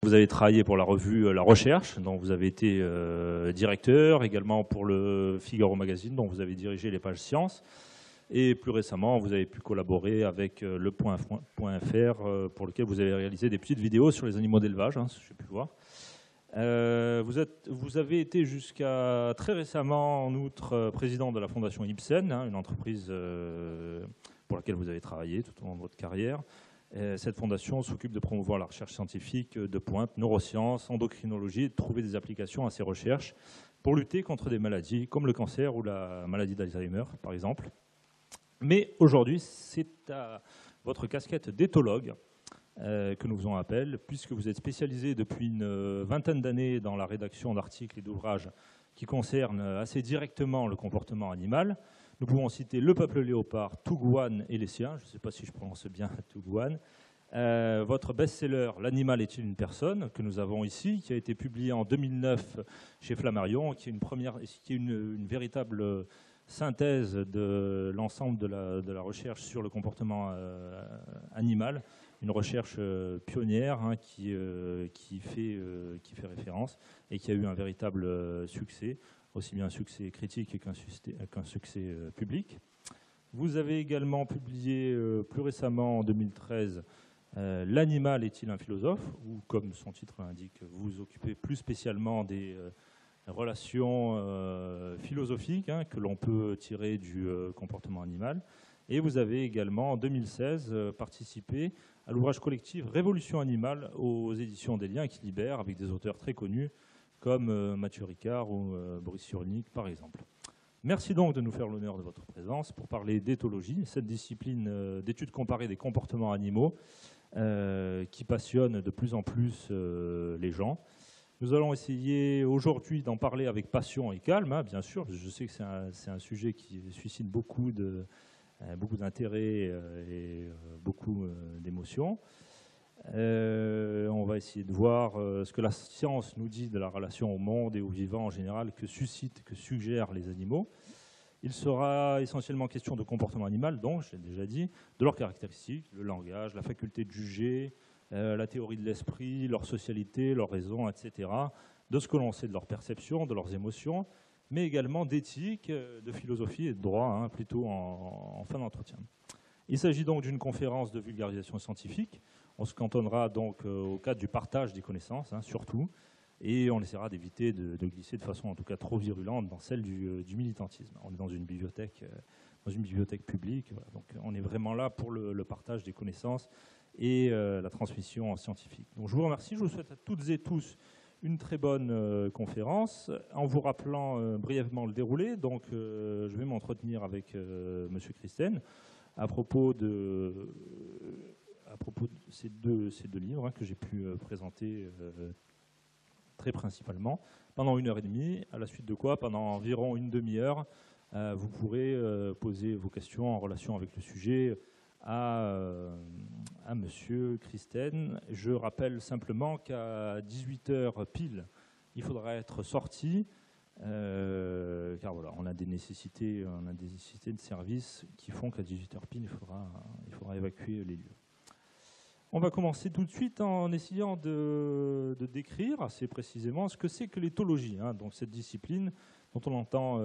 Vous avez travaillé pour la revue La Recherche, dont vous avez été directeur, également pour le Figaro Magazine, dont vous avez dirigé les pages sciences. Et plus récemment, vous avez pu collaborer avec le Point.fr, pour lequel vous avez réalisé des petites vidéos sur les animaux d'élevage, hein, si j'ai pu voir. Vous avez été jusqu'à très récemment, en outre, président de la Fondation Ibsen, hein, une entreprise pour laquelle vous avez travaillé tout au long de votre carrière. Cette fondation s'occupe de promouvoir la recherche scientifique de pointe, neurosciences, endocrinologie, et de trouver des applications à ces recherches pour lutter contre des maladies comme le cancer ou la maladie d'Alzheimer, par exemple. Mais aujourd'hui, c'est à votre casquette d'éthologue que nous faisons appel, puisque vous êtes spécialisé depuis une vingtaine d'années dans la rédaction d'articles et d'ouvrages qui concernent assez directement le comportement animal. Nous pouvons citer Le peuple léopard, Tuguan et les siens, je ne sais pas si je prononce bien Tuguan. Votre best-seller, L'animal est-il une personne, que nous avons ici, qui a été publié en 2009 chez Flammarion, qui est une véritable synthèse de l'ensemble de la recherche sur le comportement animal, une recherche pionnière, hein, qui fait référence et qui a eu un véritable succès, aussi bien un succès critique qu'un succès public. Vous avez également publié plus récemment, en 2013, L'animal est-il un philosophe, où, comme son titre l'indique, vous vous occupez plus spécialement des relations philosophiques, hein, que l'on peut tirer du comportement animal. Et vous avez également, en 2016, participé à l'ouvrage collectif Révolution animale aux éditions des Liens Équilibert, avec des auteurs très connus comme Mathieu Ricard ou Boris Cyrulnik, par exemple. Merci donc de nous faire l'honneur de votre présence pour parler d'éthologie, cette discipline d'études comparées des comportements animaux qui passionne de plus en plus les gens. Nous allons essayer aujourd'hui d'en parler avec passion et calme, hein, bien sûr. Je sais que c'est un sujet qui suscite beaucoup d'intérêt et beaucoup d'émotions. On va essayer de voir ce que la science nous dit de la relation au monde et aux vivants en général, que suscitent, que suggèrent les animaux. Il sera essentiellement question de comportement animal, donc, j'ai déjà dit, de leurs caractéristiques, le langage, la faculté de juger, la théorie de l'esprit, leur socialité, leur raison, etc., de ce que l'on sait de leur perception, de leurs émotions, mais également d'éthique, de philosophie et de droit, hein, plutôt en fin d'entretien. Il s'agit donc d'une conférence de vulgarisation scientifique. On se cantonnera donc au cadre du partage des connaissances, hein, surtout, et on essaiera d'éviter de glisser de façon en tout cas trop virulente dans celle du militantisme. On est dans une bibliothèque publique, voilà, donc on est vraiment là pour le partage des connaissances et la transmission scientifique. Donc je vous remercie, je vous souhaite à toutes et tous une très bonne conférence. En vous rappelant brièvement le déroulé, donc je vais m'entretenir avec Monsieur Christen à propos de ces deux livres, hein, que j'ai pu présenter très principalement pendant 1h30, à la suite de quoi, pendant environ une demi-heure, vous pourrez poser vos questions en relation avec le sujet à Monsieur Christen. Je rappelle simplement qu'à 18h pile, il faudra être sorti, car voilà, on a des nécessités de service qui font qu'à 18h pile, il faudra évacuer les lieux. On va commencer tout de suite en essayant de décrire assez précisément ce que c'est que l'éthologie, hein, donc cette discipline dont on entend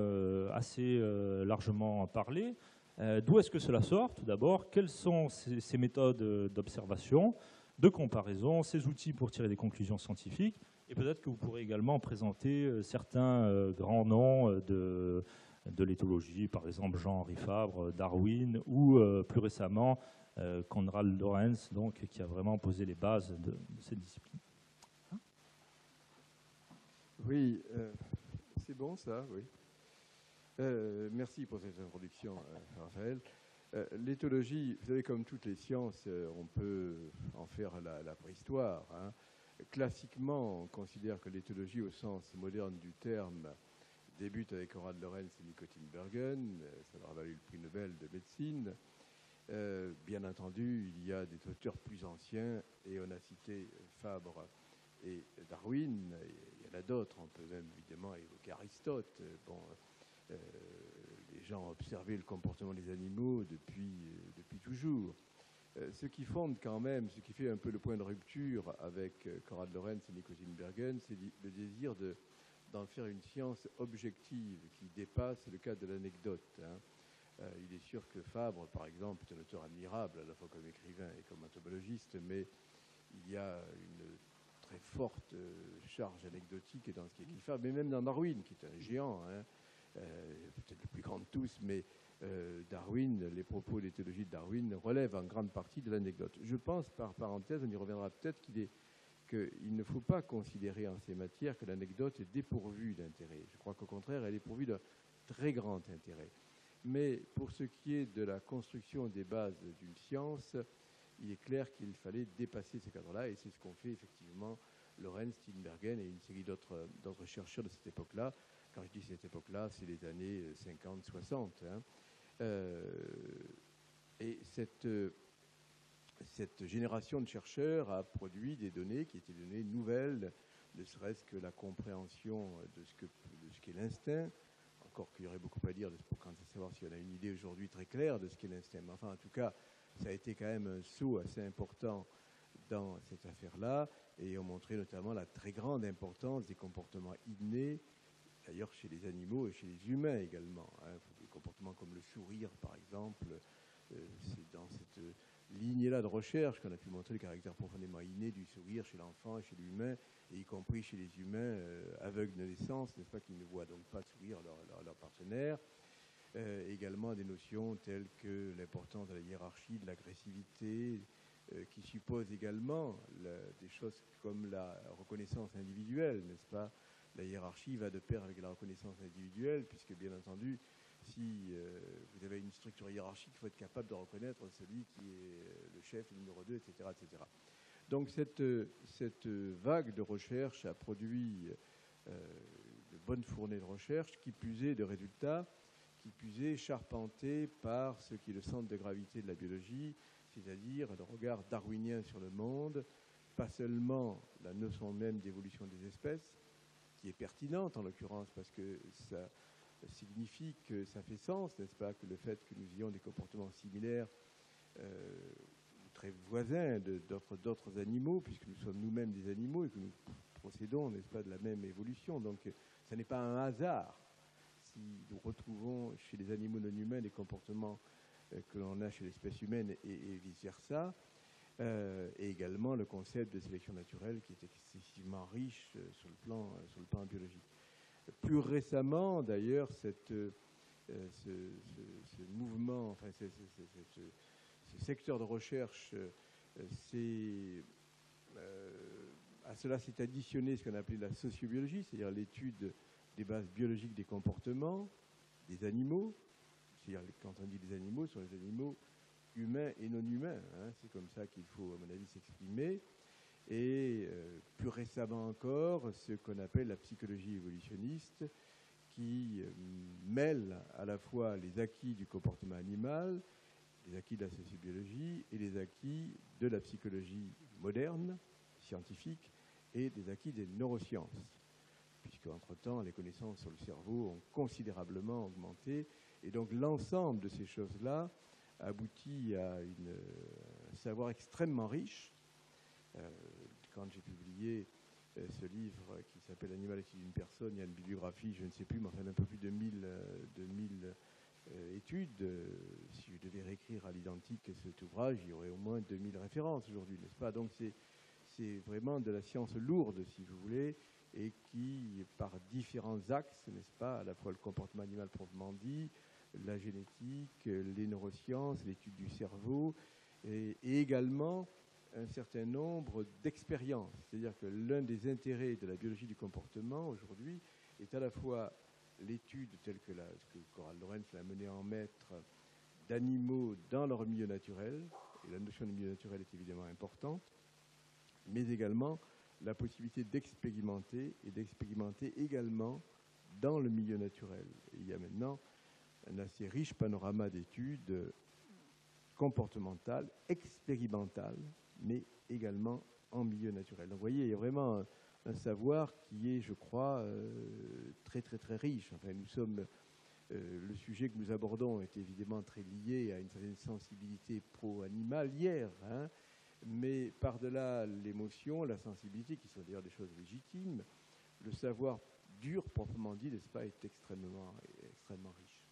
assez largement parler. D'où est-ce que cela sort, tout d'abord? Quelles sont ces méthodes d'observation, de comparaison, ces outils pour tirer des conclusions scientifiques? Et peut-être que vous pourrez également présenter certains grands noms de l'éthologie, par exemple Jean-Henri Fabre, Darwin, ou plus récemment Konrad Lorenz, donc, qui a vraiment posé les bases de cette discipline. Oui, c'est bon ça, oui. Merci pour cette introduction, Raphaël. L'éthologie, vous savez, comme toutes les sciences, on peut en faire la préhistoire, hein. Classiquement, on considère que l'éthologie, au sens moderne du terme, débute avec Konrad Lorenz et Nicotin Bergen. Ça leur a valu le prix Nobel de médecine. Bien entendu, il y a des auteurs plus anciens, et on a cité Fabre et Darwin. Il y en a d'autres, on peut même évidemment évoquer Aristote. Bon, les gens ont observé le comportement des animaux depuis toujours. Ce qui fonde quand même, ce qui fait un peu le point de rupture avec Konrad Lorenz et Nico Tinbergen, c'est le désir d'en faire une science objective qui dépasse le cadre de l'anecdote. Il est sûr que Fabre, par exemple, est un auteur admirable, à la fois comme écrivain et comme entomologiste, mais il y a une très forte charge anecdotique dans ce qu'écrit Fabre, mais même dans Darwin, qui est un géant, peut-être le plus grand de tous, mais Darwin, les propos de l'éthologie de Darwin relèvent en grande partie de l'anecdote. Je pense, par parenthèse, on y reviendra peut-être, qu'il ne faut pas considérer en ces matières que l'anecdote est dépourvue d'intérêt. Je crois qu'au contraire, elle est pourvue d'un très grand intérêt. Mais pour ce qui est de la construction des bases d'une science, il est clair qu'il fallait dépasser ces cadres-là, et c'est ce qu'ont fait effectivement Lorenz, Tinbergen et une série d'autres chercheurs de cette époque-là. Quand je dis cette époque-là, c'est les années 50-60. Et cette génération de chercheurs a produit des données qui étaient des données nouvelles, ne serait-ce que la compréhension de ce qu'est l'instinct, encore qu'il y aurait beaucoup à dire quant à savoir si on a une idée aujourd'hui très claire de ce qu'est l'instinct. Mais enfin, en tout cas, ça a été quand même un saut assez important dans cette affaire-là, et ont montré notamment la très grande importance des comportements innés, d'ailleurs chez les animaux et chez les humains également. Des comportements comme le sourire, par exemple, c'est dans cette lignée-là de recherche qu'on a pu montrer le caractère profondément inné du sourire chez l'enfant et chez l'humain, et y compris chez les humains aveugles de naissance, n'est-ce pas, qui ne voient donc pas sourire leur partenaire. Également des notions telles que l'importance de la hiérarchie, de l'agressivité, qui suppose également des choses comme la reconnaissance individuelle, n'est-ce pas? La hiérarchie va de pair avec la reconnaissance individuelle, puisque bien entendu, si vous avez une structure hiérarchique, il faut être capable de reconnaître celui qui est le chef, le numéro 2, etc. etc. Donc cette vague de recherche a produit de bonnes fournées de recherche, qui puisaient de résultats, qui puisaient charpentés par ce qui est le centre de gravité de la biologie, c'est-à-dire le regard darwinien sur le monde, pas seulement la notion même d'évolution des espèces, qui est pertinente en l'occurrence parce que ça signifie que ça fait sens, n'est-ce pas, que le fait que nous ayons des comportements similaires, très voisins d'autres animaux, puisque nous sommes nous-mêmes des animaux et que nous procédons, n'est-ce pas, de la même évolution. Donc, ce n'est pas un hasard si nous retrouvons chez les animaux non humains des comportements que l'on a chez l'espèce humaine et vice-versa. Et également le concept de sélection naturelle qui est excessivement riche sur le plan biologique. Plus récemment, d'ailleurs, ce mouvement, enfin, ce secteur de recherche, à cela s'est additionné ce qu'on appelait la sociobiologie, c'est-à-dire l'étude des bases biologiques des comportements des animaux. C'est-à-dire, quand on dit des animaux, ce sont les animaux humains et non humains. C'est comme ça qu'il faut, à mon avis, s'exprimer. Et plus récemment encore, ce qu'on appelle la psychologie évolutionniste, qui mêle à la fois les acquis du comportement animal, les acquis de la sociobiologie et les acquis de la psychologie moderne, scientifique, et des acquis des neurosciences, puisque entre-temps, les connaissances sur le cerveau ont considérablement augmenté. Et donc l'ensemble de ces choses-là aboutit à un savoir extrêmement riche. Quand j'ai publié ce livre qui s'appelle Animal, l'étude d'une personne, il y a une bibliographie, je ne sais plus, mais enfin d'un peu plus de 1000 études. Si je devais réécrire à l'identique cet ouvrage, il y aurait au moins 2000 références aujourd'hui, n'est-ce pas? Donc c'est vraiment de la science lourde, si vous voulez, et qui, par différents axes, n'est-ce pas, à la fois le comportement animal proprement dit, la génétique, les neurosciences, l'étude du cerveau, et également un certain nombre d'expériences. C'est-à-dire que l'un des intérêts de la biologie du comportement aujourd'hui est à la fois l'étude telle que ce que Konrad Lorenz l'a mené en maître d'animaux dans leur milieu naturel, et la notion de milieu naturel est évidemment importante, mais également la possibilité d'expérimenter et d'expérimenter également dans le milieu naturel. Et il y a maintenant un assez riche panorama d'études comportementales, expérimentales, mais également en milieu naturel. Donc vous voyez, il y a vraiment un savoir qui est, je crois, très très très riche. Enfin, nous sommes Le sujet que nous abordons est évidemment très lié à une certaine sensibilité pro-animalière, hein, mais par-delà l'émotion, la sensibilité, qui sont d'ailleurs des choses légitimes, le savoir dur, proprement dit, n'est-ce pas, est extrêmement riche.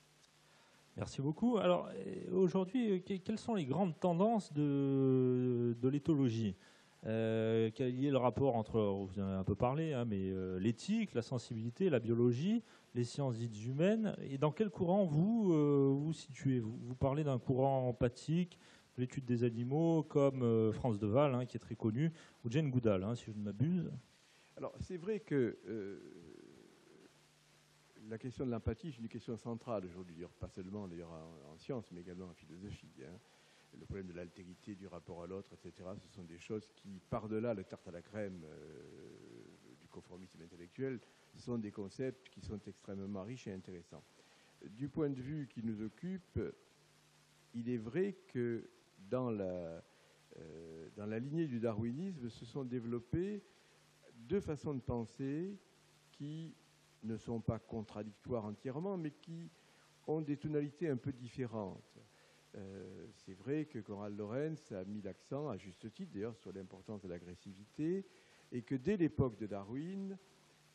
Merci beaucoup. Alors, aujourd'hui, quelles sont les grandes tendances de l'éthologie? Quel est le rapport entre, vous en avez un peu parlé, hein, mais l'éthique, la sensibilité, la biologie, les sciences dites humaines, et dans quel courant vous situez? Vous parlez d'un courant empathique, de l'étude des animaux, comme Franz de Waal, hein, qui est très connu, ou Jane Goodall, hein, si je ne m'abuse. Alors, c'est vrai que la question de l'empathie est une question centrale aujourd'hui, pas seulement d'ailleurs en sciences, mais également en philosophie, hein. Le problème de l'altérité, du rapport à l'autre, etc., ce sont des choses qui, par-delà le tarte à la crème du conformisme intellectuel, sont des concepts qui sont extrêmement riches et intéressants. Du point de vue qui nous occupe, il est vrai que dans la lignée du darwinisme se sont développées deux façons de penser qui ne sont pas contradictoires entièrement, mais qui ont des tonalités un peu différentes. C'est vrai que Konrad Lorenz a mis l'accent, à juste titre d'ailleurs, sur l'importance de l'agressivité, et que dès l'époque de Darwin,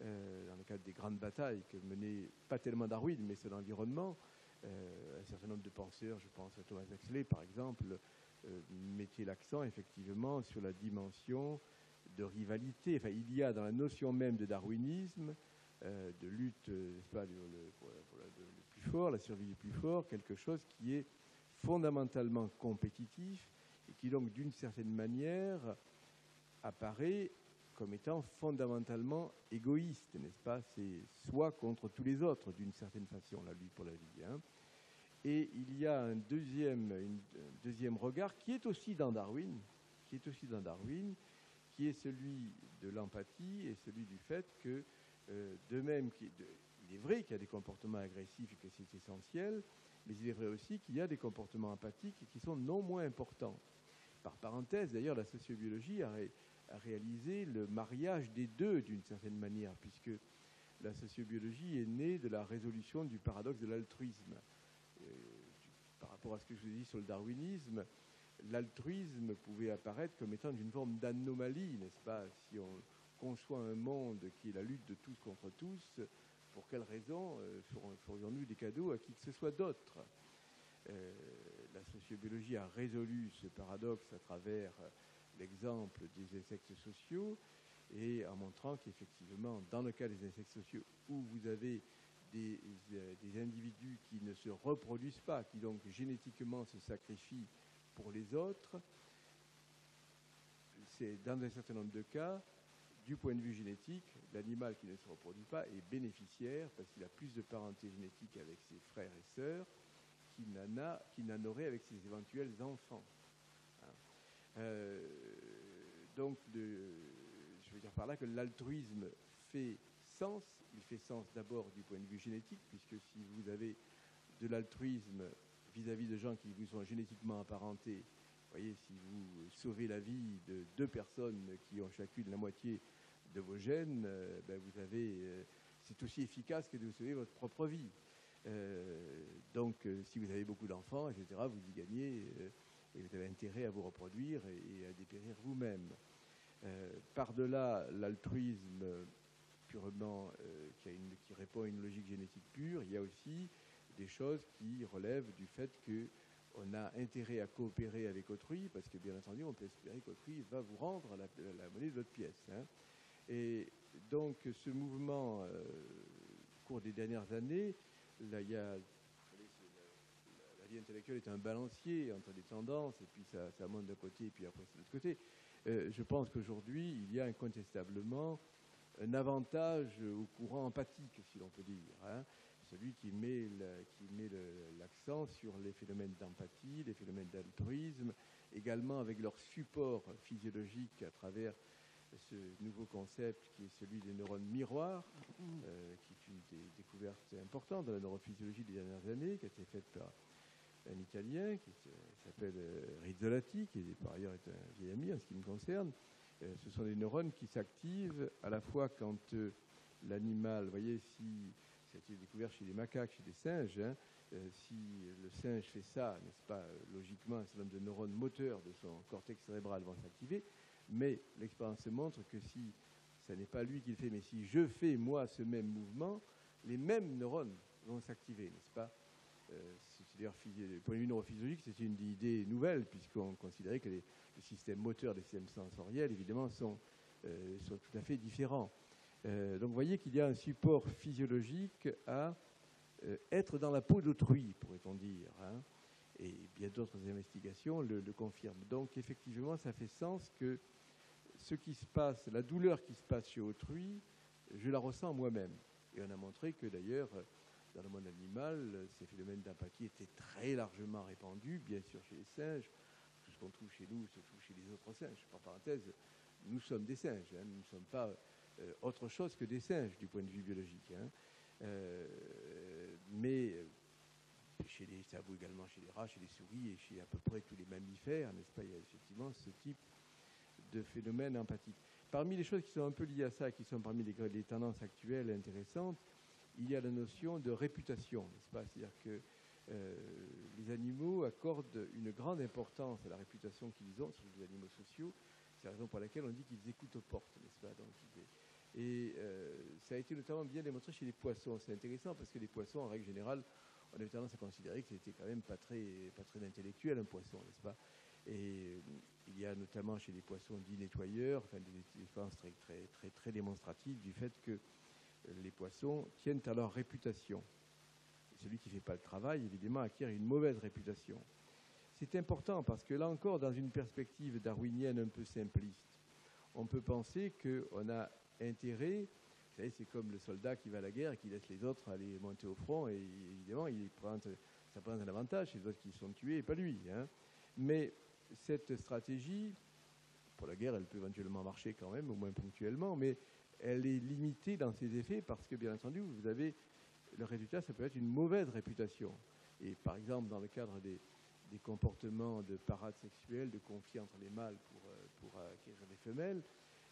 dans le cadre des grandes batailles que menait pas tellement Darwin, mais son environnement, un certain nombre de penseurs, je pense à Thomas Huxley par exemple, mettaient l'accent effectivement sur la dimension de rivalité. Enfin, il y a dans la notion même de darwinisme, de lutte, n'est-ce pas, pour le plus fort, la survie du plus fort, quelque chose qui est fondamentalement compétitif et qui donc d'une certaine manière apparaît comme étant fondamentalement égoïste, n'est-ce pas? C'est soi contre tous les autres d'une certaine façon, la lutte pour la vie, hein. Et il y a un deuxième regard qui est aussi dans Darwin, qui est celui de l'empathie et celui du fait que, de même, il est vrai qu'il y a des comportements agressifs et que c'est essentiel, mais il est vrai aussi qu'il y a des comportements empathiques qui sont non moins importants. Par parenthèse, d'ailleurs, la sociobiologie a réalisé le mariage des deux d'une certaine manière, puisque la sociobiologie est née de la résolution du paradoxe de l'altruisme. Par rapport à ce que je vous ai dit sur le darwinisme, l'altruisme pouvait apparaître comme étant une forme d'anomalie, n'est-ce pas? Si on conçoit un monde qui est la lutte de tous contre tous, pour quelle raison ferions-nous des cadeaux à qui que ce soit d'autre? La sociobiologie a résolu ce paradoxe à travers l'exemple des insectes sociaux et en montrant qu'effectivement, dans le cas des insectes sociaux où vous avez des individus qui ne se reproduisent pas, qui donc génétiquement se sacrifient pour les autres, c'est dans un certain nombre de cas, du point de vue génétique, l'animal qui ne se reproduit pas est bénéficiaire parce qu'il a plus de parenté génétique avec ses frères et sœurs qu'il n'en aurait avec ses éventuels enfants. Donc, je veux dire par là que l'altruisme fait sens. Il fait sens d'abord du point de vue génétique, puisque si vous avez de l'altruisme vis-à-vis de gens qui vous sont génétiquement apparentés, vous voyez, si vous sauvez la vie de deux personnes qui ont chacune la moitié de vos gènes, c'est aussi efficace que de vous sauver votre propre vie. Donc, si vous avez beaucoup d'enfants, etc., vous y gagnez et vous avez intérêt à vous reproduire et à dépérir vous-même. Par-delà l'altruisme purement qui répond à une logique génétique pure, il y a aussi des choses qui relèvent du fait qu'on a intérêt à coopérer avec autrui, parce que bien entendu, on peut espérer qu'autrui va vous rendre la monnaie de votre pièce, hein. Et donc, ce mouvement, au cours des dernières années, là, il y a... La vie intellectuelle est un balancier entre les tendances, et puis ça monte d'un côté, et puis après c'est de l'autre côté. Je pense qu'aujourd'hui, il y a incontestablement un avantage au courant empathique, si l'on peut dire, hein, celui qui met l'accent sur les phénomènes d'empathie, les phénomènes d'altruisme, également avec leur support physiologique à travers ce nouveau concept qui est celui des neurones miroirs, qui est une des découvertes importantes de la neurophysiologie des dernières années, qui a été faite par un Italien qui s'appelle Rizzolatti, qui par ailleurs est un vieil ami en ce qui me concerne. Ce sont des neurones qui s'activent à la fois quand l'animal, vous voyez, ça a été découvert chez les macaques, chez les singes. Hein. Si le singe fait ça, n'est-ce pas, logiquement, un certain nombre de neurones moteurs de son cortex cérébral vont s'activer. Mais l'expérience montre que si ce n'est pas lui qui le fait, mais si je fais, moi, ce même mouvement, les mêmes neurones vont s'activer, n'est-ce pas? C'est-à-dire, du point de vue neurophysiologique, c'est une idée nouvelle, puisqu'on considérait que les systèmes moteurs, les systèmes sensoriels, évidemment, sont tout à fait différents. Donc, vous voyez qu'il y a un support physiologique à être dans la peau d'autrui, pourrait-on dire. Hein, et bien d'autres investigations le confirment. Donc, effectivement, ça fait sens que ce qui se passe, la douleur qui se passe chez autrui, je la ressens moi-même. Et on a montré que, d'ailleurs, dans le monde animal, ces phénomènes d'empathie étaient très largement répandus, bien sûr chez les singes. Tout ce qu'on trouve chez nous se trouve chez les autres singes. Par parenthèse, nous sommes des singes, hein, nous ne sommes pas autre chose que des singes du point de vue biologique. Hein. Mais ça vaut également chez les rats, chez les souris et chez à peu près tous les mammifères, n'est-ce pas? Il y a effectivement ce type de phénomène empathique. Parmi les choses qui sont un peu liées à ça, qui sont parmi les tendances actuelles intéressantes, il y a la notion de réputation, n'est-ce pas? C'est-à-dire que les animaux accordent une grande importance à la réputation qu'ils ont, surtout les animaux sociaux. C'est la raison pour laquelle on dit qu'ils écoutent aux portes, n'est-ce pas? Donc, ça a été notamment bien démontré chez les poissons. C'est intéressant parce que les poissons, en règle générale, on avait tendance à considérer que c'était quand même pas très intellectuel, un poisson, n'est-ce pas? Et il y a notamment chez les poissons dits nettoyeurs, enfin, des expériences très démonstratives du fait que les poissons tiennent à leur réputation. Celui qui ne fait pas le travail, évidemment, acquiert une mauvaise réputation. C'est important parce que là encore, dans une perspective darwinienne un peu simpliste, on peut penser qu'on a intérêt, vous savez, c'est comme le soldat qui va à la guerre et qui laisse les autres aller monter au front, et évidemment, ça prend un avantage, c'est les autres qui sont tués et pas lui. Hein. Mais cette stratégie, pour la guerre, elle peut éventuellement marcher quand même, au moins ponctuellement, mais elle est limitée dans ses effets parce que, bien entendu, vous avez le résultat, ça peut être une mauvaise réputation. Et par exemple, dans le cadre des comportements de parade sexuelle, de conflit entre les mâles pour acquérir des femelles,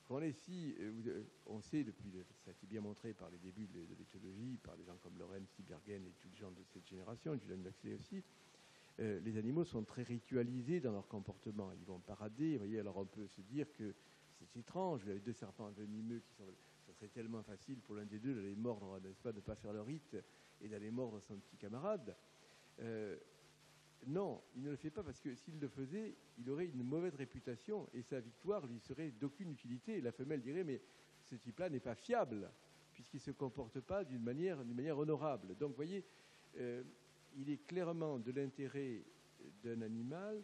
on sait depuis, ça a été bien montré par les débuts de l'éthologie, par des gens comme Lorenz, Bergen et tous les gens de cette génération, Julian Huxley aussi, les animaux sont très ritualisés dans leur comportement. Ils vont parader, vous voyez, alors on peut se dire que c'est étrange, vous avez deux serpents venimeux qui sont... Ça serait tellement facile pour l'un des deux d'aller mordre, n'est-ce pas, de ne pas faire le rite et d'aller mordre son petit camarade. Non, il ne le fait pas parce que s'il le faisait, il aurait une mauvaise réputation et sa victoire lui serait d'aucune utilité. La femelle dirait, mais ce type-là n'est pas fiable puisqu'il ne se comporte pas d'une manière honorable. Donc, vous voyez, il est clairement de l'intérêt d'un animal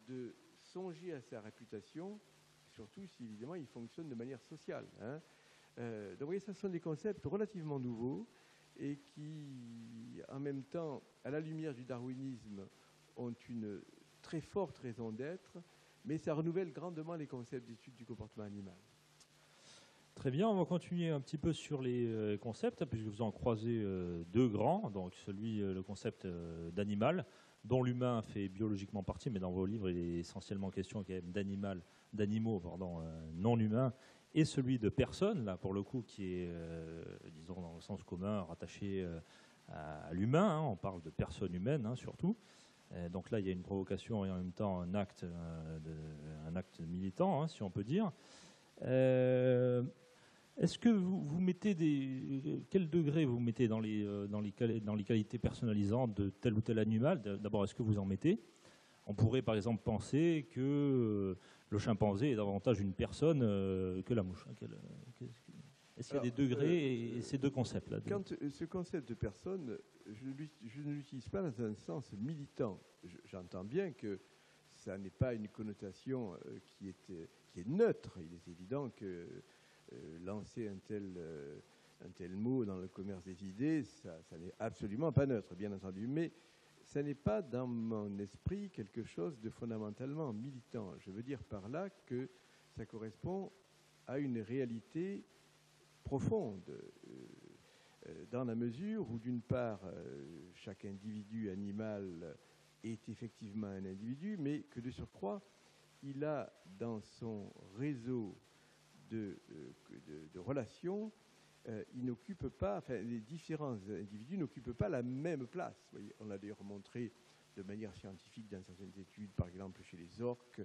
de songer à sa réputation, surtout si, évidemment, il fonctionne de manière sociale. Hein. Donc, vous voyez, ce sont des concepts relativement nouveaux et qui, en même temps, à la lumière du darwinisme, ont une très forte raison d'être, mais ça renouvelle grandement les concepts d'étude du comportement animal. Très bien, on va continuer un petit peu sur les concepts, puisque vous en croisez deux grands, donc le concept d'animal, dont l'humain fait biologiquement partie, mais dans vos livres, il est essentiellement question quand même d'animaux non humains, et celui de personne, là pour le coup, qui est, disons dans le sens commun, rattaché à l'humain, hein, on parle de personne humaine hein, surtout. Donc là, il y a une provocation et en même temps un acte militant, hein, si on peut dire. Est-ce que vous mettez quel degré vous mettez dans les qualités personnalisantes de tel ou tel animal? D'abord, est-ce que vous en mettez? On pourrait par exemple penser que le chimpanzé est davantage une personne que la mouche. Est-ce qu'il y a des degrés et ces deux concepts-là? Ce concept de personne, je ne l'utilise pas dans un sens militant. J'entends bien que ça n'est pas une connotation qui est neutre. Il est évident que lancer un tel mot dans le commerce des idées, ça n'est absolument pas neutre, bien entendu. Mais ça n'est pas dans mon esprit quelque chose de fondamentalement militant. Je veux dire par là que ça correspond à une réalité profonde, dans la mesure où, d'une part, chaque individu animal est effectivement un individu, mais que de surcroît, il a dans son réseau de relations ils n'occupent pas, enfin, les différents individus n'occupent pas la même place. Vous voyez, on l'a d'ailleurs montré de manière scientifique dans certaines études, par exemple chez les orques,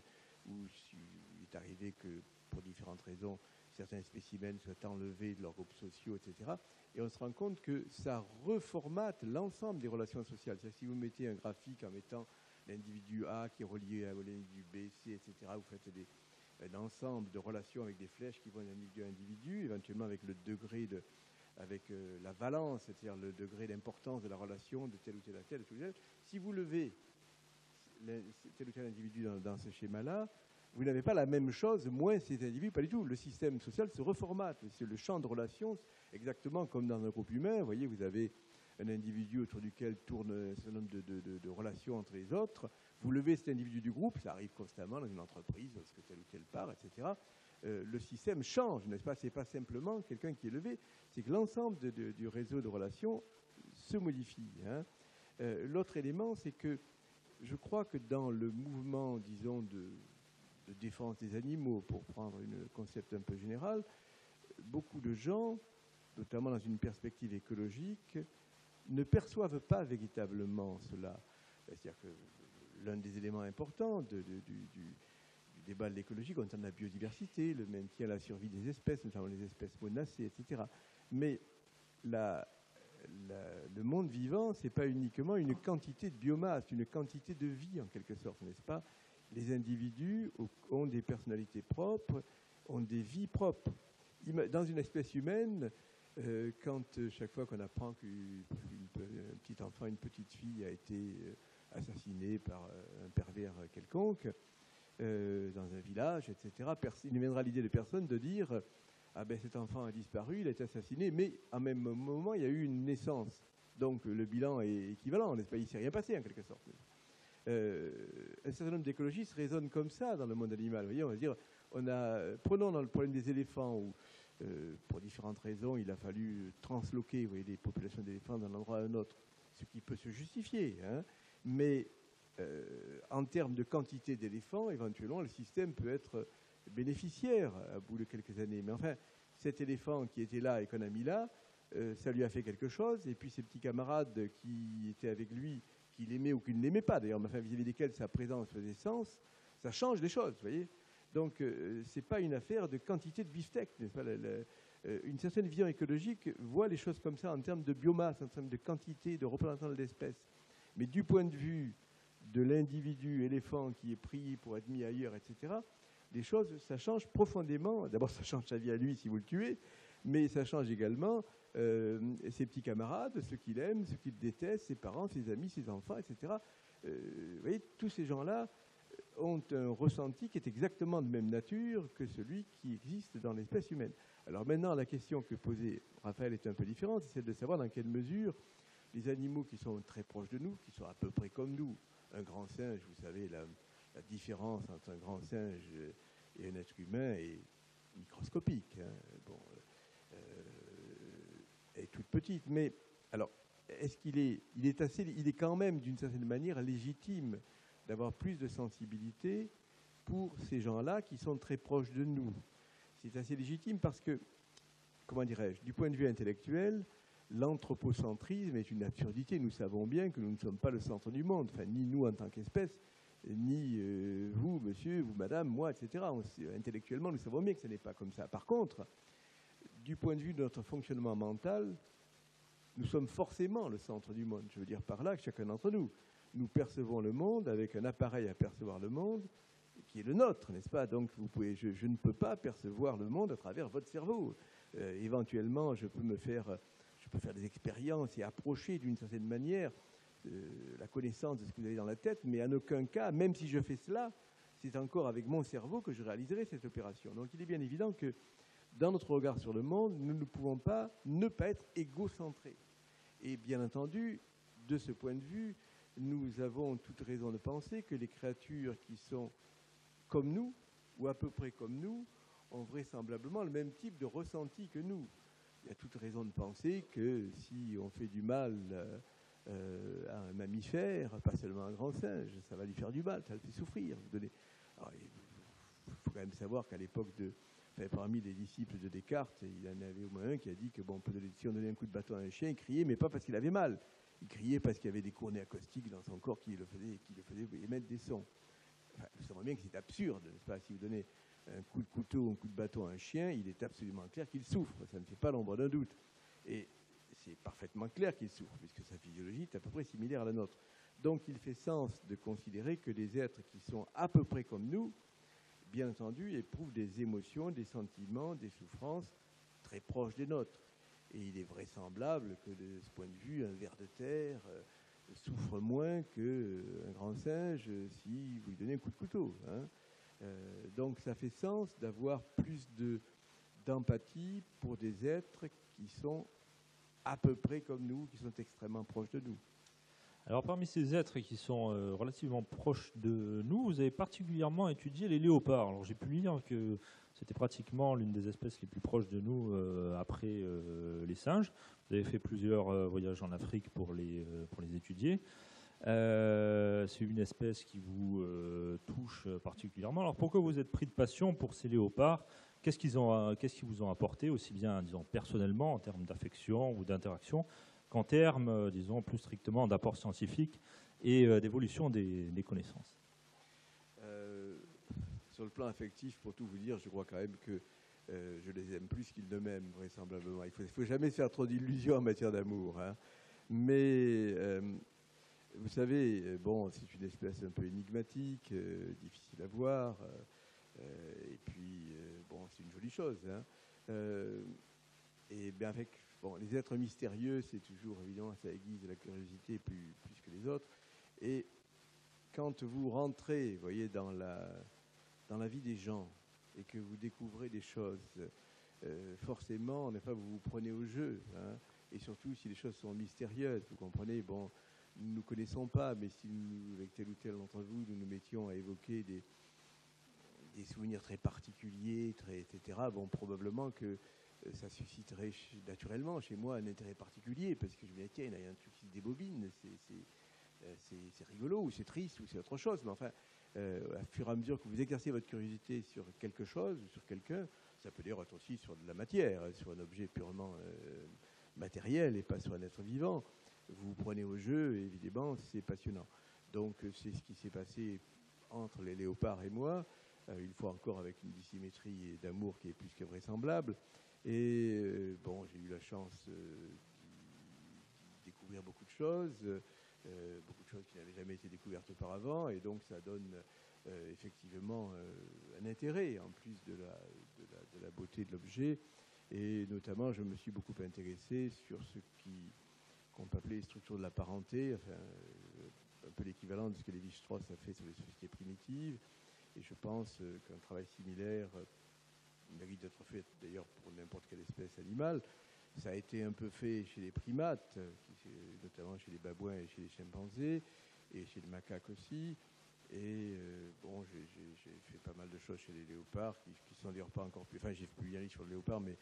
où il est arrivé que, pour différentes raisons, certains spécimens soient enlevés de leurs groupes sociaux, etc. Et on se rend compte que ça reformate l'ensemble des relations sociales. C'est-à-dire, si vous mettez un graphique en mettant l'individu A qui est relié à l'individu B, C, etc., vous faites un ensemble de relations avec des flèches qui vont d'individu à individu, éventuellement avec le degré de, avec la valence, c'est-à-dire le degré d'importance de la relation de tel ou tel à tel, si vous levez tel ou tel individu dans ce schéma-là, vous n'avez pas la même chose, moins ces individus, pas du tout. Le système social se reformate. C'est le champ de relations, exactement comme dans un groupe humain. Vous voyez, vous avez un individu autour duquel tourne un certain nombre de relations entre les autres. Vous levez cet individu du groupe, ça arrive constamment dans une entreprise, parce que tel ou tel part, etc. Le système change, n'est-ce pas? Ce n'est pas simplement quelqu'un qui est levé, c'est que l'ensemble du réseau de relations se modifie. Hein. L'autre élément, c'est que je crois que dans le mouvement, disons, de défense des animaux, pour prendre un concept un peu général, beaucoup de gens, notamment dans une perspective écologique, ne perçoivent pas véritablement cela. C'est-à-dire que l'un des éléments importants du débat de l'écologie concerne la biodiversité, le maintien, la survie des espèces, notamment les espèces menacées, etc. Mais le monde vivant, ce n'est pas uniquement une quantité de biomasse, une quantité de vie en quelque sorte, n'est-ce pas? Les individus ont des personnalités propres, ont des vies propres. Dans une espèce humaine, quand chaque fois qu'on apprend qu'un petit enfant, une petite fille a été assassinée par un pervers quelconque, dans un village, etc., il ne viendra l'idée de personne de dire « Ah ben cet enfant a disparu, il a été assassiné, mais en même moment, il y a eu une naissance. » Donc le bilan est équivalent, n'est-ce pas? Il ne s'est rien passé en quelque sorte. Un certain nombre d'écologistes raisonnent comme ça dans le monde animal. Vous voyez, on va dire, prenons dans le problème des éléphants, où pour différentes raisons, il a fallu transloquer, vous voyez, des populations d'éléphants d'un endroit à un autre, ce qui peut se justifier. Hein, mais en termes de quantité d'éléphants, éventuellement, le système peut être bénéficiaire à bout de quelques années. Mais enfin, cet éléphant qui était là et qu'on a mis là, ça lui a fait quelque chose. Et puis ses petits camarades qui étaient avec lui, qu'il aimait ou qu'il ne l'aimait pas, d'ailleurs, mais enfin, vis-à-vis desquels sa présence faisait sens, ça change les choses, vous voyez. Donc, ce n'est pas une affaire de quantité de beefsteak, n'est-ce pas? Une certaine vision écologique voit les choses comme ça en termes de biomasse, en termes de quantité, de représentants de l'espèce. Mais du point de vue de l'individu éléphant qui est pris pour être mis ailleurs, etc., les choses, ça change profondément. D'abord, ça change sa vie à lui si vous le tuez, mais ça change également ses petits camarades, ceux qu'il aime, ceux qu'il déteste, ses parents, ses amis, ses enfants, etc. Vous voyez, tous ces gens-là ont un ressenti qui est exactement de même nature que celui qui existe dans l'espèce humaine. Alors maintenant, la question que posait Raphaël est un peu différente, c'est celle de savoir dans quelle mesure les animaux qui sont très proches de nous, qui sont à peu près comme nous, un grand singe, vous savez, la différence entre un grand singe et un être humain est microscopique. Hein. Bon, est toute petite, mais alors, est-ce qu'il est, il est quand même d'une certaine manière légitime d'avoir plus de sensibilité pour ces gens-là qui sont très proches de nous. C'est assez légitime parce que, comment dirais-je, du point de vue intellectuel, l'anthropocentrisme est une absurdité. Nous savons bien que nous ne sommes pas le centre du monde, enfin, ni nous en tant qu'espèce, ni vous, monsieur, vous, madame, moi, etc. Intellectuellement, nous savons bien que ce n'est pas comme ça. Par contre, du point de vue de notre fonctionnement mental, nous sommes forcément le centre du monde. Je veux dire par là que chacun d'entre nous, nous percevons le monde avec un appareil à percevoir le monde qui est le nôtre, n'est-ce pas? Donc je ne peux pas percevoir le monde à travers votre cerveau. Éventuellement, je peux faire des expériences et approcher d'une certaine manière la connaissance de ce que vous avez dans la tête, mais en aucun cas, même si je fais cela, c'est encore avec mon cerveau que je réaliserai cette opération. Donc il est bien évident que dans notre regard sur le monde, nous ne pouvons pas ne pas être égocentrés. Et bien entendu, de ce point de vue, nous avons toute raison de penser que les créatures qui sont comme nous, ou à peu près comme nous, ont vraisemblablement le même type de ressenti que nous. Il y a toute raison de penser que si on fait du mal à un mammifère, pas seulement à un grand singe, ça va lui faire du mal, ça va le fait souffrir. Alors, il faut quand même savoir qu'à l'époque de enfin, parmi les disciples de Descartes, il y en avait au moins un qui a dit que bon, si on donnait un coup de bâton à un chien, il criait, mais pas parce qu'il avait mal. Il criait parce qu'il y avait des cournées acoustiques dans son corps qui le faisaient émettre des sons. Enfin, vous savez bien que c'est absurde, n'est-ce pas? Si vous donnez un coup de couteau, un coup de bâton à un chien, il est absolument clair qu'il souffre. Ça ne fait pas l'ombre d'un doute. Et c'est parfaitement clair qu'il souffre, puisque sa physiologie est à peu près similaire à la nôtre. Donc il fait sens de considérer que les êtres qui sont à peu près comme nous, bien entendu, éprouvent des émotions, des sentiments, des souffrances très proches des nôtres. Et il est vraisemblable que de ce point de vue, un ver de terre souffre moins qu'un grand singe si vous lui donnez un coup de couteau. Donc ça fait sens d'avoir plus d'empathie pour des êtres qui sont à peu près comme nous, qui sont extrêmement proches de nous. Alors parmi ces êtres qui sont relativement proches de nous, vous avez particulièrement étudié les léopards. Alors j'ai pu lire que c'était pratiquement l'une des espèces les plus proches de nous après les singes. Vous avez fait plusieurs voyages en Afrique pour les étudier. C'est une espèce qui vous touche particulièrement. Alors pourquoi vous êtes pris de passion pour ces léopards? Qu'est-ce qu'ils vous ont apporté, aussi bien, disons, personnellement, en termes d'affection ou d'interaction, qu'en termes, disons, plus strictement d'apport scientifique et d'évolution des connaissances? Sur le plan affectif, pour tout vous dire, je crois quand même que je les aime plus qu'ils ne m'aiment, vraisemblablement. Il ne faut jamais se faire trop d'illusions en matière d'amour. Mais vous savez, bon, c'est une espèce un peu énigmatique, difficile à voir, et puis, bon, c'est une jolie chose. Et bien avec les êtres mystérieux, c'est toujours, évidemment, ça aiguise la curiosité plus que les autres. Et quand vous rentrez, vous voyez, dans la vie des gens et que vous découvrez des choses, forcément, vous vous prenez au jeu. Et surtout, si les choses sont mystérieuses, vous comprenez, bon, nous ne nous connaissons pas, mais si nous, avec tel ou tel d'entre vous, nous nous mettions à évoquer des souvenirs très particuliers, etc., bon, probablement que ça susciterait naturellement chez moi un intérêt particulier, parce que je me dis, tiens, il y a un truc qui se débobine, c'est rigolo, ou c'est triste, ou c'est autre chose. Mais enfin, à fur et à mesure que vous exercez votre curiosité sur quelque chose, sur quelqu'un, ça peut d'ailleurs être aussi sur de la matière, sur un objet purement matériel et pas sur un être vivant. Vous vous prenez au jeu, et évidemment, c'est passionnant. Donc, c'est ce qui s'est passé entre les léopards et moi, une fois encore avec une dissymétrie d'amour qui est plus que vraisemblable. Et bon, j'ai eu la chance de découvrir beaucoup de choses qui n'avaient jamais été découvertes auparavant, et donc ça donne effectivement un intérêt, en plus de la beauté de l'objet. Et notamment, je me suis beaucoup intéressé sur ce qu'on peut appeler les structures de la parenté, enfin, un peu l'équivalent de ce que Lévi-Strauss a fait sur les sociétés primitives. Et je pense qu'un travail similaire mérite d'être fait d'ailleurs pour n'importe quelle espèce animale. Ça a été un peu fait chez les primates, notamment chez les babouins et chez les chimpanzés, et chez les macaques aussi. Et bon, j'ai fait pas mal de choses chez les léopards, qui sont d'ailleurs pas encore publiés. Enfin, j'ai publié un livre sur le léopard, mais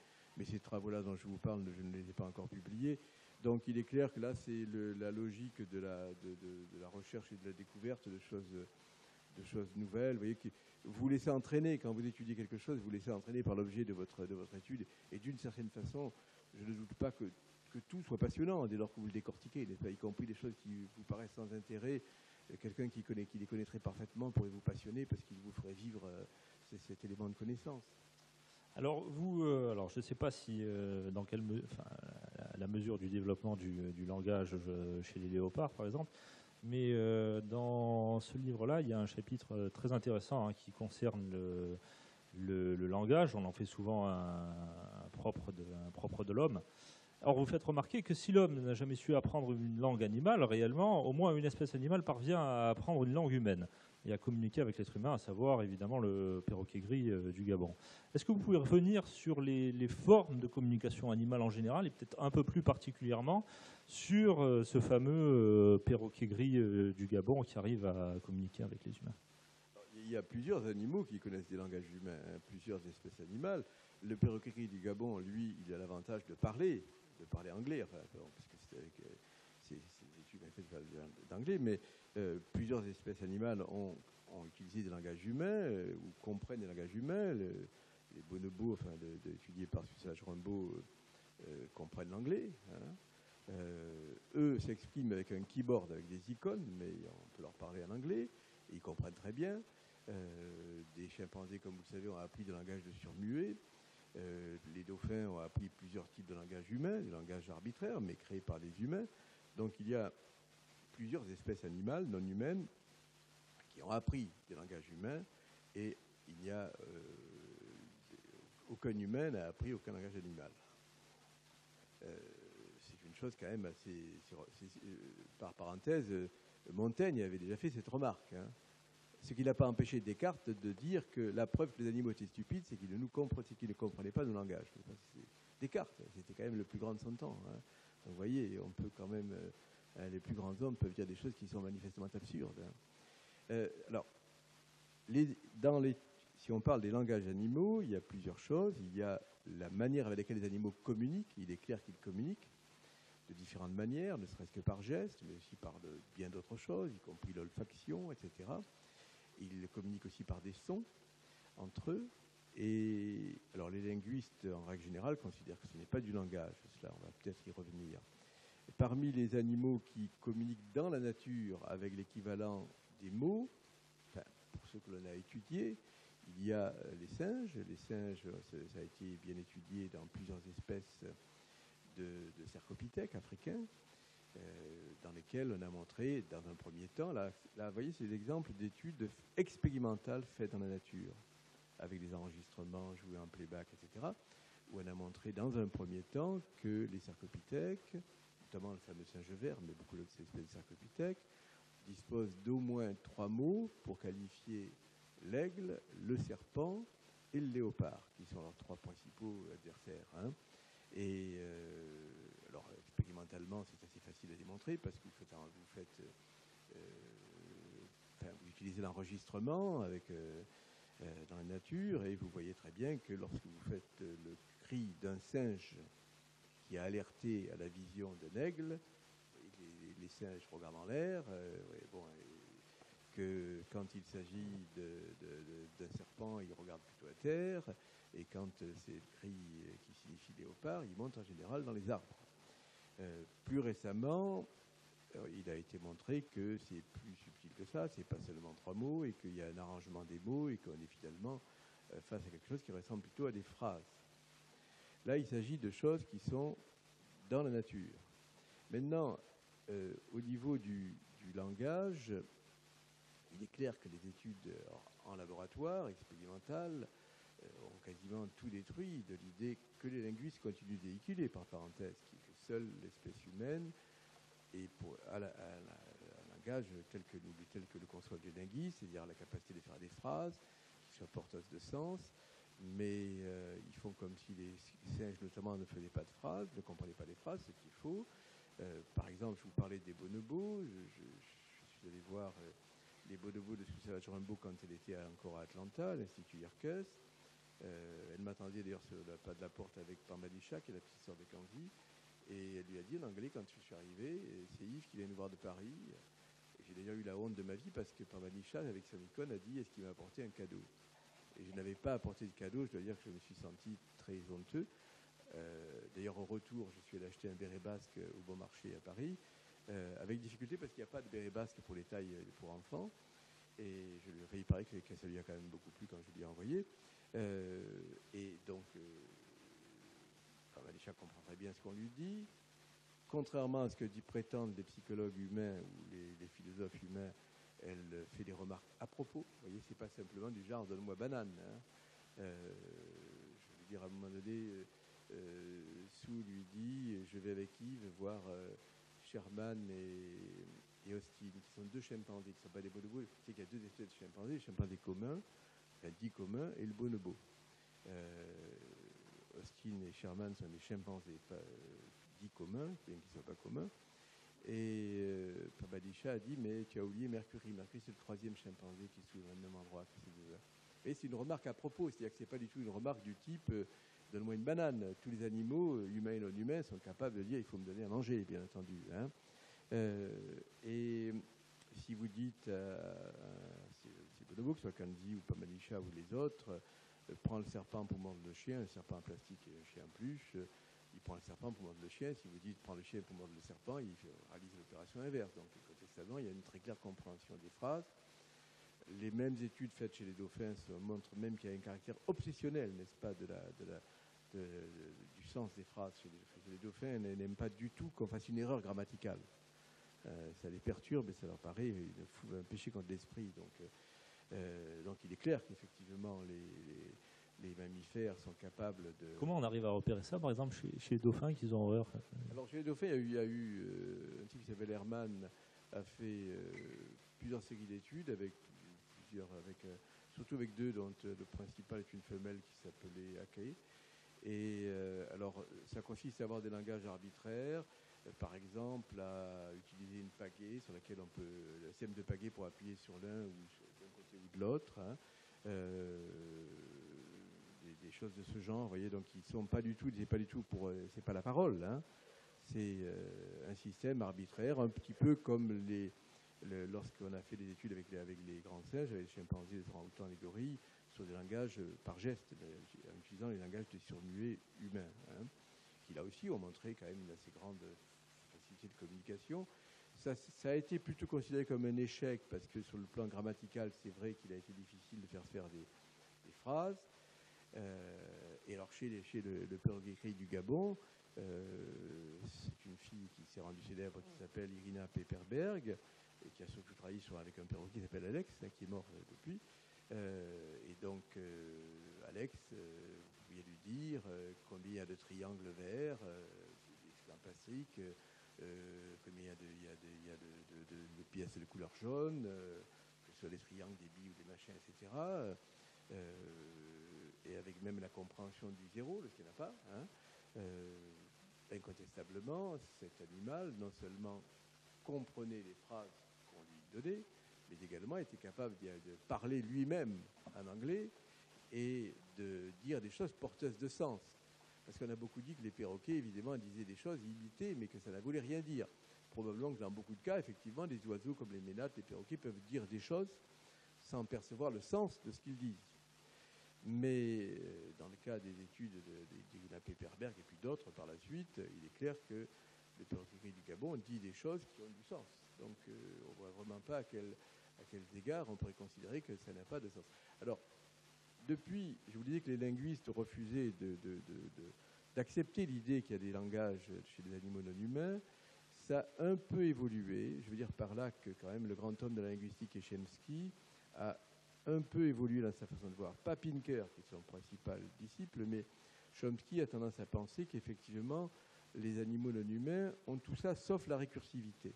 ces travaux-là dont je vous parle, je ne les ai pas encore publiés. Donc il est clair que là, c'est la logique de la recherche et de la découverte de choses nouvelles. Vous voyez que vous vous laissez entraîner quand vous étudiez quelque chose, vous laissez entraîner par l'objet de votre étude. Et d'une certaine façon, je ne doute pas que tout soit passionnant dès lors que vous le décortiquez, y compris des choses qui vous paraissent sans intérêt. Quelqu'un qui les connaîtrait parfaitement pourrait vous passionner parce qu'il vous ferait vivre cet élément de connaissance. Alors vous, je ne sais pas si dans la mesure du développement du langage chez les léopards, par exemple, mais dans ce livre-là, il y a un chapitre très intéressant qui concerne le langage. On en fait souvent un propre de l'homme. Alors vous faites remarquer que si l'homme n'a jamais su apprendre une langue animale, réellement, au moins une espèce animale parvient à apprendre une langue humaine et à communiquer avec l'être humain, à savoir évidemment le perroquet gris du Gabon. Est-ce que vous pouvez revenir sur les formes de communication animale en général et peut-être un peu plus particulièrement sur ce fameux perroquet gris du Gabon qui arrive à communiquer avec les humains? Il y a plusieurs animaux qui connaissent des langages humains, plusieurs espèces animales. Le perroquet gris du Gabon, lui, il a l'avantage de parler anglais, enfin, parce que c'est des études faites d'anglais, mais plusieurs espèces animales ont utilisé des langages humains ou comprennent des langages humains. les bonobos, enfin, étudiés par Sussage-Rimbaud, comprennent l'anglais. Hein. Eux s'expriment avec un keyboard, avec des icônes, mais on peut leur parler en anglais, et ils comprennent très bien. Des chimpanzés, comme vous le savez, ont appris des langages de surmuets. Les dauphins ont appris plusieurs types de langages humains, des langages arbitraires, mais créés par des humains. Donc il y a plusieurs espèces animales non humaines qui ont appris des langages humains, et il n'y a aucun humain n'a appris aucun langage animal. C'est une chose quand même assez... par parenthèse, Montaigne avait déjà fait cette remarque. Hein. Ce qui n'a pas empêché Descartes de dire que la preuve que les animaux étaient stupides, c'est qu'ils ne comprenaient pas nos langages. Descartes, c'était quand même le plus grand de son temps. Hein. Donc vous voyez, on peut quand même... les plus grands hommes peuvent dire des choses qui sont manifestement absurdes. Hein. Alors, si on parle des langages animaux, il y a plusieurs choses. Il y a la manière avec laquelle les animaux communiquent. Il est clair qu'ils communiquent de différentes manières, ne serait-ce que par gestes, mais aussi par bien d'autres choses, y compris l'olfaction, etc. Ils communiquent aussi par des sons entre eux. Et alors les linguistes, en règle générale, considèrent que ce n'est pas du langage. Cela, on va peut-être y revenir. Et parmi les animaux qui communiquent dans la nature avec l'équivalent des mots, enfin, pour ceux que l'on a étudiés, il y a les singes. Les singes, ça a été bien étudié dans plusieurs espèces de cercopithèques africains, dans lesquels on a montré, dans un premier temps, là vous voyez, c'est l'exemple d'études expérimentales faites dans la nature, avec des enregistrements joués en playback, etc., où on a montré dans un premier temps que les cercopithèques, notamment le fameux singe vert, mais beaucoup d'autres espèces de cercopithèques, disposent d'au moins 3 mots pour qualifier l'aigle, le serpent et le léopard, qui sont leurs 3 principaux adversaires. Hein. Et alors, expérimentalement, c'est assez facile à démontrer parce que vous utilisez l'enregistrement dans la nature et vous voyez très bien que lorsque vous faites le cri d'un singe qui a alerté à la vision d'un aigle, les singes regardent en l'air, que quand il s'agit d'un serpent, ils regardent plutôt à terre, et quand c'est le cri qui signifie léopard, ils montent en général dans les arbres. Plus récemment, il a été montré que c'est plus subtil que ça, c'est pas seulement 3 mots, et qu'il y a un arrangement des mots, et qu'on est finalement face à quelque chose qui ressemble plutôt à des phrases. Là, il s'agit de choses qui sont dans la nature. Maintenant, au niveau du langage, il est clair que les études en laboratoire, expérimentales, ont quasiment tout détruit de l'idée que les linguistes continuent de véhiculer, par parenthèse, qui est que seule l'espèce humaine est un langage tel que le conçoivent les linguistes, c'est-à-dire la capacité de faire des phrases qui soient porteuses de sens, mais ils font comme si les singes notamment ne faisaient pas de phrases, ne comprenaient pas les phrases, ce qu'il faut. Par exemple, je vous parlais des bonobos, je suis allé voir les bonobos de Sussage-Rimbaud quand elle était encore à Atlanta, à l'Institut Yerkes. Elle m'attendait d'ailleurs sur le pas de la porte avec Parmalicha, qui est la petite sœur de Kanzi, et elle lui a dit en anglais quand je suis arrivé, c'est Yves qui vient nous voir de Paris. J'ai d'ailleurs eu la honte de ma vie parce que Parmalicha, avec son icône, a dit est-ce qu'il m'a apporté un cadeau? Et je n'avais pas apporté de cadeau, je dois dire que je me suis senti très honteux. D'ailleurs, au retour, je suis allé acheter un béret basque au Bon Marché à Paris, avec difficulté parce qu'il n'y a pas de béret basque pour les tailles pour enfants. Et il paraît que ça lui a quand même beaucoup plu quand je lui ai envoyé. Et donc, Parmalicha comprend très bien ce qu'on lui dit. Contrairement à ce que prétendent les psychologues humains ou les philosophes humains, elle fait des remarques à propos. Vous voyez, c'est pas simplement du genre donne-moi banane. Hein. Je veux dire, à un moment donné, Sue lui dit je vais avec Yves voir Sherman et Austin, qui sont 2 chimpanzés, qui ne sont pas des bonobos. C'est qu'il y a 2 espèces de chimpanzés, le chimpanzé commun, enfin dit commun, et le bonobo. Austin et Sherman sont des chimpanzés dits communs, bien qu'ils ne soient pas communs. Et Parmalicha a dit mais tu as oublié Mercury. Mercury, c'est le 3e chimpanzé qui se trouve au même endroit que ces 2-là. Et c'est une remarque à propos, c'est-à-dire que ce n'est pas du tout une remarque du type donne-moi une banane. Tous les animaux, humains et non humains, sont capables de dire il faut me donner à manger, bien entendu. Hein. Et si vous dites ces bonobos, que ce soit Kanzi ou Parmalicha ou les autres, prend le serpent pour mordre le chien, un serpent en plastique et un chien en peluche, il prend le serpent pour mordre le chien. Si vous dites prends le chien pour mordre le serpent, il réalise l'opération inverse. Donc, incontestablement, il y a une très claire compréhension des phrases. Les mêmes études faites chez les dauphins montrent même qu'il y a un caractère obsessionnel, n'est-ce pas, du sens des phrases chez les dauphins. Les dauphins n'aiment pas du tout qu'on fasse une erreur grammaticale. Ça les perturbe et ça leur paraît un péché contre l'esprit. Donc il est clair qu'effectivement les mammifères sont capables de... Comment on arrive à repérer ça, par exemple, chez les dauphins qu'ils ont horreur? Alors chez les dauphins, il y a eu un type qui s'appelle Hermann, a fait plusieurs séries d'études surtout avec deux, dont le principal est une femelle qui s'appelait Akei. Et alors, ça consiste à avoir des langages arbitraires, par exemple, à utiliser une pagaie sur laquelle on peut, la sème de pagaie pour appuyer sur l'un ou d'un côté ou de l'autre, hein. Des choses de ce genre, vous voyez, donc ils sont pas du tout, c'est pas la parole, hein. C'est un système arbitraire, un petit peu comme lorsqu'on a fait des études avec les grands singes, avec les chimpanzés, les orang-outans, les gorilles, sur des langages par geste, en utilisant les langages des surmuets humains, hein, qui là aussi ont montré quand même une assez grande facilité de communication. Ça a été plutôt considéré comme un échec, parce que sur le plan grammatical, c'est vrai qu'il a été difficile de faire des phrases. Et alors chez le perroquet gris du Gabon, c'est une fille qui s'est rendue célèbre qui s'appelle Irina Pepperberg, et qui a surtout travaillé avec un perroquet qui s'appelle Alex, hein, qui est mort depuis. Et donc, Alex, vous pouviez lui dire combien il y a de triangles verts, d'exclamations plastiques, combien il y a de pièces de couleur jaune, que ce soit les triangles, des billes ou des machins, etc. Et avec même la compréhension du zéro, lorsqu'il n'y en a pas, hein. Incontestablement, cet animal, non seulement comprenait les phrases qu'on lui donnait, mais également était capable de parler lui-même en anglais et de dire des choses porteuses de sens. Parce qu'on a beaucoup dit que les perroquets, évidemment, disaient des choses, imitaient, mais que ça ne voulait rien dire. Probablement que dans beaucoup de cas, effectivement, des oiseaux comme les ménates, les perroquets peuvent dire des choses sans percevoir le sens de ce qu'ils disent. Mais dans le cas des études d'Irina Pepperberg et puis d'autres par la suite, il est clair que le perroquet gris du Gabon dit des choses qui ont du sens. Donc on ne voit vraiment pas à quels égards on pourrait considérer que ça n'a pas de sens. Alors, depuis, je vous disais que les linguistes refusaient d'accepter l'idée qu'il y a des langages chez les animaux non humains. Ça a un peu évolué. Je veux dire par là que quand même le grand homme de la linguistique, Chomsky, a un peu évolué dans sa façon de voir. Pas Pinker, qui est son principal disciple, mais Chomsky a tendance à penser qu'effectivement, les animaux non humains ont tout ça sauf la récursivité.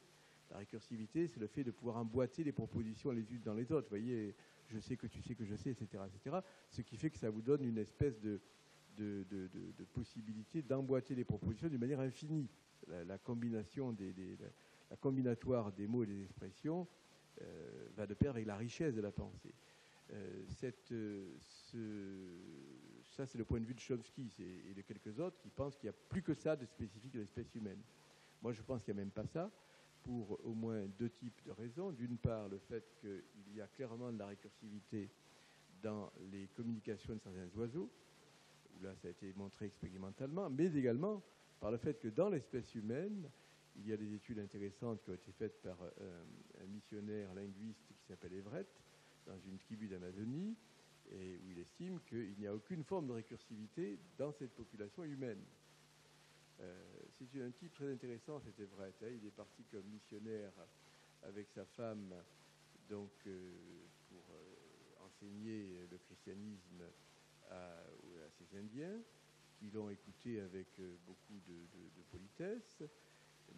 La récursivité, c'est le fait de pouvoir emboîter les propositions les unes dans les autres. Vous voyez, je sais que tu sais que je sais, etc., etc. Ce qui fait que ça vous donne une espèce de possibilité d'emboîter les propositions d'une manière infinie. La combinaison la combinatoire des mots et des expressions va de pair avec la richesse de la pensée. Ça, c'est le point de vue de Chomsky et de quelques autres qui pensent qu'il n'y a plus que ça de spécifique de l'espèce humaine. Moi, je pense qu'il n'y a même pas ça, pour au moins deux types de raisons. D'une part, le fait qu'il y a clairement de la récursivité dans les communications de certains oiseaux, où là, ça a été montré expérimentalement, mais également par le fait que dans l'espèce humaine, il y a des études intéressantes qui ont été faites par un missionnaire linguiste qui s'appelle Everett, dans une tribu d'Amazonie, et où il estime qu'il n'y a aucune forme de récursivité dans cette population humaine. C'est un type très intéressant, cet Everett. Hein. Il est parti comme missionnaire avec sa femme donc, pour enseigner le christianisme à ces Indiens, qui l'ont écouté avec beaucoup de politesse,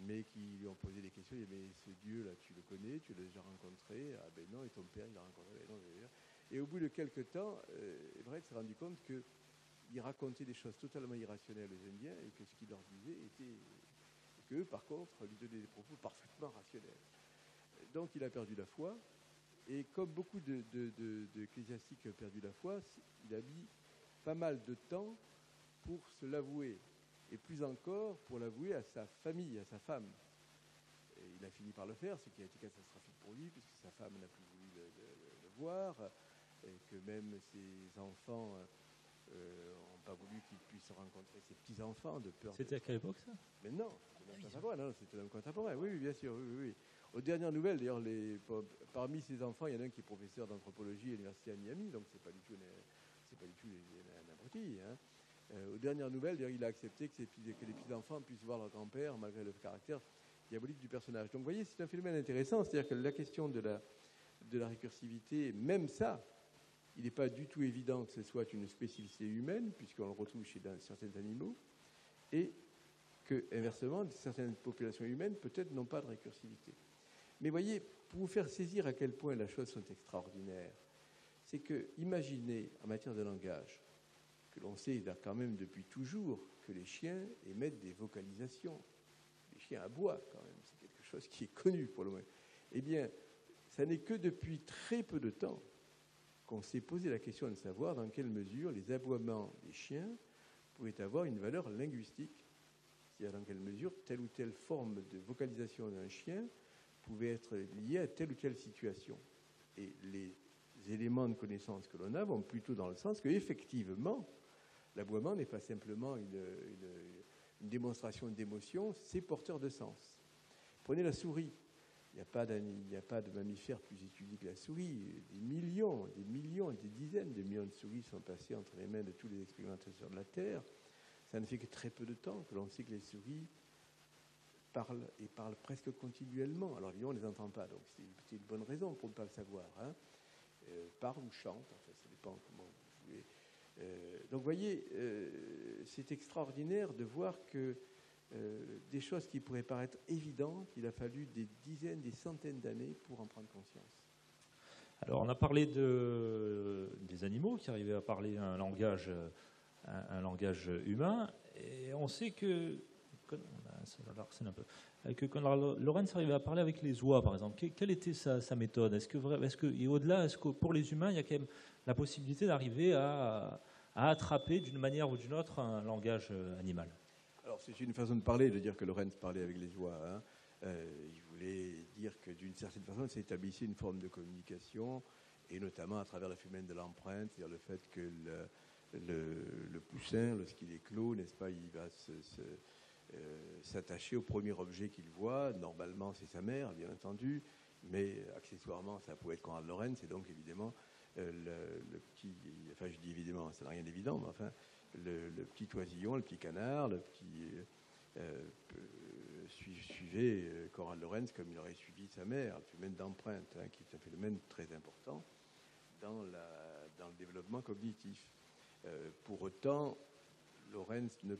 mais qui lui ont posé des questions. Il dit, mais ce Dieu-là, tu le connais, tu l'as déjà rencontré? Ah ben non, et ton père, il l'a rencontré? Ben non, et au bout de quelques temps, Everett s'est rendu compte qu'il racontait des choses totalement irrationnelles aux Indiens et que ce qu'il leur disait était... qu'eux, par contre, lui donnaient des propos parfaitement rationnels. Donc il a perdu la foi, et comme beaucoup d'ecclésiastiques ont perdu la foi, il a mis pas mal de temps pour se l'avouer, et plus encore pour l'avouer à sa famille, à sa femme. Et il a fini par le faire, ce qui a été catastrophique pour lui, puisque sa femme n'a plus voulu le voir. et que même ses enfants n'ont pas voulu qu'il puisse rencontrer ses petits-enfants de peur. C'était à quelle époque, ça? Mais non, c'était l'homme contemporain, oui, bien sûr, oui. Aux dernières nouvelles, d'ailleurs, parmi ses enfants, il y en a un qui est professeur d'anthropologie à l'université à Miami, donc c'est pas du tout un abruti. Aux dernières nouvelles, d'ailleurs, il a accepté que les petits-enfants puissent voir leur grand-père, malgré le caractère diabolique du personnage. Donc, vous voyez, c'est un phénomène intéressant, c'est-à-dire que la question de la récursivité, même ça, il n'est pas du tout évident que ce soit une spécificité humaine, puisqu'on le retrouve chez certains animaux, et que, inversement, certaines populations humaines, peut-être, n'ont pas de récursivité. Mais voyez, pour vous faire saisir à quel point les choses sont extraordinaires, c'est que, imaginez, en matière de langage, que l'on sait quand même depuis toujours que les chiens émettent des vocalisations. Les chiens aboient quand même, c'est quelque chose qui est connu pour le moins. Eh bien, ça n'est que depuis très peu de temps qu'on s'est posé la question de savoir dans quelle mesure les aboiements des chiens pouvaient avoir une valeur linguistique, c'est-à-dire dans quelle mesure telle ou telle forme de vocalisation d'un chien pouvait être liée à telle ou telle situation. Et les éléments de connaissance que l'on a vont plutôt dans le sens qu'effectivement, l'aboiement n'est pas simplement une démonstration d'émotion, c'est porteur de sens. Prenez la souris. Il n'y a pas de mammifère plus étudié que la souris. Des millions, des dizaines de millions de souris sont passées entre les mains de tous les expérimentateurs de la Terre. Ça ne fait que très peu de temps que l'on sait que les souris parlent, et parlent presque continuellement. Alors évidemment, on ne les entend pas, donc c'est une bonne raison pour ne pas le savoir. Parlent ou chantent, enfin, ça dépend comment vous voulez. Donc vous voyez, c'est extraordinaire de voir que des choses qui pourraient paraître évidentes, il a fallu des dizaines, des centaines d'années pour en prendre conscience. Alors on a parlé des animaux qui arrivaient à parler un langage humain, et on sait que Konrad Lorenz arrivait à parler avec les oies, par exemple. Quelle était sa méthode? Et au-delà, est-ce que pour les humains, il y a quand même la possibilité d'arriver à attraper d'une manière ou d'une autre un langage animal? Alors c'est une façon de parler, de dire que Lorenz parlait avec les oies. Il voulait dire que d'une certaine façon, il s'établissait une forme de communication, et notamment à travers le phénomène de l'empreinte, c'est-à-dire le fait que le poussin, lorsqu'il est clos, n'est-ce pas, il va s'attacher au premier objet qu'il voit. Normalement, c'est sa mère, bien entendu, mais accessoirement, ça pouvait être Konrad Lorenz, et donc évidemment, le petit, enfin je dis évidemment, ça n'a rien d'évident, mais enfin, le petit oisillon, le petit canard, le petit suivait Konrad Lorenz comme il aurait suivi sa mère, le phénomène d'empreinte, qui est un phénomène très important dans le développement cognitif. Pour autant, Lorenz ne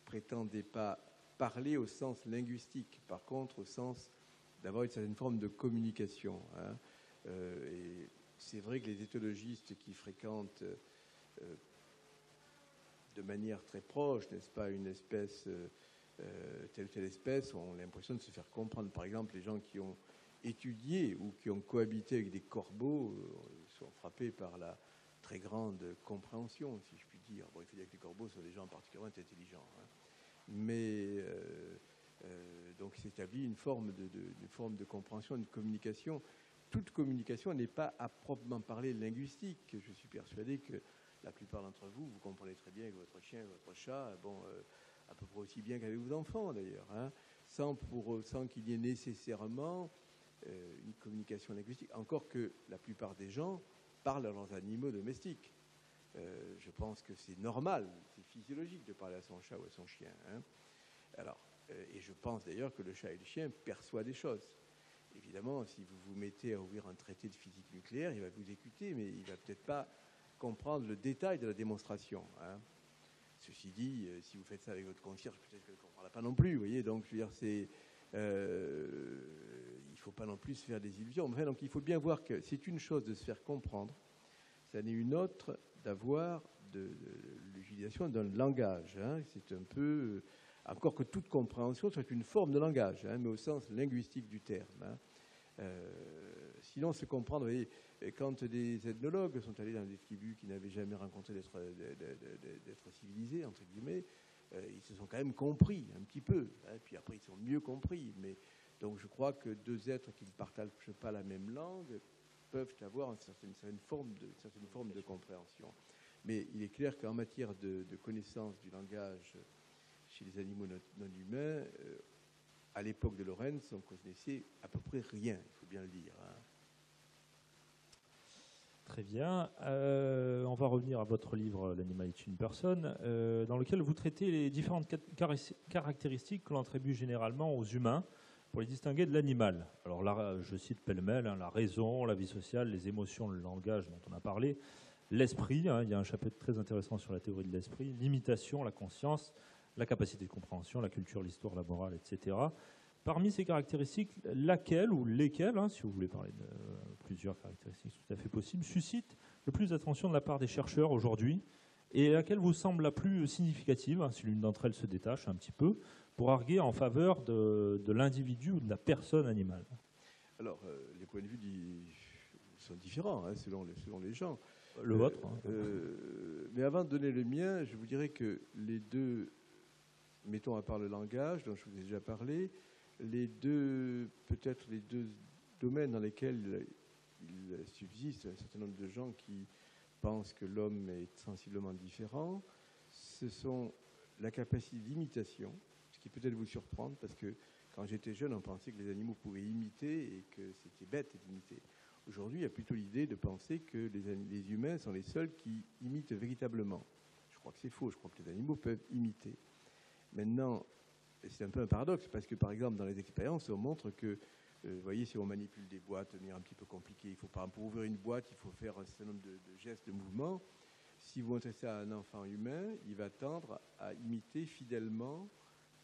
prétendait pas parler au sens linguistique, par contre au sens d'avoir une certaine forme de communication. Et c'est vrai que les éthologistes qui fréquentent de manière très proche, n'est-ce pas, une espèce, telle ou telle espèce, ont l'impression de se faire comprendre. Par exemple, les gens qui ont étudié ou qui ont cohabité avec des corbeaux sont frappés par la très grande compréhension, si je puis dire. Bon, il faut dire que les corbeaux sont des gens particulièrement intelligents. Mais donc s'établit une forme de compréhension, de communication. Toute communication n'est pas à proprement parler linguistique. Je suis persuadé que la plupart d'entre vous, vous comprenez très bien avec votre chien, votre chat, à peu près aussi bien qu'avec vos enfants d'ailleurs, sans qu'il y ait nécessairement une communication linguistique. Encore que la plupart des gens parlent à leurs animaux domestiques. Je pense que c'est normal, c'est physiologique de parler à son chat ou à son chien. Alors, et je pense d'ailleurs que le chat et le chien perçoivent des choses. Évidemment, si vous vous mettez à ouvrir un traité de physique nucléaire, il va vous écouter, mais il ne va peut-être pas comprendre le détail de la démonstration. Ceci dit, si vous faites ça avec votre concierge, peut-être qu'elle ne comprendra pas non plus. Vous voyez, donc je veux dire, il ne faut pas non plus se faire des illusions. Enfin, donc il faut bien voir que c'est une chose de se faire comprendre, ça n'est une autre d'avoir de l'utilisation d'un langage. C'est un peu, encore que toute compréhension soit une forme de langage, mais au sens linguistique du terme. Sinon, se comprendre, vous voyez, quand des ethnologues sont allés dans des tribus qui n'avaient jamais rencontré d'être civilisés, entre guillemets, ils se sont quand même compris un petit peu. Puis après, ils sont mieux compris. Mais donc, je crois que deux êtres qui ne partagent pas la même langue peuvent avoir une certaine forme de compréhension. Mais il est clair qu'en matière de connaissance du langage chez les animaux non humains, à l'époque de Lorenz, on connaissait à peu près rien, il faut bien le dire. Très bien. On va revenir à votre livre L'animal est une personne, dans lequel vous traitez les différentes caractéristiques que l'on attribue généralement aux humains pour les distinguer de l'animal. Alors là, je cite pêle-mêle, la raison, la vie sociale, les émotions, le langage dont on a parlé, l'esprit, il y a un chapitre très intéressant sur la théorie de l'esprit, l'imitation, la conscience, la capacité de compréhension, la culture, l'histoire, la morale, etc. Parmi ces caractéristiques, laquelle ou lesquelles, si vous voulez parler de plusieurs caractéristiques tout à fait possibles, suscite le plus d'attention de la part des chercheurs aujourd'hui et laquelle vous semble la plus significative, si l'une d'entre elles se détache un petit peu, pour arguer en faveur de l'individu ou de la personne animale? Alors, les points de vue sont différents selon les gens. Le vôtre. Mais avant de donner le mien, je vous dirais que les deux, mettons à part le langage, dont je vous ai déjà parlé, peut-être les deux domaines dans lesquels il subsiste un certain nombre de gens qui pensent que l'homme est sensiblement différent, ce sont la capacité d'imitation, ce qui peut-être vous surprendre, parce que quand j'étais jeune, on pensait que les animaux pouvaient imiter et que c'était bête d'imiter. Aujourd'hui, il y a plutôt l'idée de penser que les humains sont les seuls qui imitent véritablement. Je crois que c'est faux, je crois que les animaux peuvent imiter. Maintenant, c'est un peu un paradoxe, parce que par exemple, dans les expériences, on montre que, vous voyez, si on manipule des boîtes de manière un petit peu compliquée, il faut, par exemple, pour ouvrir une boîte, il faut faire un certain nombre de gestes, de mouvements. Si vous montrez ça à un enfant humain, il va tendre à imiter fidèlement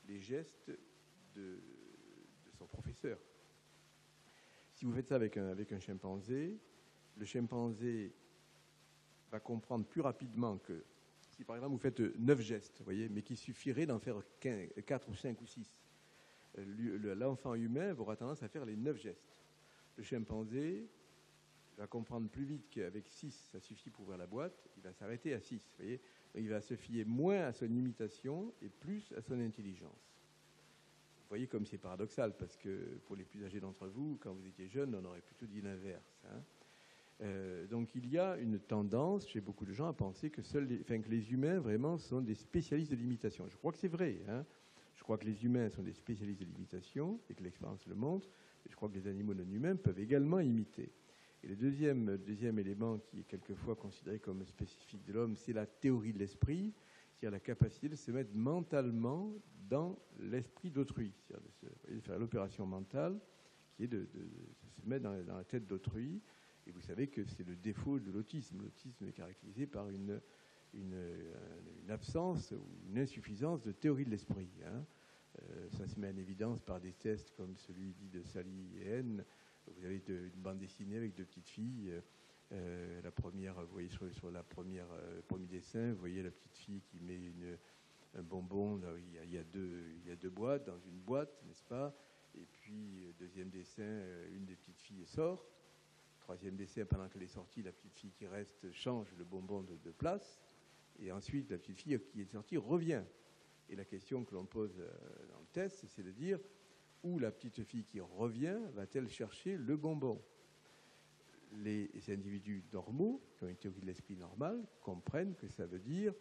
les gestes de son professeur. Si vous faites ça avec un chimpanzé, le chimpanzé va comprendre plus rapidement que si par exemple vous faites 9 gestes, vous voyez, mais qu'il suffirait d'en faire 4 ou 5 ou 6, l'enfant humain aura tendance à faire les 9 gestes. Le chimpanzé va comprendre plus vite qu'avec 6, ça suffit pour ouvrir la boîte, il va s'arrêter à 6. Vous voyez, il va se fier moins à son imitation et plus à son intelligence. Vous voyez comme c'est paradoxal, parce que pour les plus âgés d'entre vous, quand vous étiez jeune, on aurait plutôt dit l'inverse. Donc il y a une tendance chez beaucoup de gens à penser que que les humains vraiment sont des spécialistes de l'imitation. Je crois que c'est vrai. Je crois que les humains sont des spécialistes de l'imitation et que l'expérience le montre. Et je crois que les animaux non humains peuvent également imiter. Et le deuxième élément qui est quelquefois considéré comme spécifique de l'homme, c'est la théorie de l'esprit, c'est-à-dire la capacité de se mettre mentalement dans l'esprit d'autrui, c'est-à-dire de faire l'opération mentale qui est de se mettre dans la tête d'autrui. Et vous savez que c'est le défaut de l'autisme. L'autisme est caractérisé par une absence ou une insuffisance de théorie de l'esprit. Ça se met en évidence par des tests comme celui dit de Sally et N. Vous avez une bande dessinée avec 2 petites filles. La première, vous voyez sur premier dessin, vous voyez la petite fille qui met un bonbon. Là, il y a deux boîtes dans une boîte, n'est-ce pas? Et puis, deuxième dessin, une des petites filles sort. Troisième dessin, pendant qu'elle est sortie, la petite fille qui reste change le bonbon de place. Et ensuite, la petite fille qui est sortie revient. Et la question que l'on pose dans le test, c'est de dire où la petite fille qui revient va-t-elle chercher le bonbon? Les individus normaux, qui ont une théorie de l'esprit normale, comprennent que ça veut dire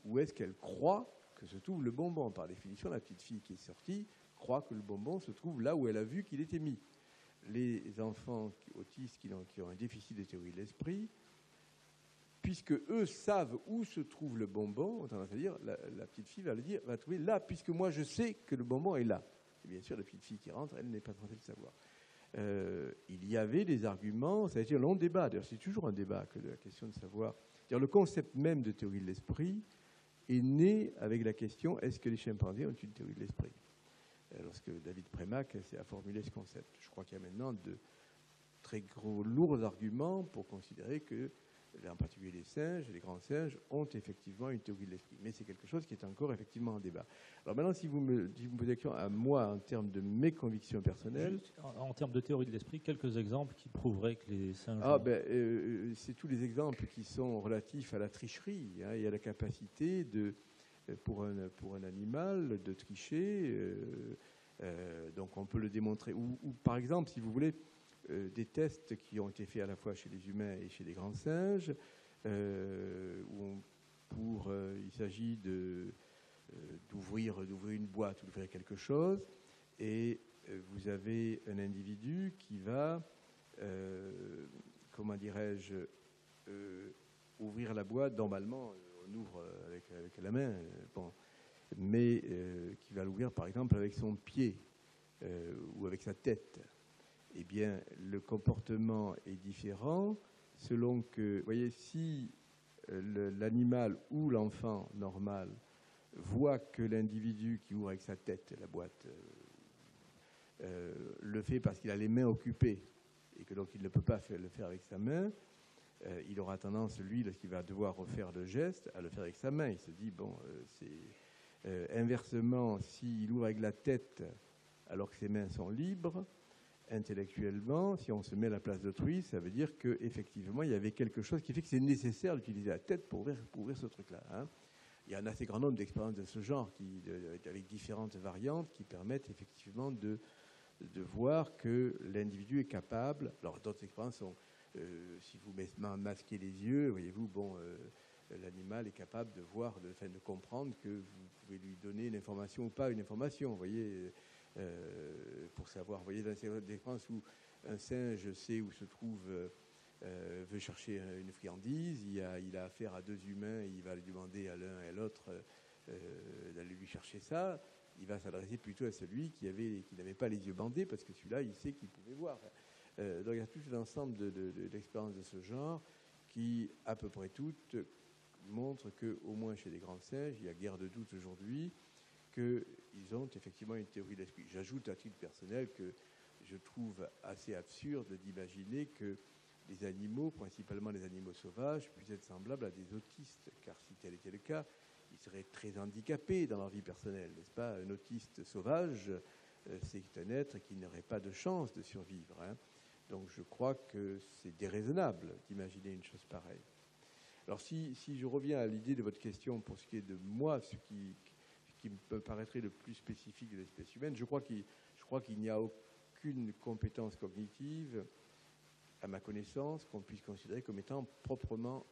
où est-ce qu'elle croit que se trouve le bonbon. Par définition, la petite fille qui est sortie croit que le bonbon se trouve là où elle a vu qu'il était mis. Les enfants autistes qui ont un déficit de théorie de l'esprit, puisque eux savent où se trouve le bonbon, on a tendance à dire, la petite fille va trouver là, puisque moi je sais que le bonbon est là. Et bien sûr, la petite fille qui rentre, elle n'est pas censée le savoir. Il y avait des arguments, ça a été un long débat, d'ailleurs c'est toujours un débat que la question de savoir. C'est-à-dire, le concept même de théorie de l'esprit est né avec la question, est-ce que les chimpanzés ont une théorie de l'esprit? Lorsque David Premack a formulé ce concept. Je crois qu'il y a maintenant de très lourds arguments pour considérer que, en particulier les singes, les grands singes, ont effectivement une théorie de l'esprit. Mais c'est quelque chose qui est encore effectivement en débat. Alors maintenant, si vous me posez la question à moi en termes de mes convictions personnelles... Juste, en termes de théorie de l'esprit, quelques exemples qui prouveraient que les singes... c'est tous les exemples qui sont relatifs à la tricherie et à la capacité pour un animal de tricher. Donc on peut le démontrer. Ou par exemple, si vous voulez, des tests qui ont été faits à la fois chez les humains et chez les grands singes, où il s'agit d'ouvrir une boîte ou d'ouvrir quelque chose, et vous avez un individu qui va, comment dirais-je, ouvrir la boîte. Normalement, on ouvre avec la main, bon, mais qui va l'ouvrir par exemple avec son pied ou avec sa tête. Eh bien, le comportement est différent selon que, vous voyez, si l'animal ou l'enfant normal voit que l'individu qui ouvre avec sa tête la boîte le fait parce qu'il a les mains occupées et que donc il ne peut pas le faire avec sa main, il aura tendance, lui, lorsqu'il va devoir refaire le geste, à le faire avec sa main. Il se dit, bon, inversement, s'il ouvre avec la tête alors que ses mains sont libres, intellectuellement, si on se met à la place d'autrui, ça veut dire qu'effectivement, il y avait quelque chose qui fait que c'est nécessaire d'utiliser la tête pour ouvrir ce truc-là. Hein. Il y a un assez grand nombre d'expériences de ce genre, avec différentes variantes, qui permettent effectivement de voir que l'individu est capable. Alors, d'autres expériences sont, si vous masquez les yeux, voyez-vous, bon, l'animal est capable de voir, de comprendre que vous pouvez lui donner une information ou pas une information, vous voyez. Pour savoir, vous voyez, dans ces expériences où un singe sait où se trouve, veut chercher une friandise, il a affaire à deux humains, il va lui demander à l'un et à l'autre d'aller lui chercher ça, il va s'adresser plutôt à celui qui n'avait pas les yeux bandés, parce que celui-là, il sait qu'il pouvait voir. Donc il y a tout un ensemble d'expériences de ce genre qui, à peu près toutes, montrent qu'au moins chez les grands singes, il n'y a guère de doute aujourd'hui, qu'ils ont effectivement une théorie de l'esprit. J'ajoute à titre personnel que je trouve assez absurde d'imaginer que les animaux, principalement les animaux sauvages, puissent être semblables à des autistes, car si tel était le cas, ils seraient très handicapés dans leur vie personnelle, n'est-ce pas? Un autiste sauvage, c'est un être qui n'aurait pas de chance de survivre. Hein. Donc je crois que c'est déraisonnable d'imaginer une chose pareille. Alors si je reviens à l'idée de votre question pour ce qui est de moi, ce qui me paraîtrait le plus spécifique de l'espèce humaine, je crois qu'il n'y a aucune compétence cognitive, à ma connaissance, qu'on puisse considérer comme étant proprement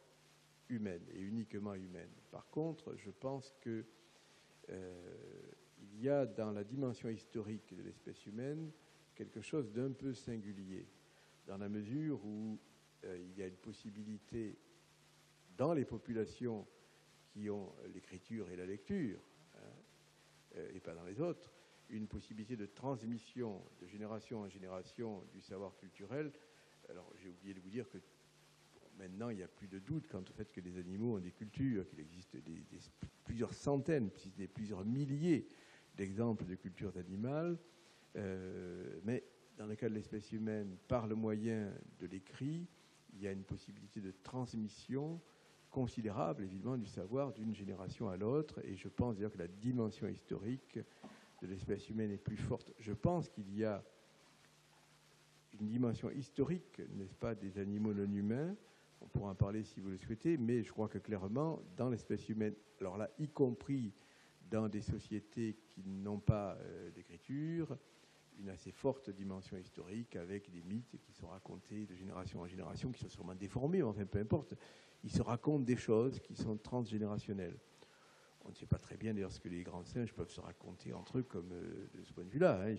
humaine et uniquement humaine. Par contre, je pense qu'il y a dans la dimension historique de l'espèce humaine quelque chose d'un peu singulier, dans la mesure où il y a une possibilité dans les populations qui ont l'écriture et la lecture, et pas dans les autres, une possibilité de transmission de génération en génération du savoir culturel. Alors, j'ai oublié de vous dire que maintenant, il n'y a plus de doute quant au fait que les animaux ont des cultures, qu'il existe plusieurs centaines, si ce n'est plusieurs milliers d'exemples de cultures animales. Mais dans le cas de l'espèce humaine, par le moyen de l'écrit, il y a une possibilité de transmission considérable, évidemment, du savoir d'une génération à l'autre. Et je pense d'ailleurs que la dimension historique de l'espèce humaine est plus forte. Je pense qu'il y a une dimension historique, n'est-ce pas, des animaux non humains. On pourra en parler si vous le souhaitez, mais je crois que clairement, dans l'espèce humaine, alors là, y compris dans des sociétés qui n'ont pas d'écriture, une assez forte dimension historique avec des mythes qui sont racontés de génération en génération, qui sont sûrement déformés, enfin peu importe. Ils se racontent des choses qui sont transgénérationnelles. On ne sait pas très bien d'ailleurs ce que les grands singes peuvent se raconter entre eux comme de ce point de vue-là. Hein.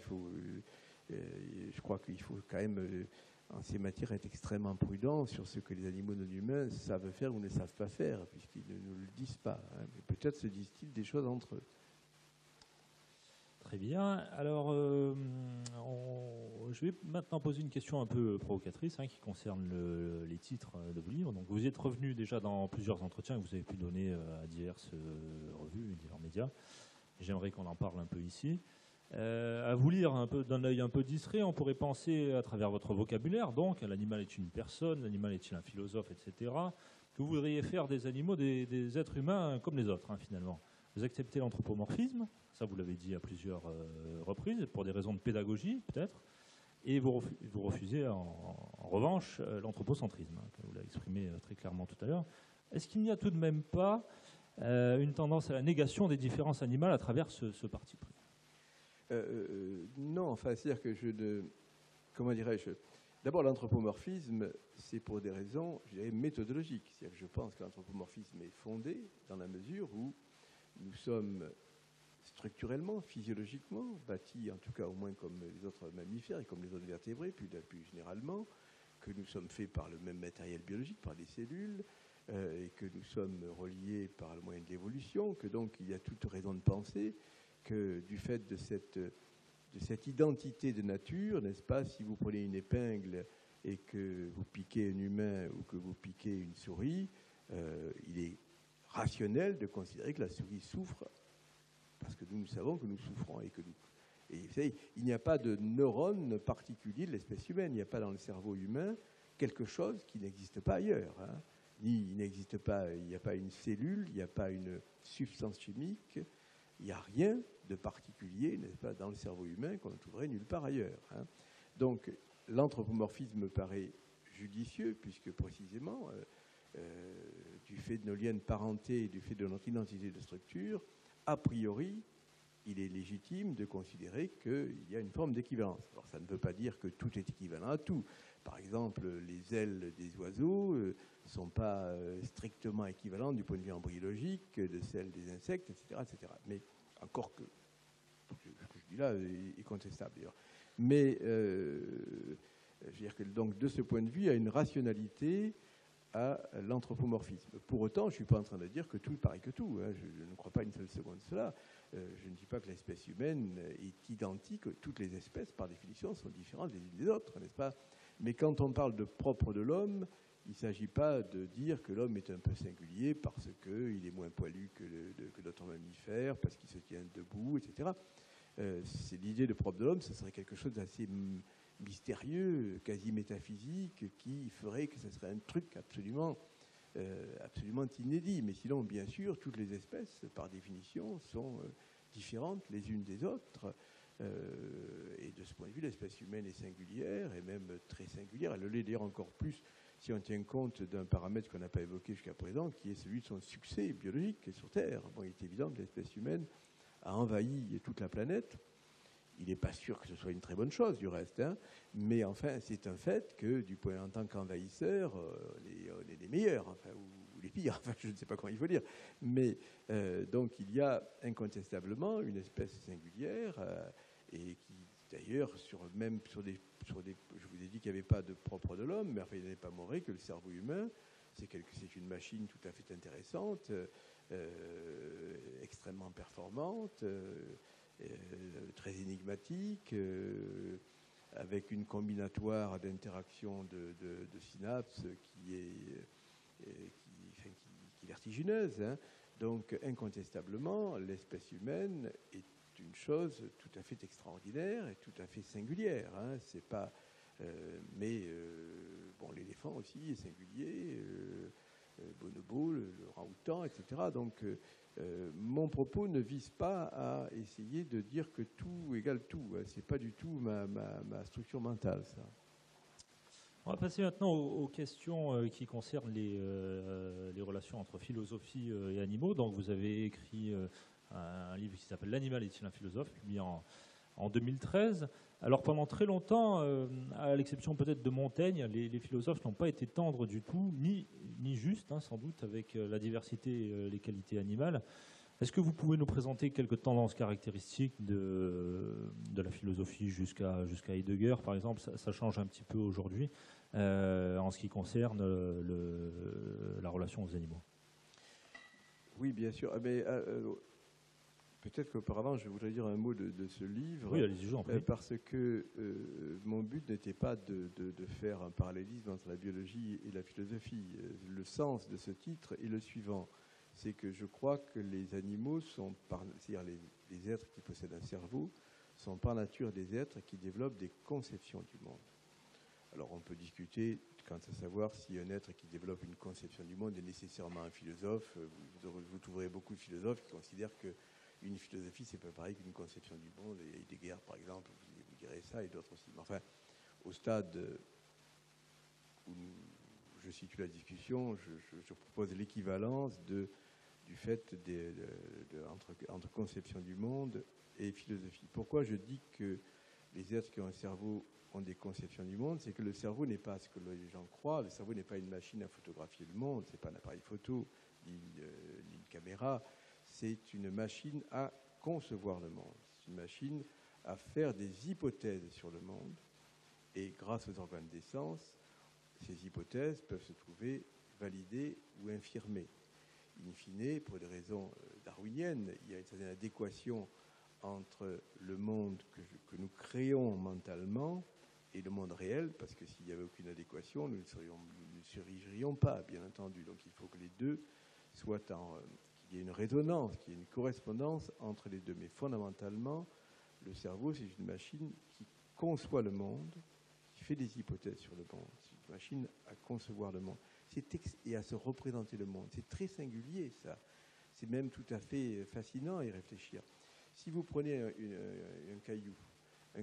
Je crois qu'il faut quand même, en ces matières, être extrêmement prudent sur ce que les animaux non humains savent faire ou ne savent pas faire, puisqu'ils ne nous le disent pas. Hein. Mais peut-être se disent-ils des choses entre eux. Très bien. Alors, je vais maintenant poser une question un peu provocatrice qui concerne les titres de vos livres. Donc, vous y êtes revenu déjà dans plusieurs entretiens que vous avez pu donner à diverses revues et divers médias. J'aimerais qu'on en parle un peu ici. À vous lire un peu d'un œil un peu distrait, on pourrait penser à travers votre vocabulaire, donc l'animal est une personne, l'animal est-il un philosophe, etc., que vous voudriez faire des animaux des êtres humains comme les autres, finalement. Vous acceptez l'anthropomorphisme, ça vous l'avez dit à plusieurs reprises, pour des raisons de pédagogie peut-être, et vous refusez en revanche l'anthropocentrisme, que vous l'avez exprimé très clairement tout à l'heure. Est-ce qu'il n'y a tout de même pas une tendance à la négation des différences animales à travers ce parti pris ? Non, enfin, c'est-à-dire que comment dirais-je, D'abord, l'anthropomorphisme, c'est pour des raisons, je dirais, méthodologiques. C'est-à-dire que je pense que l'anthropomorphisme est fondé dans la mesure où nous sommes structurellement, physiologiquement, bâtis, en tout cas au moins comme les autres mammifères et comme les autres vertébrés, plus généralement, que nous sommes faits par le même matériel biologique, par des cellules, et que nous sommes reliés par le moyen de l'évolution, que donc il y a toute raison de penser que du fait de cette identité de nature, n'est-ce pas, si vous prenez une épingle et que vous piquez un humain ou que vous piquez une souris, il est rationnel de considérer que la souris souffre parce que nous savons que nous souffrons et vous savez, il n'y a pas de neurone particulier de l'espèce humaine. Il n'y a pas dans le cerveau humain quelque chose qui n'existe pas ailleurs. Hein. Il n'y a pas une cellule, il n'y a pas une substance chimique, il n'y a rien de particulier, n'est-ce pas, dans le cerveau humain qu'on ne trouverait nulle part ailleurs. Hein. Donc, l'anthropomorphisme me paraît judicieux, puisque précisément, du fait de nos liens de parenté et du fait de notre identité de structure, a priori, il est légitime de considérer qu'il y a une forme d'équivalence. Alors, ça ne veut pas dire que tout est équivalent à tout. Par exemple, les ailes des oiseaux ne sont pas strictement équivalentes du point de vue embryologique de celles des insectes, etc. etc. Mais encore que ce que je dis là est contestable d'ailleurs. Mais je veux dire que donc, de ce point de vue, il y a une rationalité à l'anthropomorphisme. Pour autant, je ne suis pas en train de dire que tout est pareil que tout. Hein. Je ne crois pas une seule seconde cela. Je ne dis pas que l'espèce humaine est identique. Toutes les espèces, par définition, sont différentes les unes des autres, n'est-ce pas? Mais quand on parle de propre de l'homme, il ne s'agit pas de dire que l'homme est un peu singulier parce qu'il est moins poilu que d'autres mammifères, parce qu'il se tient debout, etc. C'est l'idée de propre de l'homme, ce serait quelque chose d'assez mystérieux, quasi métaphysique, qui ferait que ce serait un truc absolument inédit. Mais sinon, bien sûr, toutes les espèces, par définition, sont différentes les unes des autres. Et de ce point de vue, l'espèce humaine est singulière, et même très singulière. Elle l'est d'ailleurs encore plus si on tient compte d'un paramètre qu'on n'a pas évoqué jusqu'à présent, qui est celui de son succès biologique sur Terre. Bon, il est évident que l'espèce humaine a envahi toute la planète. Il n'est pas sûr que ce soit une très bonne chose, du reste. Hein. Mais enfin, c'est un fait que, en tant qu'envahisseurs, on est les meilleurs, enfin, ou les pires, enfin, je ne sais pas comment il faut dire. Mais donc, il y a incontestablement une espèce singulière, et qui, d'ailleurs, même sur des... Je vous ai dit qu'il n'y avait pas de propre de l'homme, mais enfin, il n'est pas montré que le cerveau humain, c'est une machine tout à fait intéressante, extrêmement performante, très énigmatique, avec une combinatoire d'interaction de synapses qui est vertigineuse. Hein. Donc, incontestablement, l'espèce humaine est une chose tout à fait extraordinaire et tout à fait singulière. Hein. C'est pas, bon, l'éléphant aussi est singulier, bonobo, le orang-outan, etc. Donc, mon propos ne vise pas à essayer de dire que tout égale tout. Ce n'est pas du tout ma structure mentale, ça. On va passer maintenant aux questions qui concernent les relations entre philosophie et animaux. Donc, vous avez écrit un livre qui s'appelle « L'animal est-il un philosophe ?» publié en 2013. Alors, pendant très longtemps, à l'exception peut-être de Montaigne, les philosophes n'ont pas été tendres du tout, ni justes, hein, sans doute, avec la diversité et les qualités animales. Est-ce que vous pouvez nous présenter quelques tendances caractéristiques de la philosophie jusqu'à Heidegger, par exemple? Ça change un petit peu aujourd'hui en ce qui concerne la relation aux animaux. Oui, bien sûr. Mais, peut-être qu'auparavant, je voudrais dire un mot de ce livre. Oui, allez-y, j'en prie. Parce que mon but n'était pas de faire un parallélisme entre la biologie et la philosophie. Le sens de ce titre est le suivant. C'est que je crois que les animaux c'est-à-dire les êtres qui possèdent un cerveau, sont par nature des êtres qui développent des conceptions du monde. Alors on peut discuter quant à savoir si un être qui développe une conception du monde est nécessairement un philosophe. Vous trouverez beaucoup de philosophes qui considèrent qu'une philosophie, c'est pas pareil qu'une conception du monde. Et Heidegger, par exemple, vous direz ça, et d'autres aussi. Mais enfin, au stade où je situe la discussion, je propose l'équivalence du fait entre conception du monde et philosophie. Pourquoi je dis que les êtres qui ont un cerveau ont des conceptions du monde, c'est que le cerveau n'est pas ce que les gens croient. Le cerveau n'est pas une machine à photographier le monde, c'est pas un appareil photo, ni une caméra. C'est une machine à concevoir le monde. C'est une machine à faire des hypothèses sur le monde. Et grâce aux organes des sens, ces hypothèses peuvent se trouver validées ou infirmées. In fine, pour des raisons darwiniennes, il y a une certaine adéquation entre le monde que nous créons mentalement et le monde réel, parce que s'il n'y avait aucune adéquation, nous ne survivrions pas, bien entendu. Donc il faut que les deux soient qu'il y ait une résonance, qu'il y ait une correspondance entre les deux. Mais fondamentalement, le cerveau, c'est une machine qui conçoit le monde, qui fait des hypothèses sur le monde. C'est une machine à concevoir le monde et à se représenter le monde. C'est très singulier, ça. C'est même tout à fait fascinant à y réfléchir. Si vous prenez un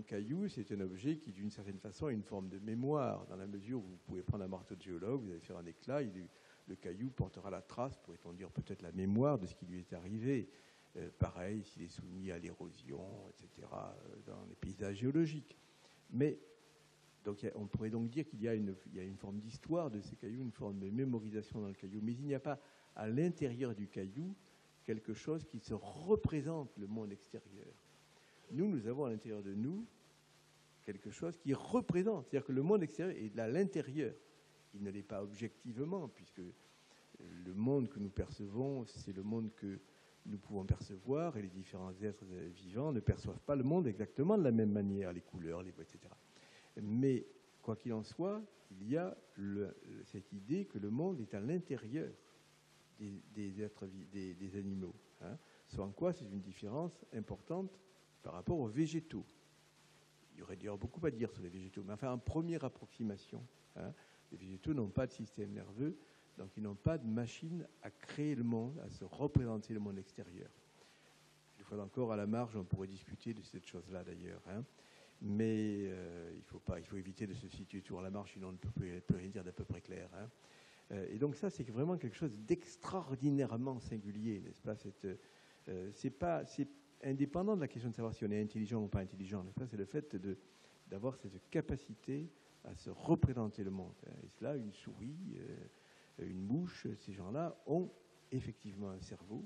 caillou, c'est un objet qui, d'une certaine façon, a une forme de mémoire, dans la mesure où vous pouvez prendre un marteau de géologue, vous allez faire un éclat, le caillou portera la trace, pourrait-on dire peut-être la mémoire de ce qui lui est arrivé. Pareil, s'il est soumis à l'érosion, etc., dans les paysages géologiques. Mais donc, on pourrait donc dire qu'il y a une forme d'histoire de ces cailloux, une forme de mémorisation dans le caillou. Mais il n'y a pas à l'intérieur du caillou quelque chose qui se représente le monde extérieur. Nous avons à l'intérieur de nous quelque chose qui représente. C'est-à-dire que le monde extérieur est à l'intérieur. Il ne l'est pas objectivement, puisque le monde que nous percevons, c'est le monde que nous pouvons percevoir, et les différents êtres vivants ne perçoivent pas le monde exactement de la même manière, les couleurs, les voix, etc. Mais, quoi qu'il en soit, il y a cette idée que le monde est à l'intérieur des êtres, des animaux. Hein. Sans quoi, c'est une différence importante par rapport aux végétaux. Il y aurait d'ailleurs beaucoup à dire sur les végétaux, mais enfin, en première approximation, hein, les végétaux n'ont pas de système nerveux, donc ils n'ont pas de machine à créer le monde, à se représenter le monde extérieur. Une fois encore, à la marge, on pourrait discuter de cette chose-là d'ailleurs. Hein. Mais il faut éviter de se situer toujours à la marge, sinon on ne peut rien dire d'à peu près clair. Hein. Et donc ça, c'est vraiment quelque chose d'extraordinairement singulier, n'est-ce pas? C'est indépendant de la question de savoir si on est intelligent ou pas intelligent, n'est-ce pas? C'est le fait d'avoir cette capacité à se représenter le monde. Et cela, une souris, une mouche, ces gens-là ont effectivement un cerveau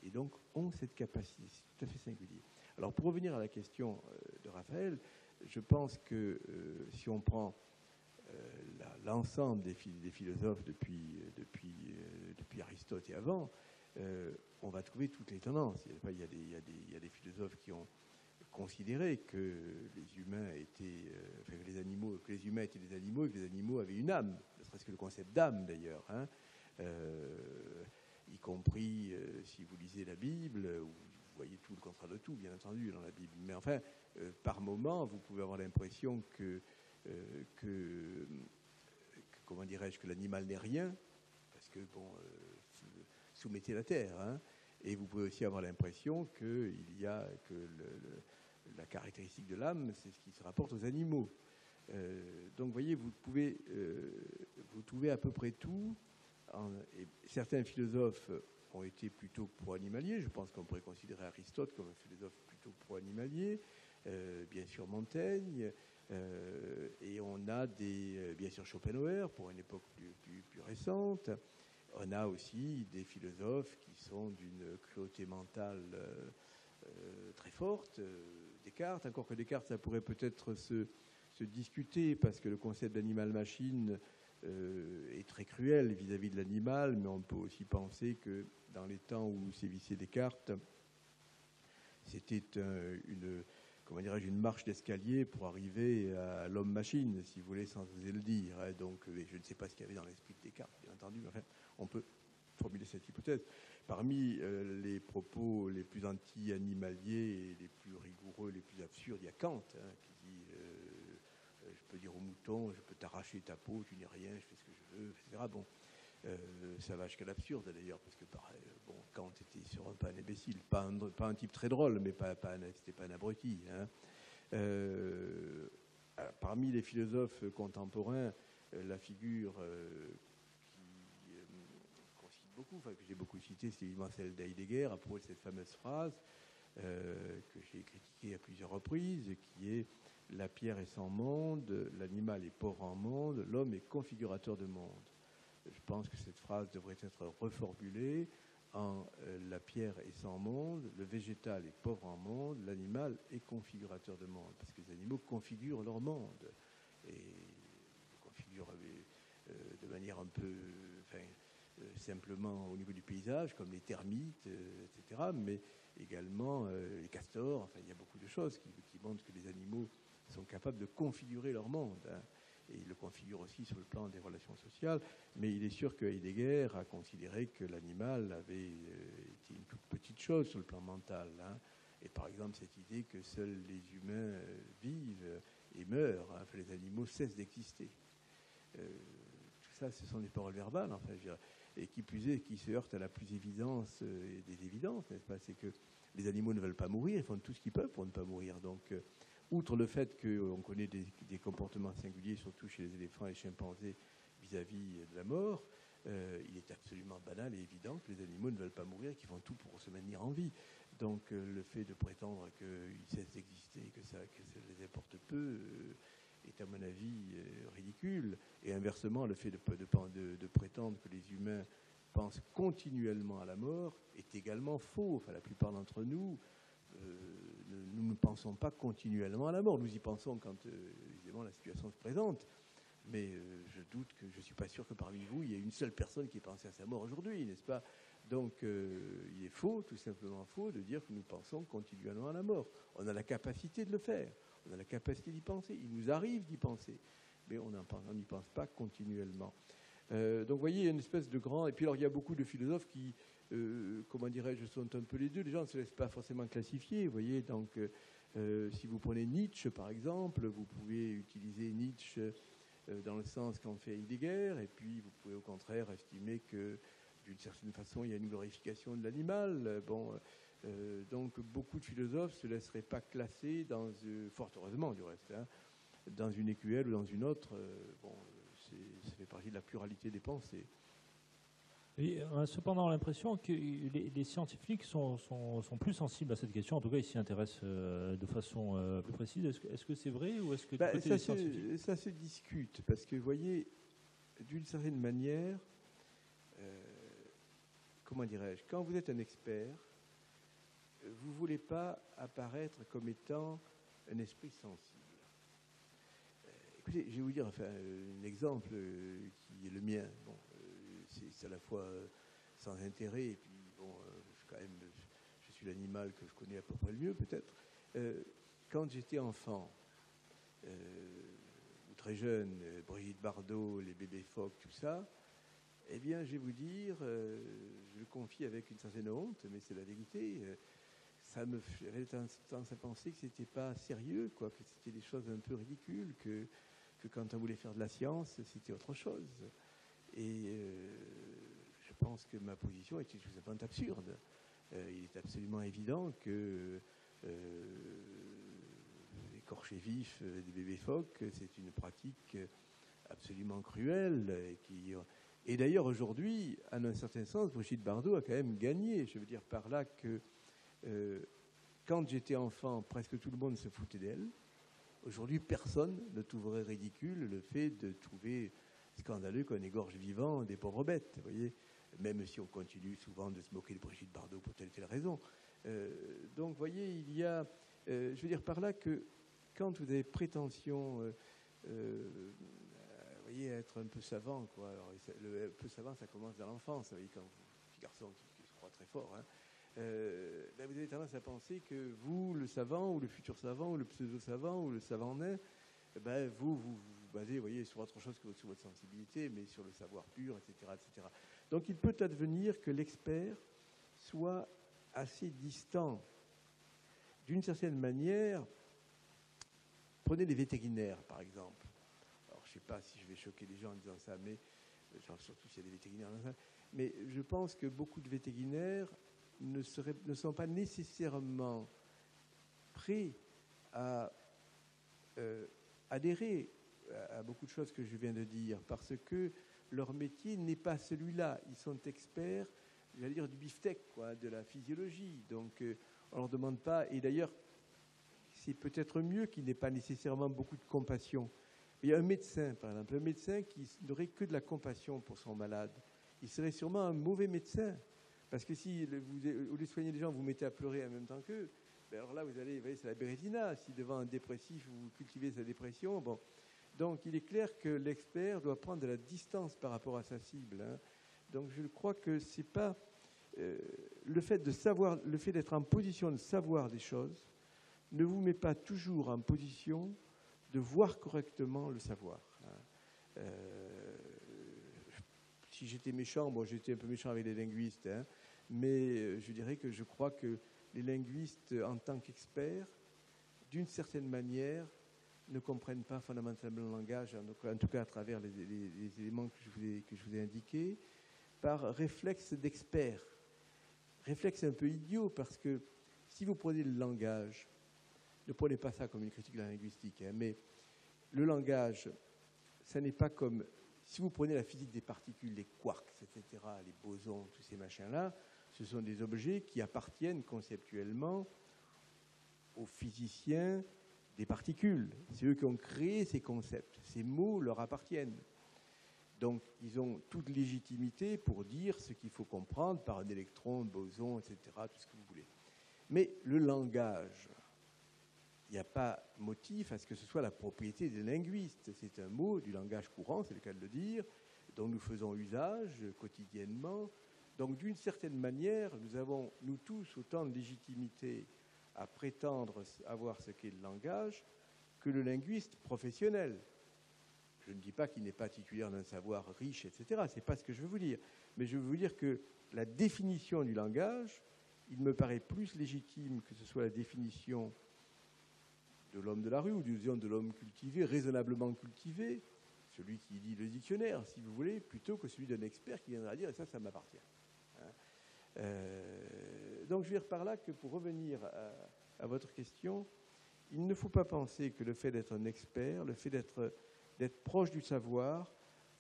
et donc ont cette capacité. C'est tout à fait singulier. Alors, pour revenir à la question de Raphaël, je pense que si on prend l'ensemble des philosophes depuis Aristote et avant, on va trouver toutes les tendances. Il y a des philosophes qui ont considéré que les humains étaient, que les humains étaient des animaux et que les animaux avaient une âme, ne serait-ce que le concept d'âme d'ailleurs, hein, y compris si vous lisez la Bible, où vous voyez tout le contraire de tout, bien entendu, dans la Bible. Mais enfin, par moment, vous pouvez avoir l'impression que comment dirais-je, que l'animal n'est rien, parce que, bon, soumettez la terre, hein, et vous pouvez aussi avoir l'impression que la caractéristique de l'âme, c'est ce qui se rapporte aux animaux. Donc, vous voyez, vous trouvez à peu près tout. Et certains philosophes ont été plutôt pro-animaliers. Je pense qu'on pourrait considérer Aristote comme un philosophe plutôt pro-animalier. Bien sûr Montaigne. Et on a bien sûr Schopenhauer pour une époque plus récente. On a aussi des philosophes qui sont d'une cruauté mentale très forte. Descartes, encore que Descartes, ça pourrait peut-être se discuter parce que le concept d'animal-machine est très cruel vis-à-vis de l'animal, mais on peut aussi penser que dans les temps où sévissait Descartes, c'était une marche d'escalier pour arriver à l'homme-machine, si vous voulez, sans oser le dire. Hein. Donc, je ne sais pas ce qu'il y avait dans l'esprit de Descartes, bien entendu, mais enfin, on peut formuler cette hypothèse. Parmi les propos les plus anti-animaliers et les plus rigoureux, les plus absurdes, il y a Kant, hein, qui dit je peux dire au mouton, je peux t'arracher ta peau, tu n'es rien, je fais ce que je veux, etc. Bon, ça va jusqu'à l'absurde d'ailleurs, parce que Kant était sûrement pas un imbécile, pas un type très drôle, mais c'était pas un abruti. Hein. Alors, parmi les philosophes contemporains, la figure qu'on cite beaucoup, que j'ai beaucoup citée, c'est évidemment celle d'Heidegger, à propos de cette fameuse phrase que j'ai critiquée à plusieurs reprises, qui est la pierre est sans monde, l'animal est pauvre en monde, l'homme est configurateur de monde. Je pense que cette phrase devrait être reformulée en la pierre est sans monde, le végétal est pauvre en monde, l'animal est configurateur de monde, parce que les animaux configurent leur monde, et configurent de manière un peu simplement au niveau du paysage, comme les termites, etc., mais également les castors. Enfin, il y a beaucoup de choses qui montrent que les animaux sont capables de configurer leur monde, hein. Et il le configure aussi sur le plan des relations sociales, mais il est sûr que Heidegger a considéré que l'animal avait été une toute petite chose sur le plan mental, hein. Et par exemple, cette idée que seuls les humains vivent et meurent, hein, enfin, les animaux cessent d'exister. Tout ça, ce sont des paroles verbales, enfin, je dirais, et qui plus est, qui se heurtent à la plus évidence des évidences, n'est-ce pas? C'est que les animaux ne veulent pas mourir, ils font tout ce qu'ils peuvent pour ne pas mourir. Donc, outre le fait qu'on connaît des comportements singuliers, surtout chez les éléphants et les chimpanzés, vis-à-vis de la mort, il est absolument banal et évident que les animaux ne veulent pas mourir et qu'ils font tout pour se maintenir en vie. Donc le fait de prétendre qu'ils cessent d'exister, que ça les importe peu, est à mon avis ridicule. Et inversement, le fait de prétendre que les humains pensent continuellement à la mort est également faux. Enfin, la plupart d'entre nous, nous ne pensons pas continuellement à la mort. Nous y pensons quand, évidemment, la situation se présente. Mais je doute que, je ne suis pas sûr que parmi vous, il y ait une seule personne qui ait pensé à sa mort aujourd'hui, n'est-ce pas? Donc, il est faux, tout simplement faux, de dire que nous pensons continuellement à la mort. On a la capacité de le faire. On a la capacité d'y penser. Il nous arrive d'y penser. Mais on n'y pense pas continuellement. Donc, vous voyez, il y a une espèce de grand... Et puis, alors, il y a beaucoup de philosophes qui... comment dirais-je, sont un peu les deux. Les gens ne se laissent pas forcément classifier, vous voyez. Donc, si vous prenez Nietzsche, par exemple, vous pouvez utiliser Nietzsche dans le sens qu'en fait Heidegger, et puis vous pouvez au contraire estimer que, d'une certaine façon, il y a une glorification de l'animal. Bon, donc, beaucoup de philosophes ne se laisseraient pas classer, fort heureusement du reste, hein, dans une écuelle ou dans une autre. Bon, ça fait partie de la pluralité des pensées. Et on a cependant l'impression que les scientifiques sont plus sensibles à cette question. En tout cas, ils s'y intéressent de façon plus précise. Est-ce que c'est vrai ou est-ce que du côté des scientifiques... Ça se discute, parce que, vous voyez, d'une certaine manière, comment dirais-je, quand vous êtes un expert, vous ne voulez pas apparaître comme étant un esprit sensible. Écoutez, je vais vous dire un exemple qui est le mien. Bon, c'est à la fois sans intérêt, et puis, bon, je suis l'animal que je connais à peu près le mieux, peut-être. Quand j'étais enfant, ou très jeune, Brigitte Bardot, les bébés phoques, tout ça, eh bien, je vais vous dire, je le confie avec une certaine honte, mais c'est la vérité, j'avais tendance à penser que c'était pas sérieux, quoi, que c'était des choses un peu ridicules, que quand on voulait faire de la science, c'était autre chose. Et je pense que ma position était tout simplement absurde. Il est absolument évident que écorcher vif des bébés phoques, c'est une pratique absolument cruelle. Et d'ailleurs, aujourd'hui, en un certain sens, Brigitte Bardot a quand même gagné. Je veux dire par là que quand j'étais enfant, presque tout le monde se foutait d'elle. Aujourd'hui, personne ne trouverait ridicule le fait de trouver scandaleux qu'on égorge vivant des pauvres bêtes, vous voyez, même si on continue souvent de se moquer de Brigitte Bardot pour telle ou telle raison. Donc, vous voyez, il y a... je veux dire par là que quand vous avez prétention, vous voyez, être un peu savant, quoi. Alors, un peu savant, ça commence dans l'enfance, vous voyez, quand petit garçon qui se croit très fort, hein. Ben vous avez tendance à penser que vous, le savant, ou le futur savant, ou le pseudo-savant, ou le savant nain, ben vous basez, vous voyez, sur autre chose que sur votre sensibilité, mais sur le savoir pur, etc., etc. Donc il peut advenir que l'expert soit assez distant. D'une certaine manière, prenez les vétérinaires, par exemple. Alors je ne sais pas si je vais choquer les gens en disant ça, mais surtout s'il y a des vétérinaires dans ça, mais je pense que beaucoup de vétérinaires ne sont pas nécessairement prêts à adhérer à beaucoup de choses que je viens de dire, parce que leur métier n'est pas celui-là. Ils sont experts, j'allais dire, du beefsteak, quoi, de la physiologie. Donc, on ne leur demande pas... Et d'ailleurs, c'est peut-être mieux qu'il n'ait pas nécessairement beaucoup de compassion. Il y a un médecin, par exemple, un médecin qui n'aurait que de la compassion pour son malade. Il serait sûrement un mauvais médecin. Parce que si, au lieu de soigner les gens, vous mettez à pleurer en même temps qu'eux, ben alors là, vous voyez, c'est la bérétina. Si devant un dépressif, vous cultivez sa dépression, bon. Donc, il est clair que l'expert doit prendre de la distance par rapport à sa cible. Hein. Donc, je crois que c'est pas le fait de savoir, le fait d'être en position de savoir des choses, ne vous met pas toujours en position de voir correctement le savoir. Hein. Si j'étais méchant, bon, j'étais un peu méchant avec les linguistes, hein, mais je dirais que je crois que les linguistes, en tant qu'experts, d'une certaine manière, ne comprennent pas fondamentalement le langage, en tout cas à travers les éléments que je vous ai indiqués, par réflexe d'expert. Réflexe un peu idiot, parce que si vous prenez le langage, ne prenez pas ça comme une critique de la linguistique, hein, mais le langage, ça n'est pas comme... Si vous prenez la physique des particules, les quarks, etc., les bosons, tous ces machins-là, ce sont des objets qui appartiennent conceptuellement aux physiciens des particules. C'est eux qui ont créé ces concepts. Ces mots leur appartiennent. Donc, ils ont toute légitimité pour dire ce qu'il faut comprendre par un électron, un boson, etc., tout ce que vous voulez. Mais le langage, il n'y a pas motif à ce que ce soit la propriété des linguistes. C'est un mot du langage courant, c'est le cas de le dire, dont nous faisons usage quotidiennement. Donc, d'une certaine manière, nous avons, nous tous, autant de légitimité à prétendre avoir ce qu'est le langage que le linguiste professionnel. Je ne dis pas qu'il n'est pas titulaire d'un savoir riche, etc. Ce n'est pas ce que je veux vous dire. Mais je veux vous dire que la définition du langage, il me paraît plus légitime que ce soit la définition de l'homme de la rue, ou disons de l'homme cultivé, raisonnablement cultivé, celui qui lit le dictionnaire, si vous voulez, plutôt que celui d'un expert qui viendra dire « ça m'appartient ». Donc je veux dire par là que pour revenir à votre question, il ne faut pas penser que le fait d'être un expert, le fait d'être proche du savoir,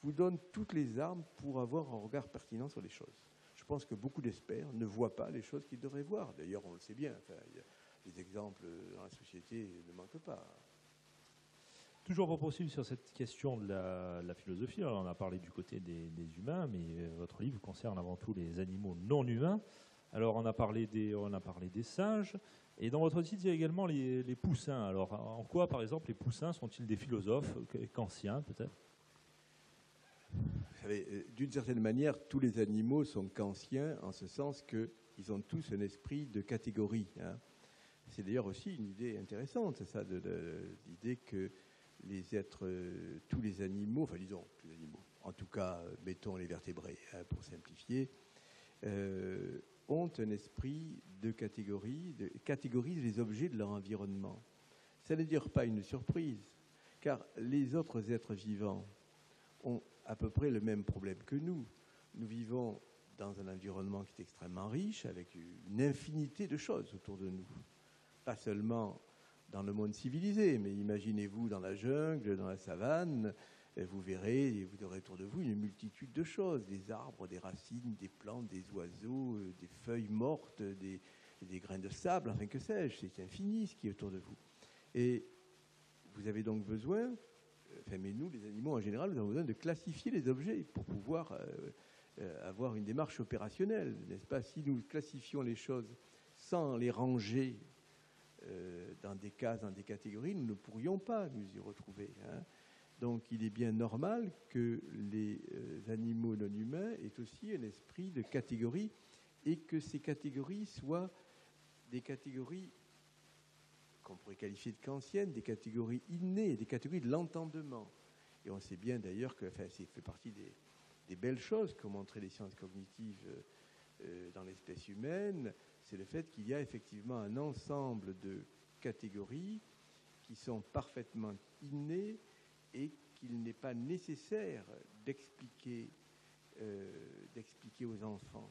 vous donne toutes les armes pour avoir un regard pertinent sur les choses. Je pense que beaucoup d'experts ne voient pas les choses qu'ils devraient voir. D'ailleurs, on le sait bien, enfin, les exemples dans la société ne manquent pas. Toujours pour poursuivre sur cette question de la philosophie, alors on a parlé du côté des humains, mais votre livre concerne avant tout les animaux non humains. Alors on a parlé des singes, et dans votre site il y a également les poussins. Alors en quoi, par exemple, les poussins sont-ils des philosophes kantiens, peut-être? Vous savez, d'une certaine manière, tous les animaux sont kantiens, en ce sens qu'ils ont tous un esprit de catégorie. Hein. C'est d'ailleurs aussi une idée intéressante, c'est ça, l'idée que les êtres, tous les animaux, enfin disons, tous les animaux, en tout cas, mettons les vertébrés, hein, pour simplifier, ont un esprit de catégorie, catégorisent les objets de leur environnement. Ça n'est d'ailleurs pas une surprise, car les autres êtres vivants ont à peu près le même problème que nous. Nous vivons dans un environnement qui est extrêmement riche, avec une infinité de choses autour de nous. Pas seulement dans le monde civilisé, mais imaginez-vous dans la jungle, dans la savane, vous verrez, vous aurez autour de vous une multitude de choses, des arbres, des racines, des plantes, des oiseaux, des feuilles mortes, des grains de sable, enfin que sais-je, c'est infini ce qui est autour de vous. Et vous avez donc besoin, enfin, mais nous, les animaux en général, nous avons besoin de classifier les objets pour pouvoir avoir une démarche opérationnelle, n'est-ce pas? Si nous classifions les choses sans les ranger dans des cases, dans des catégories, nous ne pourrions pas nous y retrouver. Hein. Donc il est bien normal que les animaux non humains aient aussi un esprit de catégorie et que ces catégories soient des catégories qu'on pourrait qualifier de kantiennes, des catégories innées, des catégories de l'entendement. Et on sait bien d'ailleurs que enfin, ça fait partie des belles choses qu'ont montré les sciences cognitives dans l'espèce humaine, c'est le fait qu'il y a effectivement un ensemble de catégories qui sont parfaitement innées et qu'il n'est pas nécessaire d'expliquer aux enfants.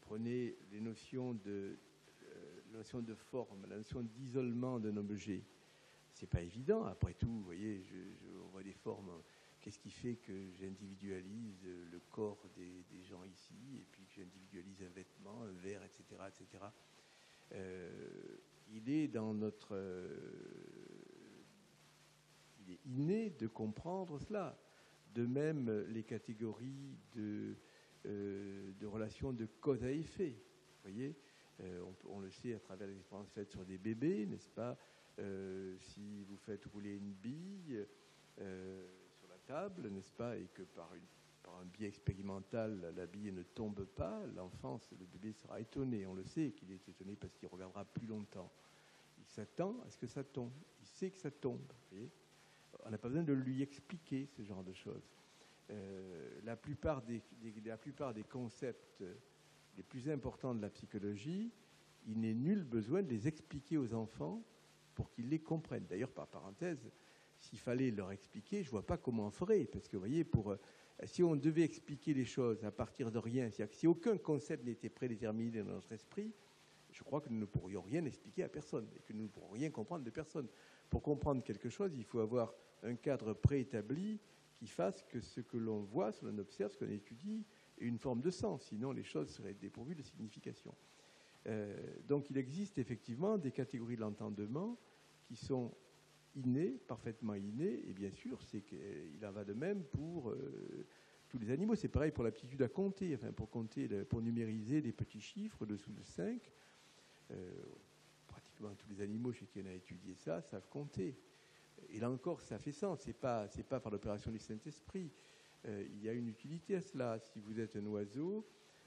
Prenez les notions de forme, la notion d'isolement d'un objet. C'est pas évident. Après tout, vous voyez, on voit des formes. Qu'est-ce qui fait que j'individualise le corps des gens ici, et puis que j'individualise un vêtement, un verre, etc., etc. il est dans notre... il est inné de comprendre cela. De même, les catégories de relations de cause à effet. Vous voyez, on le sait à travers les expériences faites sur des bébés, n'est-ce pas? Si vous faites rouler une bille sur la table, n'est-ce pas, et que par un biais expérimental, la bille ne tombe pas, l'enfant, le bébé sera étonné. On le sait qu'il est étonné parce qu'il regardera plus longtemps. Il s'attend à ce que ça tombe. Il sait que ça tombe. Vous voyez, on n'a pas besoin de lui expliquer ce genre de choses. La plupart des concepts les plus importants de la psychologie, il n'est nul besoin de les expliquer aux enfants pour qu'ils les comprennent. D'ailleurs, par parenthèse, s'il fallait leur expliquer, je ne vois pas comment on ferait. Parce que, vous voyez, si on devait expliquer les choses à partir de rien, c'est-à-dire que si aucun concept n'était prédéterminé dans notre esprit, je crois que nous ne pourrions rien expliquer à personne et que nous ne pourrions rien comprendre de personne. Pour comprendre quelque chose, il faut avoir un cadre préétabli qui fasse que ce que l'on voit, ce que l'on observe, ce qu'on étudie, ait une forme de sens. Sinon, les choses seraient dépourvues de signification. Donc, il existe effectivement des catégories de l'entendement qui sont innées, parfaitement innées, et bien sûr, c'est qu'il en va de même pour tous les animaux. C'est pareil pour l'aptitude à compter, enfin, pour numériser les petits chiffres dessous de 5. Pratiquement tous les animaux chez qui on a étudié ça savent compter. Et là encore, ça fait sens. C'est pas par l'opération du Saint-Esprit. Il y a une utilité à cela. Si vous êtes un oiseau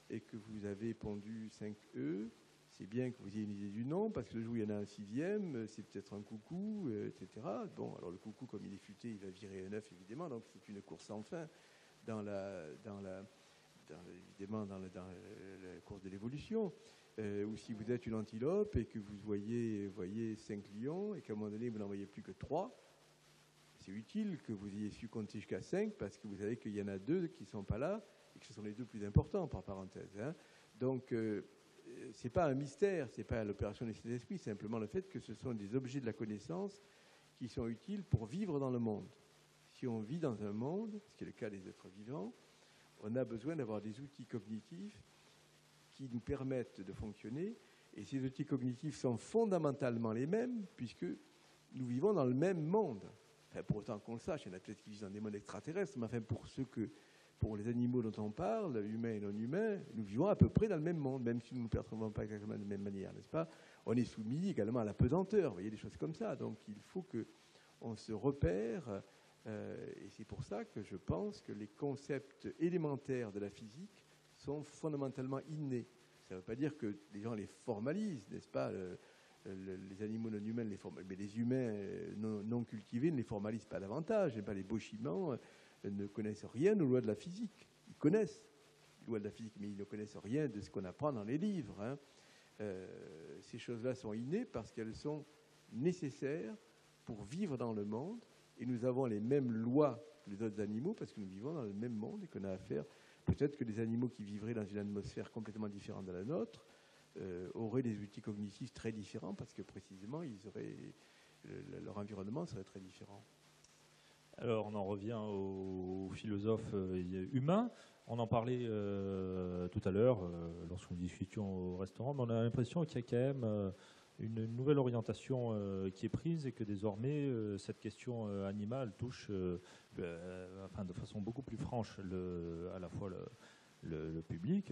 et que vous avez pondu 5 œufs, c'est bien que vous ayez une idée du nom, parce que le jour où il y en a un 6e, c'est peut-être un coucou, etc. Bon, alors le coucou, comme il est futé, il va virer un œuf, évidemment. Donc c'est une course sans fin évidemment dans la course de l'évolution. Ou si vous êtes une antilope et que vous voyez 5 lions et qu'à un moment donné, vous n'en voyez plus que 3, c'est utile que vous ayez su compter jusqu'à 5 parce que vous savez qu'il y en a 2 qui ne sont pas là et que ce sont les 2 plus importants, par parenthèse. Hein. Donc, ce n'est pas un mystère, ce n'est pas l'opération des esprits, c'est simplement le fait que ce sont des objets de la connaissance qui sont utiles pour vivre dans le monde. Si on vit dans un monde, ce qui est le cas des êtres vivants, on a besoin d'avoir des outils cognitifs qui nous permettent de fonctionner. Et ces outils cognitifs sont fondamentalement les mêmes, puisque nous vivons dans le même monde. Enfin, pour autant qu'on le sache, il y en a peut-être qui vivent dans des mondes extraterrestres, mais enfin, pour les animaux dont on parle, humains et non humains, nous vivons à peu près dans le même monde, même si nous ne nous percevons pas exactement de la même manière, n'est-ce pas? On est soumis également à la pesanteur, vous voyez, des choses comme ça. Donc, il faut qu'on se repère. Et c'est pour ça que je pense que les concepts élémentaires de la physique sont fondamentalement innés. Ça ne veut pas dire que les gens les formalisent, n'est-ce pas? Les animaux non humains les formalisent, mais les humains non cultivés ne les formalisent pas davantage. Pas les Beauchimans ne connaissent rien aux lois de la physique. Ils connaissent les lois de la physique, mais ils ne connaissent rien de ce qu'on apprend dans les livres. Hein. Ces choses-là sont innées parce qu'elles sont nécessaires pour vivre dans le monde. Et nous avons les mêmes lois que les autres animaux parce que nous vivons dans le même monde et qu'on a affaire. Peut-être que des animaux qui vivraient dans une atmosphère complètement différente de la nôtre auraient des outils cognitifs très différents parce que précisément leur environnement serait très différent. Alors on en revient aux philosophes humains. On en parlait tout à l'heure lorsque nous discutions au restaurant, mais on a l'impression qu'il y a quand même une nouvelle orientation qui est prise et que désormais cette question animale touche de façon beaucoup plus franche à la fois le public,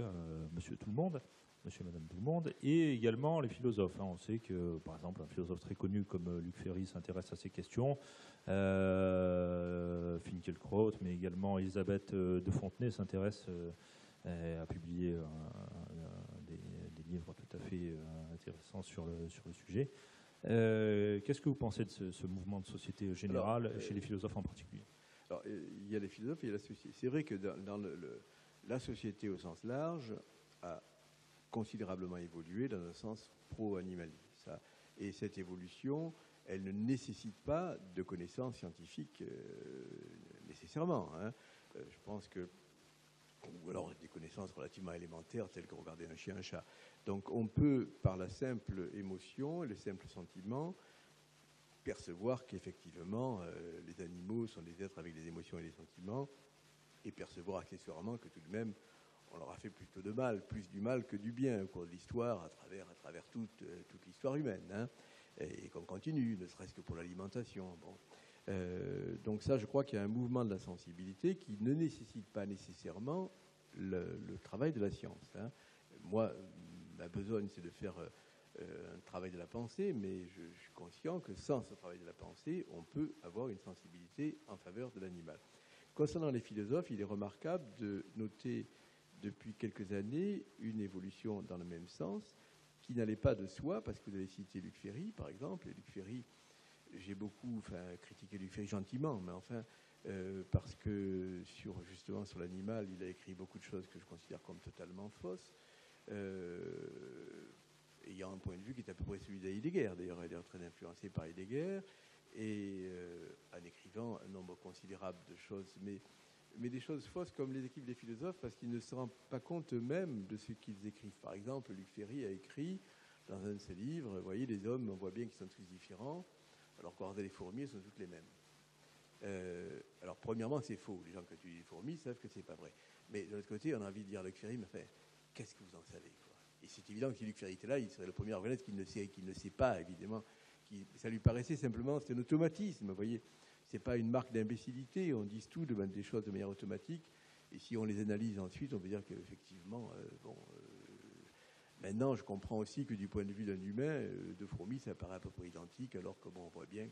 monsieur tout le monde, monsieur et madame tout le monde, et également les philosophes. Hein. On sait que, par exemple, un philosophe très connu comme Luc Ferry s'intéresse à ces questions, Finkielkraut, mais également Elisabeth de Fontenay s'intéresse à publier des livres tout à fait intéressants sur le sujet. Qu'est-ce que vous pensez de ce mouvement de société générale chez les philosophes en particulier? Alors, il y a les philosophes et il y a la société. C'est vrai que dans la société au sens large a considérablement évolué dans un sens pro-animaliste. Et cette évolution, elle ne nécessite pas de connaissances scientifiques nécessairement. Hein. Je pense que ou alors des connaissances relativement élémentaires telles que regarder un chien, un chat. Donc on peut, par la simple émotion et le simple sentiment, percevoir qu'effectivement les animaux sont des êtres avec des émotions et des sentiments, et percevoir accessoirement que tout de même on leur a fait plutôt de mal, plus du mal que du bien au cours de l'histoire, à travers toute l'histoire humaine. Hein, et qu'on continue, ne serait-ce que pour l'alimentation. Bon. Donc ça, je crois qu'il y a un mouvement de la sensibilité qui ne nécessite pas nécessairement le travail de la science. Hein. Moi, ma besogne, c'est de faire un travail de la pensée, mais je suis conscient que sans ce travail de la pensée, on peut avoir une sensibilité en faveur de l'animal. Concernant les philosophes, il est remarquable de noter depuis quelques années une évolution dans le même sens, qui n'allait pas de soi, parce que vous avez cité Luc Ferry, par exemple, et Luc Ferry, j'ai beaucoup critiqué Luc Ferry gentiment, mais enfin, parce que justement sur l'animal, il a écrit beaucoup de choses que je considère comme totalement fausses, ayant un point de vue qui est à peu près celui d'Heidegger, d'ailleurs, il est très influencé par Heidegger, et en écrivant un nombre considérable de choses, mais des choses fausses comme les écrivent les philosophes, parce qu'ils ne se rendent pas compte eux-mêmes de ce qu'ils écrivent. Par exemple, Luc Ferry a écrit dans un de ses livres, vous voyez, les hommes, on voit bien qu'ils sont tous différents, alors qu'en les fourmis, elles sont toutes les mêmes. Alors, premièrement, c'est faux. Les gens qui étudient les fourmis savent que c'est pas vrai. Mais de l'autre côté, on a envie de dire à Luc Ferry, mais enfin, qu'est-ce que vous en savez, quoi? Et c'est évident que si Luc Ferry était là, il serait le premier à reconnaître qu'il ne sait pas, évidemment. Ça lui paraissait simplement, c'est un automatisme, vous voyez. C'est pas une marque d'imbécilité, on dit tout, demande des choses de manière automatique, et si on les analyse ensuite, on peut dire qu'effectivement, maintenant, je comprends aussi que du point de vue d'un humain, deux fourmis, ça paraît à peu près identique, alors que bon, on voit bien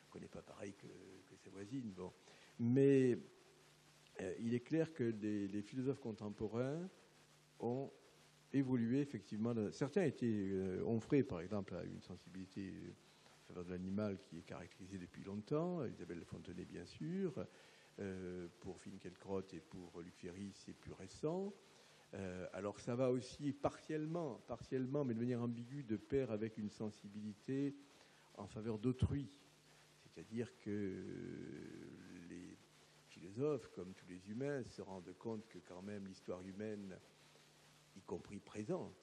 qu'on n'est pas pareil que ses voisines. Bon. Mais il est clair que les philosophes contemporains ont évolué, effectivement. Certains étaient Onfray, par exemple, a une sensibilité en faveur de l'animal qui est caractérisée depuis longtemps, Isabelle de Fontenay, bien sûr. Pour Finkielkraut et pour Luc Ferry, c'est plus récent. Alors ça va aussi partiellement, mais de manière ambiguë, de pair avec une sensibilité en faveur d'autrui. C'est-à-dire que les philosophes, comme tous les humains, se rendent compte que quand même l'histoire humaine, y compris présente,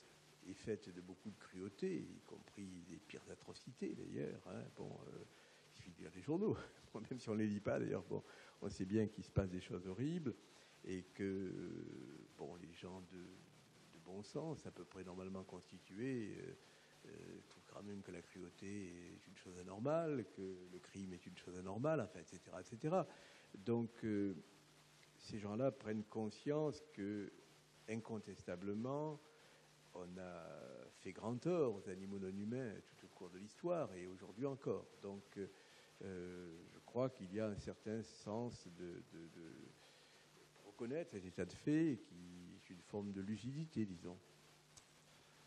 est faite de beaucoup de cruauté, y compris des pires atrocités d'ailleurs. Hein. Bon, il suffit de lire les journaux, même si on ne les lit pas d'ailleurs. Bon, on sait bien qu'il se passe des choses horribles et que bon, les gens de bon sens, à peu près normalement constitués, trouvent quand même que la cruauté est une chose anormale, que le crime est une chose anormale, enfin, etc., etc. Donc, ces gens-là prennent conscience que, incontestablement, on a fait grand tort aux animaux non humains tout au cours de l'histoire et aujourd'hui encore. Donc, je crois qu'il y a un certain sens de reconnaître cet état de fait qui est une forme de lucidité, disons.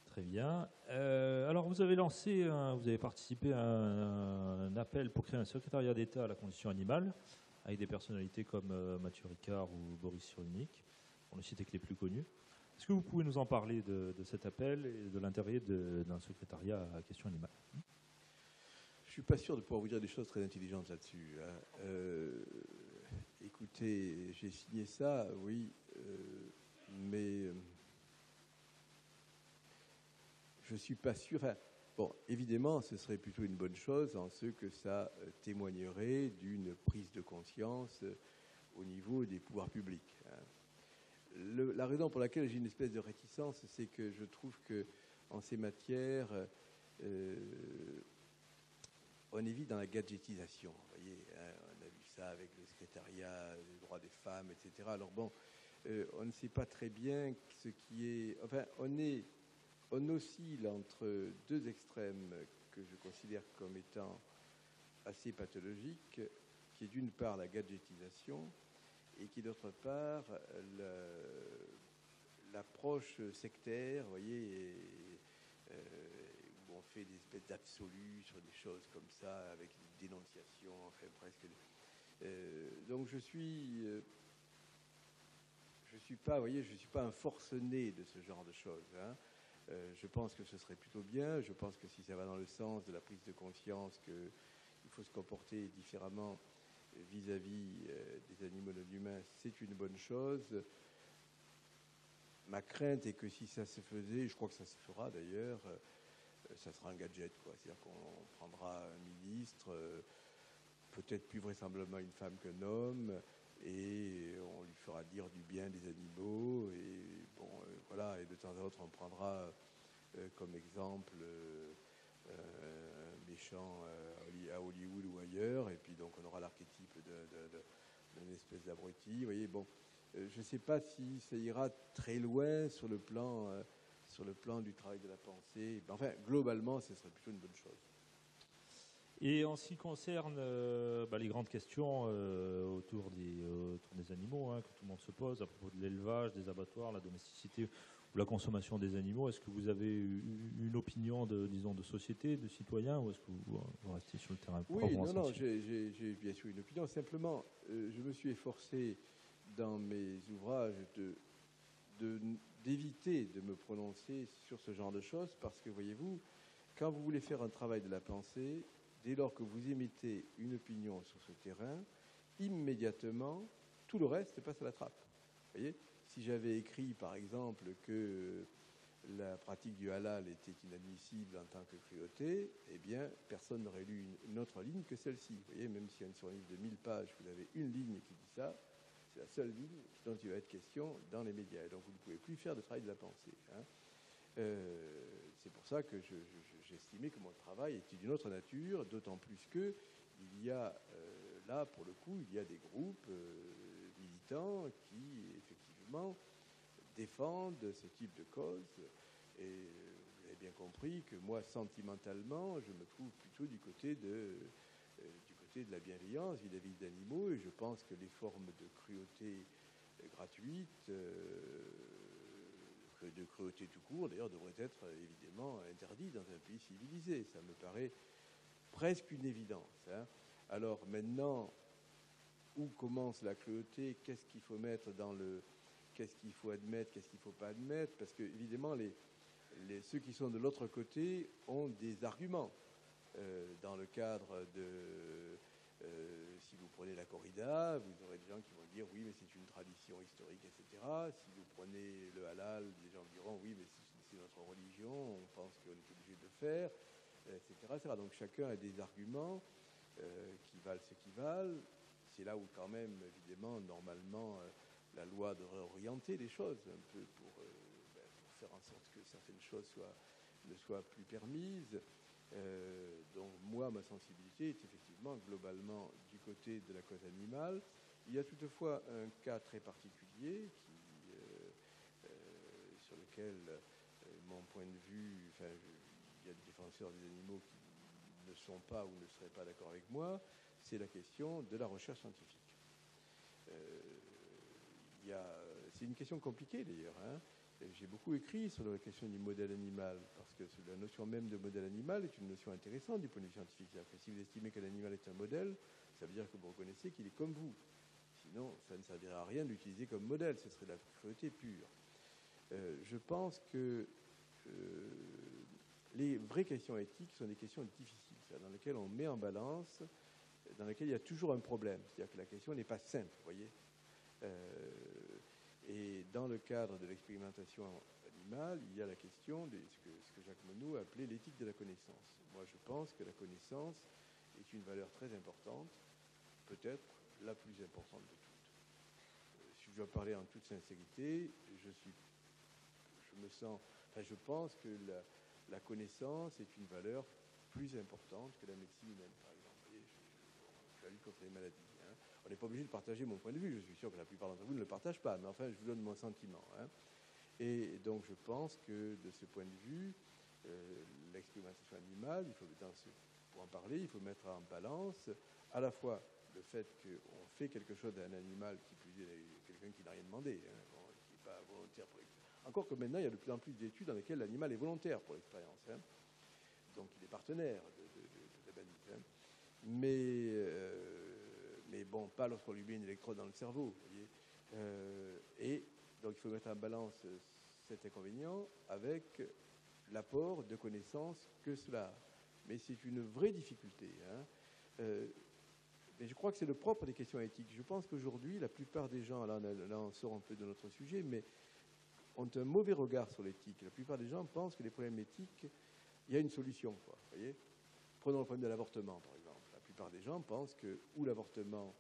Très bien. Alors, vous avez participé à un appel pour créer un secrétariat d'État à la condition animale, avec des personnalités comme Mathieu Ricard ou Boris Cyrulnik, pour ne citer que les plus connus. Est-ce que vous pouvez nous en parler de cet appel et de l'intérêt d'un secrétariat à la question animale? Je ne suis pas sûr de pouvoir vous dire des choses très intelligentes là-dessus. Hein. Écoutez, j'ai signé ça, oui, mais je ne suis pas sûr. Enfin, bon, évidemment, ce serait plutôt une bonne chose en ce que ça témoignerait d'une prise de conscience au niveau des pouvoirs publics. Hein. La raison pour laquelle j'ai une espèce de réticence, c'est que je trouve qu'en ces matières, on est vite dans la gadgetisation. Vous voyez, hein, on a vu ça avec le secrétariat des droits des femmes, etc. Alors bon, on ne sait pas très bien ce qui est... Enfin, on oscille entre deux extrêmes que je considère comme étant assez pathologiques, qui est d'une part la gadgetisation et qui d'autre part l'approche sectaire, vous voyez, où on fait des espèces d'absolus sur des choses comme ça, avec des dénonciations, enfin presque. Donc je suis pas, vous voyez, je suis pas un forcené de ce genre de choses. Hein. Je pense que ce serait plutôt bien. Je pense que si ça va dans le sens de la prise de conscience qu'il faut se comporter différemment vis-à-vis des animaux non humains, c'est une bonne chose. Ma crainte est que si ça se faisait, je crois que ça se fera d'ailleurs, ça sera un gadget, quoi. C'est-à-dire qu'on prendra un ministre, peut-être plus vraisemblablement une femme qu'un homme, et on lui fera dire du bien des animaux, et bon, voilà, et de temps à autre on prendra comme exemple un méchant à Hollywood ou ailleurs, et puis donc on aura l'archétype d'une espèce d'abruti. Vous voyez, bon, je ne sais pas si ça ira très loin sur le plan du travail de la pensée. Enfin, globalement, ce serait plutôt une bonne chose. Et en ce qui concerne les grandes questions autour des animaux, hein, que tout le monde se pose à propos de l'élevage, des abattoirs, la domesticité ou la consommation des animaux, est-ce que vous avez une opinion de société, de citoyen, ou est-ce que vous restez sur le terrain? Oui, non, j'ai bien sûr une opinion. Simplement, je me suis efforcé dans mes ouvrages d'éviter de me prononcer sur ce genre de choses, parce que, voyez-vous, quand vous voulez faire un travail de la pensée, dès lors que vous émettez une opinion sur ce terrain, immédiatement, tout le reste passe à la trappe. Vous voyez, si j'avais écrit, par exemple, que la pratique du halal était inadmissible en tant que cruauté, eh bien, personne n'aurait lu une autre ligne que celle-ci. Vous voyez, même si sur un livre de 1000 pages, vous avez une ligne qui dit ça, c'est la seule ligne dont il va être question dans les médias. Et donc, vous ne pouvez plus faire de travail de la pensée. Hein. C'est pour ça que j'estimais que mon travail était d'une autre nature, d'autant plus que il y a là, pour le coup, il y a des groupes militants qui, effectivement, défendent ce type de cause. Et vous avez bien compris que moi, sentimentalement, je me trouve plutôt du côté de la bienveillance vis-à-vis d'animaux, et je pense que les formes de cruauté gratuite, de cruauté tout court, d'ailleurs, devraient être évidemment interdites dans un pays civilisé. Ça me paraît presque une évidence. Hein. Alors maintenant, où commence la cruauté? Qu'est-ce qu'il faut mettre dans le... Qu'est-ce qu'il faut admettre? Qu'est-ce qu'il ne faut pas admettre? Parce que, évidemment, ceux qui sont de l'autre côté ont des arguments. Dans le cadre de... si vous prenez la corrida, vous aurez des gens qui vont dire oui, mais c'est une tradition historique, etc. Si vous prenez le halal, des gens diront oui, mais c'est notre religion, on pense qu'on est obligé de le faire, etc., etc. Donc chacun a des arguments qui valent ce qu'ils valent. C'est là où quand même, évidemment, normalement, la loi devrait orienter les choses un peu pour faire en sorte que certaines choses ne soient plus permises. Donc moi, ma sensibilité est effectivement globalement du côté de la cause animale. Il y a toutefois un cas très particulier sur lequel mon point de vue, il y a des défenseurs des animaux qui ne sont pas ou ne seraient pas d'accord avec moi, c'est la question de la recherche scientifique. C'est une question compliquée d'ailleurs. Hein. J'ai beaucoup écrit sur la question du modèle animal, parce que la notion même de modèle animal est une notion intéressante du point de vue scientifique. C'est-à-dire que si vous estimez que l'animal est un modèle, ça veut dire que vous reconnaissez qu'il est comme vous. Sinon, ça ne servirait à rien d'utiliser comme modèle, ce serait de la cruauté pure. Je pense que les vraies questions éthiques sont des questions difficiles, dans lesquelles on met en balance, dans lesquelles il y a toujours un problème. C'est-à-dire que la question n'est pas simple, vous voyez. Et dans le cadre de l'expérimentation animale, il y a la question de ce que Jacques Monod a appelé l'éthique de la connaissance. Moi, je pense que la connaissance est une valeur très importante, peut-être la plus importante de toutes. Si je dois parler en toute sincérité, je pense que la connaissance est une valeur plus importante que la médecine humaine, par exemple. La lutte contre les maladies. Hein. On n'est pas obligé de partager mon point de vue. Je suis sûr que la plupart d'entre vous ne le partagent pas, mais enfin, je vous donne mon sentiment. Hein. Et donc, je pense que de ce point de vue, l'expérimentation animale, pour en parler, il faut mettre en balance à la fois le fait qu'on fait quelque chose à un animal qui plus est quelqu'un qui n'a rien demandé, hein, qui n'est pas volontaire pour l'expérience. Encore que maintenant, il y a de plus en plus d'études dans lesquelles l'animal est volontaire pour l'expérience. Hein. Donc, il est partenaire de la banite. Hein. Mais bon, pas lorsqu'on lui met une électrode dans le cerveau. Vous voyez. Et donc, il faut mettre en balance cet inconvénient avec l'apport de connaissances que cela a. Mais c'est une vraie difficulté. Hein. Mais je crois que c'est le propre des questions éthiques. Je pense qu'aujourd'hui, la plupart des gens, là on sort un peu de notre sujet, mais ont un mauvais regard sur l'éthique. La plupart des gens pensent que les problèmes éthiques, il y a une solution. Quoi, vous voyez. Prenons le problème de l'avortement, par exemple. La plupart des gens pensent que ou l'avortement,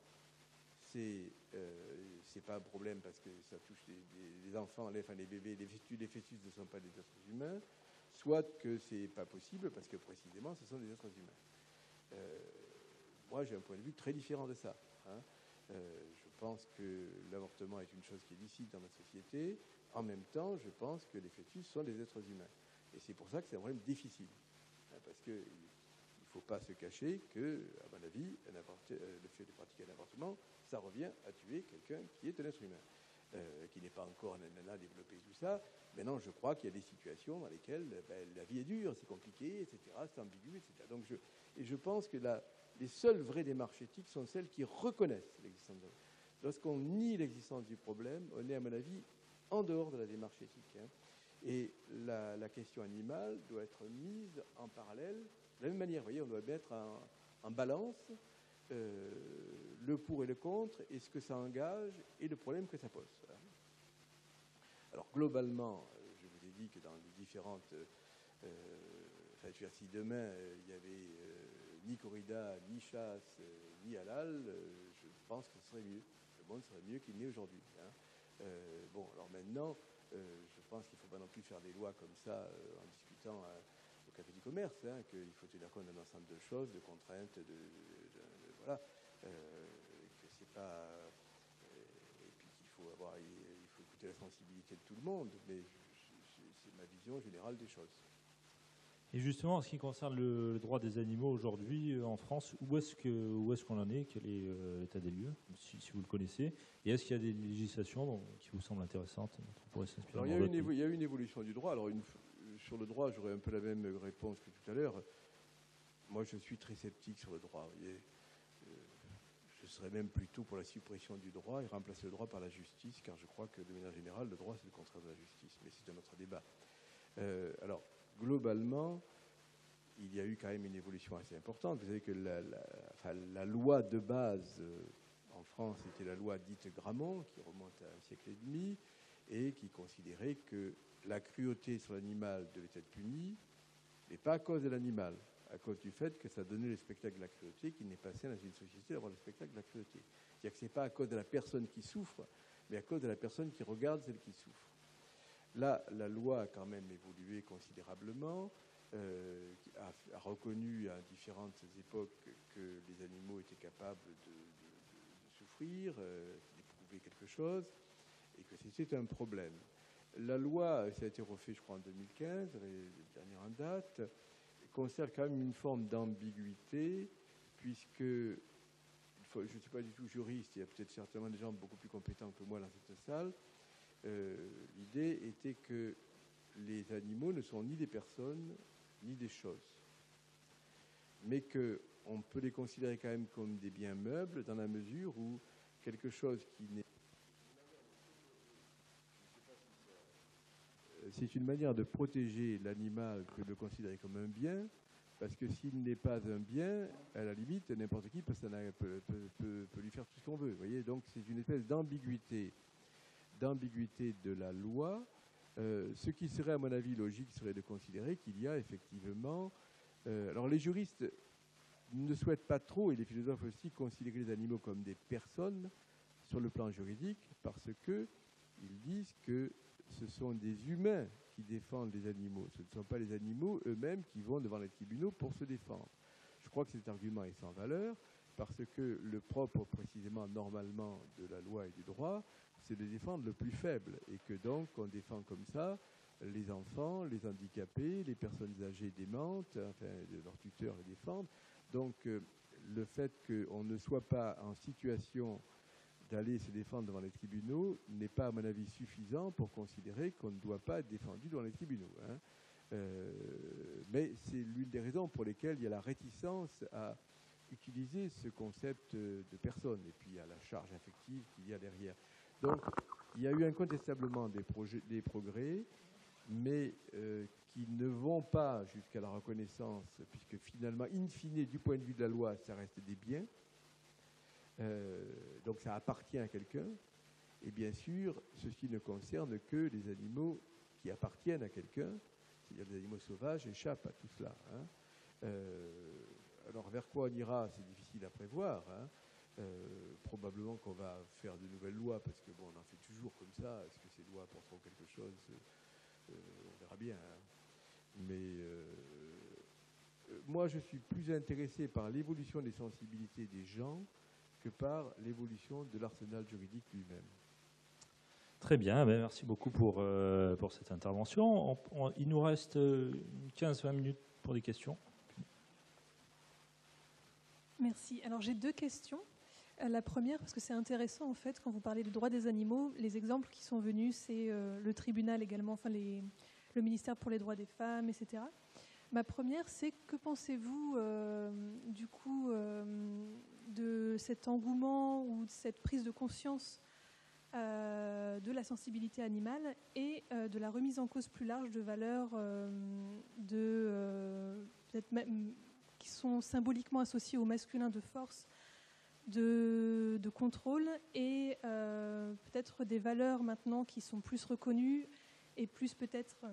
c'est pas un problème parce que ça touche les enfants, les bébés, les fœtus ne sont pas des êtres humains, soit que c'est pas possible parce que précisément ce sont des êtres humains. Moi, j'ai un point de vue très différent de ça. Je pense que l'avortement est une chose qui est licite dans notre société. En même temps, je pense que les fœtus sont des êtres humains. Et c'est pour ça que c'est un problème difficile. Parce qu'il ne faut pas se cacher que, à mon avis, le fait de pratiquer un avortement, ça revient à tuer quelqu'un qui est un être humain, qui n'est pas encore un ananas développé, tout ça. Maintenant, je crois qu'il y a des situations dans lesquelles la vie est dure, c'est compliqué, etc., c'est ambigu, etc. Donc je pense que les seules vraies démarches éthiques sont celles qui reconnaissent l'existence de... Lorsqu'on nie l'existence du problème, on est, à mon avis, en dehors de la démarche éthique. Et la question animale doit être mise en parallèle. De la même manière, vous voyez, on doit mettre en balance le pour et le contre, et ce que ça engage, et le problème que ça pose. Alors, globalement, je vous ai dit que dans les différentes... si demain, il n'y avait ni corrida, ni chasse, ni halal, je pense que ce serait mieux. Le monde serait mieux qu'il n'est aujourd'hui. Bon, alors maintenant, je pense qu'il ne faut pas non plus faire des lois comme ça en discutant au café du commerce, qu'il faut tenir compte d'un ensemble de choses, de contraintes, voilà, que c'est pas... et puis qu'il faut écouter la sensibilité de tout le monde, mais c'est ma vision générale des choses. Et justement, en ce qui concerne le droit des animaux aujourd'hui en France, où est-ce qu'on en est? Quel est l'état des lieux, si vous le connaissez? Et est-ce qu'il y a des législations qui vous semblent intéressantes dont on pourrait s'inspirer? Alors, il y a une évolution du droit. Alors, sur le droit, j'aurais un peu la même réponse que tout à l'heure. Moi, je suis très sceptique sur le droit. Vous voyez, je serais même plutôt pour la suppression du droit et remplacer le droit par la justice, car je crois que, de manière générale, le droit, c'est le contraire de la justice. Mais c'est un autre débat. Alors, globalement, il y a eu quand même une évolution assez importante. Vous savez que la loi de base en France était la loi dite Grammont, qui remonte à un siècle et demi, et qui considérait que la cruauté sur l'animal devait être punie, mais pas à cause de l'animal, à cause du fait que ça donnait le spectacle de la cruauté, qu'il n'est pas sain dans une société d'avoir le spectacle de la cruauté. C'est-à-dire que ce n'est pas à cause de la personne qui souffre, mais à cause de la personne qui regarde celle qui souffre. Là, la loi a quand même évolué considérablement, a reconnu à différentes époques que les animaux étaient capables de souffrir, d'éprouver quelque chose, et que c'était un problème. La loi, ça a été refait, je crois, en 2015, la dernière en date, conserve quand même une forme d'ambiguïté, puisque, je ne suis pas du tout juriste, il y a peut-être certainement des gens beaucoup plus compétents que moi dans cette salle. L'idée était que les animaux ne sont ni des personnes ni des choses, mais qu'on peut les considérer quand même comme des biens meubles dans la mesure où quelque chose qui n'est... C'est une manière de protéger l'animal que de le considérer comme un bien, parce que s'il n'est pas un bien, à la limite, n'importe qui peut lui faire tout ce qu'on veut. Vous voyez, donc c'est une espèce d'ambiguïté de la loi. Ce qui serait, à mon avis, logique, serait de considérer qu'il y a effectivement... alors les juristes ne souhaitent pas trop, et les philosophes aussi, considérer les animaux comme des personnes sur le plan juridique, parce qu'ils disent que ce sont des humains qui défendent les animaux. Ce ne sont pas les animaux eux-mêmes qui vont devant les tribunaux pour se défendre. Je crois que cet argument est sans valeur, parce que le propre, précisément, normalement, de la loi et du droit, c'est de défendre le plus faible, et que donc on défend comme ça les enfants, les handicapés, les personnes âgées démentes, enfin leurs tuteurs les défendent. Donc le fait qu'on ne soit pas en situation d'aller se défendre devant les tribunaux n'est pas, à mon avis, suffisant pour considérer qu'on ne doit pas être défendu devant les tribunaux. Mais c'est l'une des raisons pour lesquelles il y a la réticence à utiliser ce concept de personne, et puis il y a la charge affective qu'il y a derrière. Donc, il y a eu incontestablement des progrès, mais qui ne vont pas jusqu'à la reconnaissance, puisque finalement, in fine, du point de vue de la loi, ça reste des biens. Donc ça appartient à quelqu'un. Et bien sûr, ceci ne concerne que les animaux qui appartiennent à quelqu'un, c'est-à-dire les animaux sauvages échappent à tout cela. Alors vers quoi on ira, c'est difficile à prévoir. Probablement qu'on va faire de nouvelles lois, parce que bon, on en fait toujours comme ça. Est-ce que ces lois apporteront quelque chose? On verra bien. Hein. Mais moi, je suis plus intéressé par l'évolution des sensibilités des gens que par l'évolution de l'arsenal juridique lui-même. Très bien, merci beaucoup pour cette intervention. Il nous reste 15-20 minutes pour des questions. Merci. Alors j'ai 2 questions. La première, parce que c'est intéressant en fait, quand vous parlez de droits des animaux, les exemples qui sont venus, c'est le tribunal également, enfin le ministère pour les droits des femmes, etc. Ma première, c'est que pensez-vous du coup de cet engouement ou de cette prise de conscience de la sensibilité animale et de la remise en cause plus large de valeurs peut-être même, qui sont symboliquement associées au masculin de force, de contrôle et peut-être des valeurs maintenant qui sont plus reconnues et plus peut-être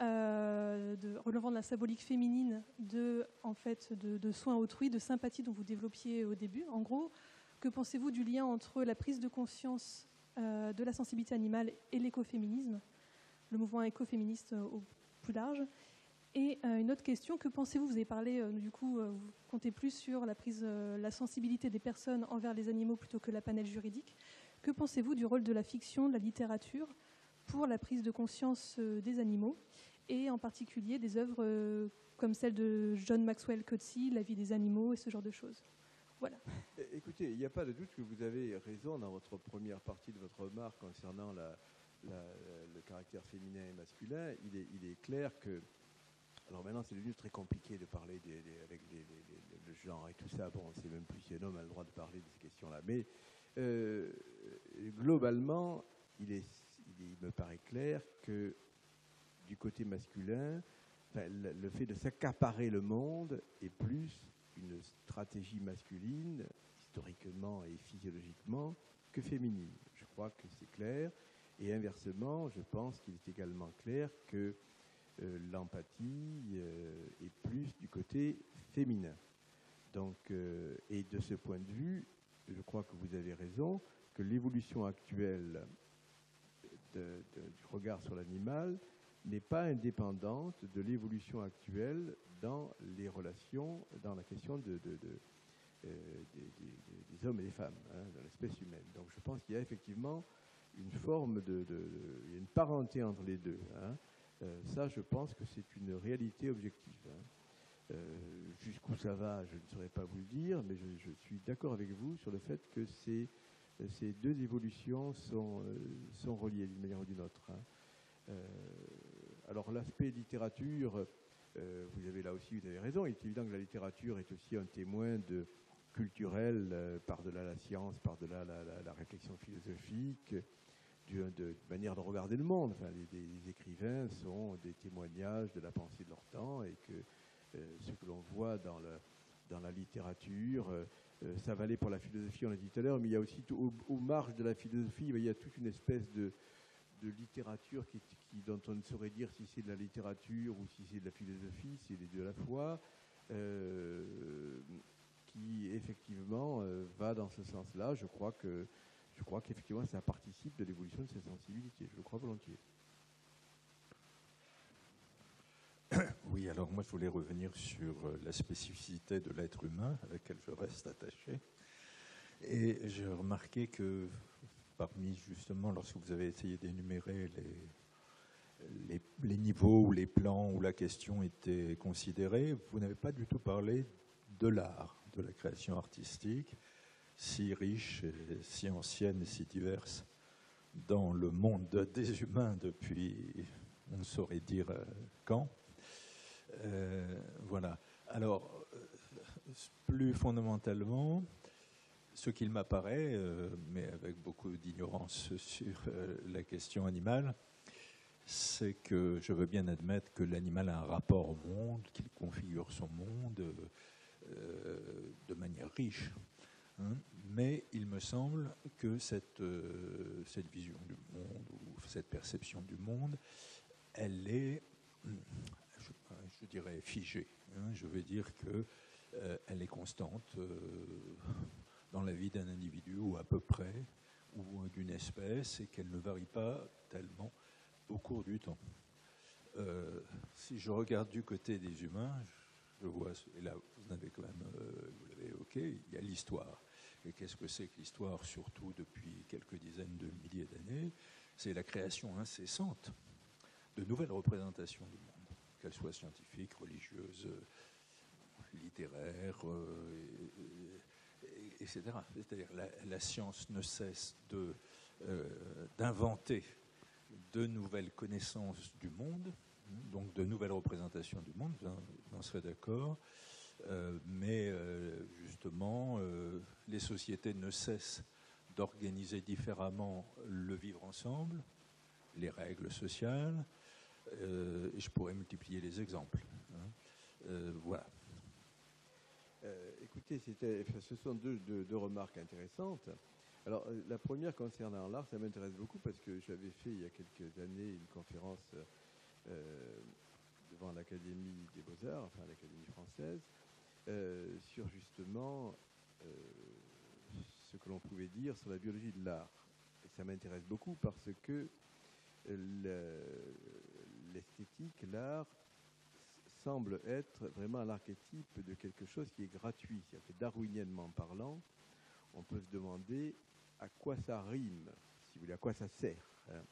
relevant de la symbolique féminine de soins autrui, de sympathie dont vous développiez au début. En gros, que pensez-vous du lien entre la prise de conscience de la sensibilité animale et l'écoféminisme, le mouvement écoféministe au plus large? Et une autre question, que pensez-vous? Vous avez parlé, du coup, vous comptez plus sur la sensibilité des personnes envers les animaux plutôt que la panel juridique. Que pensez-vous du rôle de la fiction, de la littérature pour la prise de conscience des animaux, et en particulier des œuvres comme celle de John Maxwell Coetzee, La vie des animaux et ce genre de choses? Voilà. Écoutez, il n'y a pas de doute que vous avez raison dans votre première partie de votre remarque concernant le caractère féminin et masculin. Il est clair que... Alors maintenant, c'est devenu très compliqué de parler avec le genre et tout ça. Bon, c'est même plus si un homme a le droit de parler de ces questions-là. Mais globalement, il me paraît clair que du côté masculin, le fait de s'accaparer le monde est plus une stratégie masculine, historiquement et physiologiquement, que féminine. Je crois que c'est clair. Et inversement, je pense qu'il est également clair que l'empathie est plus du côté féminin. Donc, et de ce point de vue, je crois que vous avez raison, que l'évolution actuelle du regard sur l'animal n'est pas indépendante de l'évolution actuelle dans les relations, dans la question des hommes et des femmes, hein, dans l'espèce humaine. Donc je pense qu'il y a effectivement une forme il y a une parenté entre les deux. Hein. Ça, je pense que c'est une réalité objective. Hein. Jusqu'où ça va, je ne saurais pas vous le dire, mais je suis d'accord avec vous sur le fait que ces deux évolutions sont reliées d'une manière ou d'une autre. Hein. Alors l'aspect littérature, vous avez raison, il est évident que la littérature est aussi un témoin culturel par-delà la science, par-delà la réflexion philosophique, de manière de regarder le monde. Enfin, les écrivains sont des témoignages de la pensée de leur temps, et que ce que l'on voit dans la littérature, ça valait pour la philosophie, on l'a dit tout à l'heure, mais il y a aussi aux marges de la philosophie, il y a toute une espèce de littérature dont on ne saurait dire si c'est de la littérature ou si c'est de la philosophie, c'est les deux à la fois, qui effectivement va dans ce sens-là. Je crois qu'effectivement ça participe de l'évolution de ces sensibilités, je le crois volontiers. Oui, alors moi je voulais revenir sur la spécificité de l'être humain à laquelle je reste attaché. Et j'ai remarqué que parmi justement, lorsque vous avez essayé d'énumérer les niveaux ou les plans où la question était considérée, vous n'avez pas du tout parlé de l'art, de la création artistique, si riche, et si ancienne et si diverse dans le monde des humains depuis, on ne saurait dire quand. Voilà. Alors, plus fondamentalement, ce qu'il m'apparaît, mais avec beaucoup d'ignorance sur la question animale, c'est que je veux bien admettre que l'animal a un rapport au monde, qu'il configure son monde de manière riche. Hein, mais il me semble que cette vision du monde, ou cette perception du monde, elle est, je dirais, figée. Hein, je veux dire qu'elle est constante. dans la vie d'un individu, ou à peu près, ou d'une espèce, et qu'elle ne varie pas tellement au cours du temps. Si je regarde du côté des humains, je vois, et là vous avez quand même, vous l'avez évoqué, il y a l'histoire. Et qu'est-ce que c'est que l'histoire, surtout depuis quelques dizaines de milliers d'années? C'est la création incessante de nouvelles représentations du monde, qu'elles soient scientifiques, religieuses, littéraires, etc. C'est-à-dire la science ne cesse d'inventer de nouvelles connaissances du monde, donc de nouvelles représentations du monde, vous en serez d'accord, mais justement, les sociétés ne cessent d'organiser différemment le vivre ensemble, les règles sociales, et je pourrais multiplier les exemples. Voilà. Écoutez, ce sont deux remarques intéressantes. Alors, la première concernant l'art, ça m'intéresse beaucoup parce que j'avais fait il y a quelques années une conférence devant l'Académie des Beaux-Arts, enfin l'Académie française, sur justement ce que l'on pouvait dire sur la biologie de l'art. Et ça m'intéresse beaucoup parce que l'esthétique, l'art, semble être vraiment l'archétype de quelque chose qui est gratuit. C'est-à-dire que darwiniennement parlant, on peut se demander à quoi ça rime, si vous voulez, à quoi ça sert. Hein.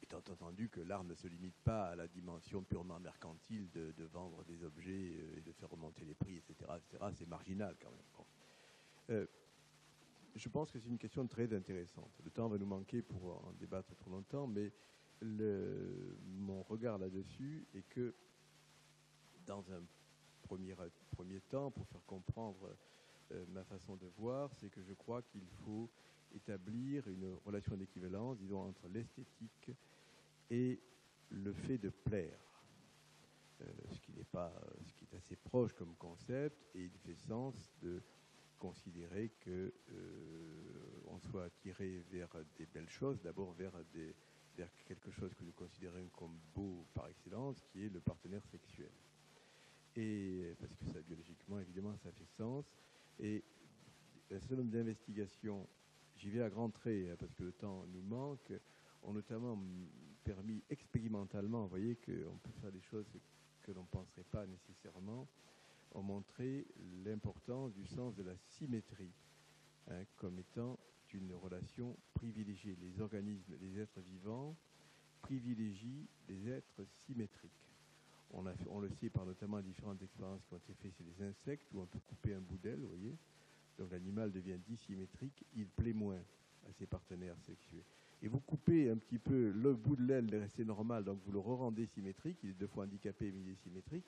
Étant entendu que l'art ne se limite pas à la dimension purement mercantile de vendre des objets et de faire remonter les prix, etc. C'est marginal quand même. Bon. Je pense que c'est une question très intéressante. Le temps va nous manquer pour en débattre trop longtemps, mais mon regard là-dessus est que dans un premier temps, pour faire comprendre ma façon de voir, c'est que je crois qu'il faut établir une relation d'équivalence, disons, entre l'esthétique et le fait de plaire. Ce qui est assez proche comme concept, et il fait sens de considérer qu'on soit attiré vers des belles choses, d'abord vers quelque chose que nous considérons comme beau par excellence, qui est le partenaire sexuel. Et parce que ça, biologiquement, évidemment, ça fait sens. Et un certain nombre d'investigations, j'y vais à grands traits, parce que le temps nous manque, ont notamment permis expérimentalement, vous voyez qu'on peut faire des choses que l'on ne penserait pas nécessairement, ont montré l'importance du sens de la symétrie comme étant une relation privilégiée. Les organismes, les êtres vivants privilégient les êtres symétriques. On le sait par notamment différentes expériences qui ont été faites chez les insectes, où on peut couper un bout d'aile, vous voyez. Donc l'animal devient dissymétrique, il plaît moins à ses partenaires sexués. Et vous coupez un petit peu le bout de l'aile de rester normal, donc vous le rendez symétrique, il est 2 fois handicapé mais il est symétrique,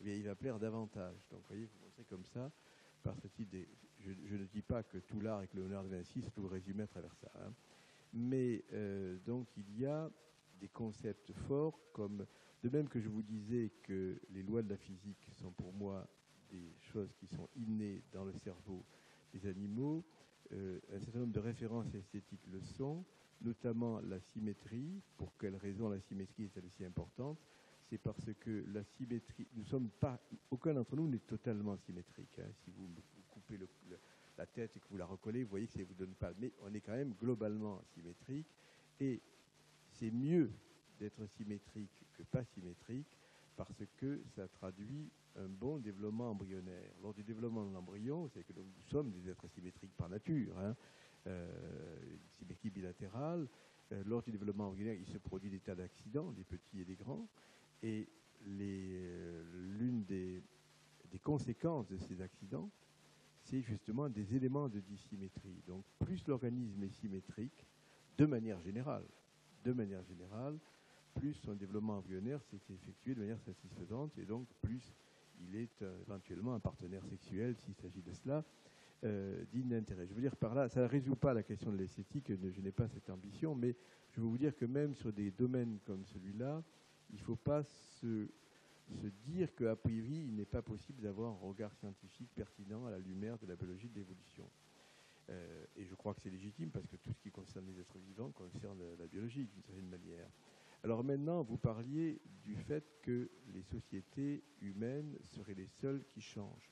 eh bien, il va plaire davantage. Donc vous voyez, vous montrez comme ça, par ce type je ne dis pas que tout l'art et que Léonard de Vinci, c'est tout le résumé à travers ça. Hein. Mais donc il y a des concepts forts, comme de même que je vous disais que les lois de la physique sont pour moi des choses qui sont innées dans le cerveau des animaux, un certain nombre de références esthétiques le sont, notamment la symétrie. Pour quelle raison la symétrie est-elle aussi importante? C'est parce que la symétrie, aucun d'entre nous n'est totalement symétrique. Hein. Si vous coupez la tête et que vous la recollez, vous voyez que ça ne vous donne pas. Mais on est quand même globalement symétrique. Et c'est mieux d'être symétrique que pas symétrique parce que ça traduit un bon développement embryonnaire. Lors du développement de l'embryon, vous savez que nous sommes des êtres symétriques par nature, hein, symétrie bilatérale. Lors du développement embryonnaire, il se produit des tas d'accidents, des petits et des grands. Et l'une des conséquences de ces accidents, c'est justement des éléments de dissymétrie. Donc plus l'organisme est symétrique, de manière générale, plus son développement embryonnaire s'est effectué de manière satisfaisante, et donc plus il est éventuellement un partenaire sexuel, s'il s'agit de cela, digne d'intérêt. Je veux dire par là, ça ne résout pas la question de l'esthétique, je n'ai pas cette ambition, mais je veux vous dire que même sur des domaines comme celui-là, il ne faut pas se dire qu'a priori, il n'est pas possible d'avoir un regard scientifique pertinent à la lumière de la biologie de l'évolution. Et je crois que c'est légitime parce que tout ce qui concerne les êtres vivants concerne la biologie d'une certaine manière. Alors maintenant, vous parliez du fait que les sociétés humaines seraient les seules qui changent.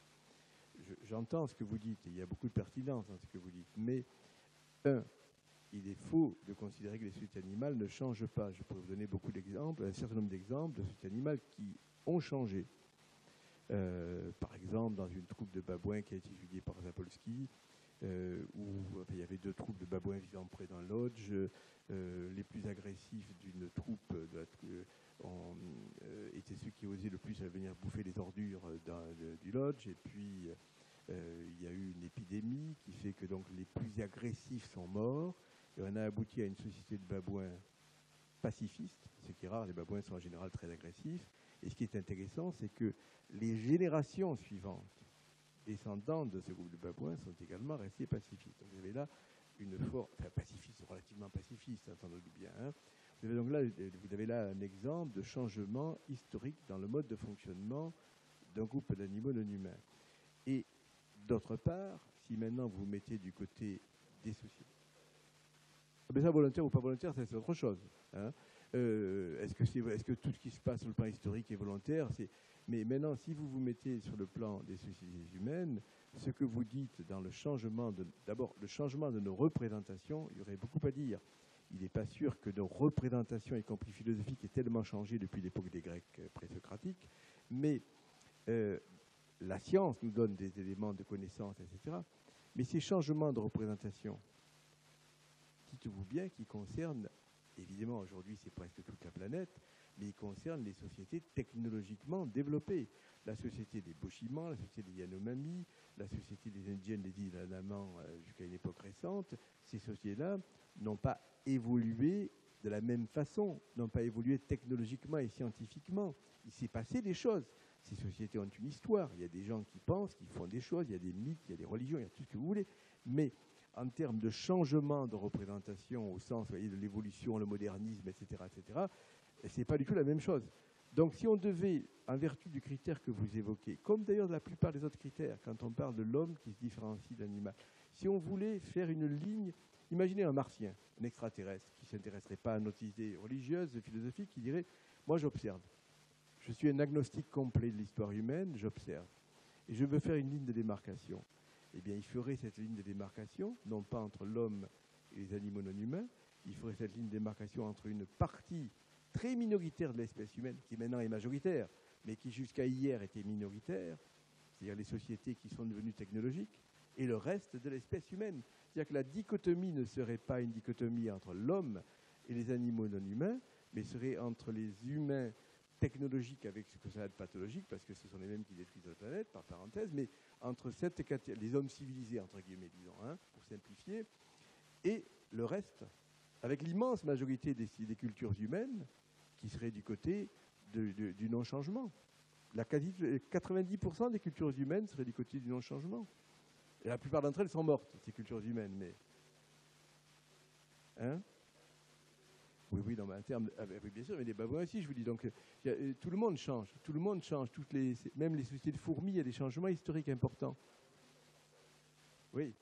j'entends ce que vous dites, et il y a beaucoup de pertinence dans ce que vous dites, mais il est faux de considérer que les sociétés animales ne changent pas. Je pourrais vous donner beaucoup d'exemples, un certain nombre d'exemples de sociétés animales qui ont changé. Par exemple, dans une troupe de babouins qui a été étudiée par Zapolsky, où il y avait 2 troupes de babouins vivant près d'un lodge. Les plus agressifs d'une troupe étaient ceux qui osaient le plus venir bouffer les ordures du lodge. Et puis, il y a eu une épidémie qui fait que donc, les plus agressifs sont morts. Et on a abouti à une société de babouins pacifistes, ce qui est rare, les babouins sont en général très agressifs. Et ce qui est intéressant, c'est que les générations suivantes, descendants de ce groupe de babouins, sont également restés pacifistes. Donc vous avez là une forme, enfin pacifiste, relativement pacifiste, entendons-nous bien. Hein. Vous avez là un exemple de changement historique dans le mode de fonctionnement d'un groupe d'animaux non humains. Et d'autre part, si maintenant vous vous mettez du côté des sociétés, mais ça, volontaire ou pas volontaire, c'est autre chose. Hein. Est-ce que tout ce qui se passe sur le plan historique est volontaire? Mais maintenant, si vous vous mettez sur le plan des sociétés humaines, ce que vous dites dans le changement d'abord, le changement de nos représentations, il y aurait beaucoup à dire. Il n'est pas sûr que nos représentations, y compris philosophiques, aient tellement changé depuis l'époque des Grecs présocratiques, mais la science nous donne des éléments de connaissance, etc. Mais ces changements de représentation, dites-vous bien, qui concernent, évidemment aujourd'hui c'est presque toute la planète, mais ils concernent les sociétés technologiquement développées. La société des Bochimans, la société des Yanomami, la société des Indiens des îles Andaman jusqu'à une époque récente, ces sociétés-là n'ont pas évolué de la même façon, n'ont pas évolué technologiquement et scientifiquement. Il s'est passé des choses. Ces sociétés ont une histoire. Il y a des gens qui pensent, qui font des choses, il y a des mythes, il y a des religions, il y a tout ce que vous voulez. Mais en termes de changement de représentation, au sens voyez, de l'évolution, le modernisme, etc., ce n'est pas du tout la même chose. Donc si on devait, en vertu du critère que vous évoquez, comme d'ailleurs de la plupart des autres critères, quand on parle de l'homme qui se différencie de l'animal, si on voulait faire une ligne, imaginez un martien, un extraterrestre, qui ne s'intéresserait pas à notre idée religieuse, philosophique, qui dirait « moi j'observe, je suis un agnostique complet de l'histoire humaine, j'observe, et je veux faire une ligne de démarcation ». Eh bien, il ferait cette ligne de démarcation, non pas entre l'homme et les animaux non humains, il ferait cette ligne de démarcation entre une partie très minoritaire de l'espèce humaine, qui maintenant est majoritaire, mais qui jusqu'à hier était minoritaire, c'est-à-dire les sociétés qui sont devenues technologiques, et le reste de l'espèce humaine. C'est-à-dire que la dichotomie ne serait pas une dichotomie entre l'homme et les animaux non humains, mais serait entre les humains technologiques avec ce que ça a de pathologique, parce que ce sont les mêmes qui détruisent la planète, par parenthèse, mais entre les hommes civilisés, entre guillemets, disons, hein, pour simplifier, et le reste, avec l'immense majorité des cultures humaines qui seraient du côté du non-changement. 90% des cultures humaines seraient du côté du non-changement. Et la plupart d'entre elles sont mortes, ces cultures humaines, mais... Hein? Oui, dans un terme, oui, bien sûr, mais les babouins aussi, je vous dis. Donc, tout le monde change. Tout le monde change. Même les sociétés de fourmis, il y a des changements historiques importants. Oui.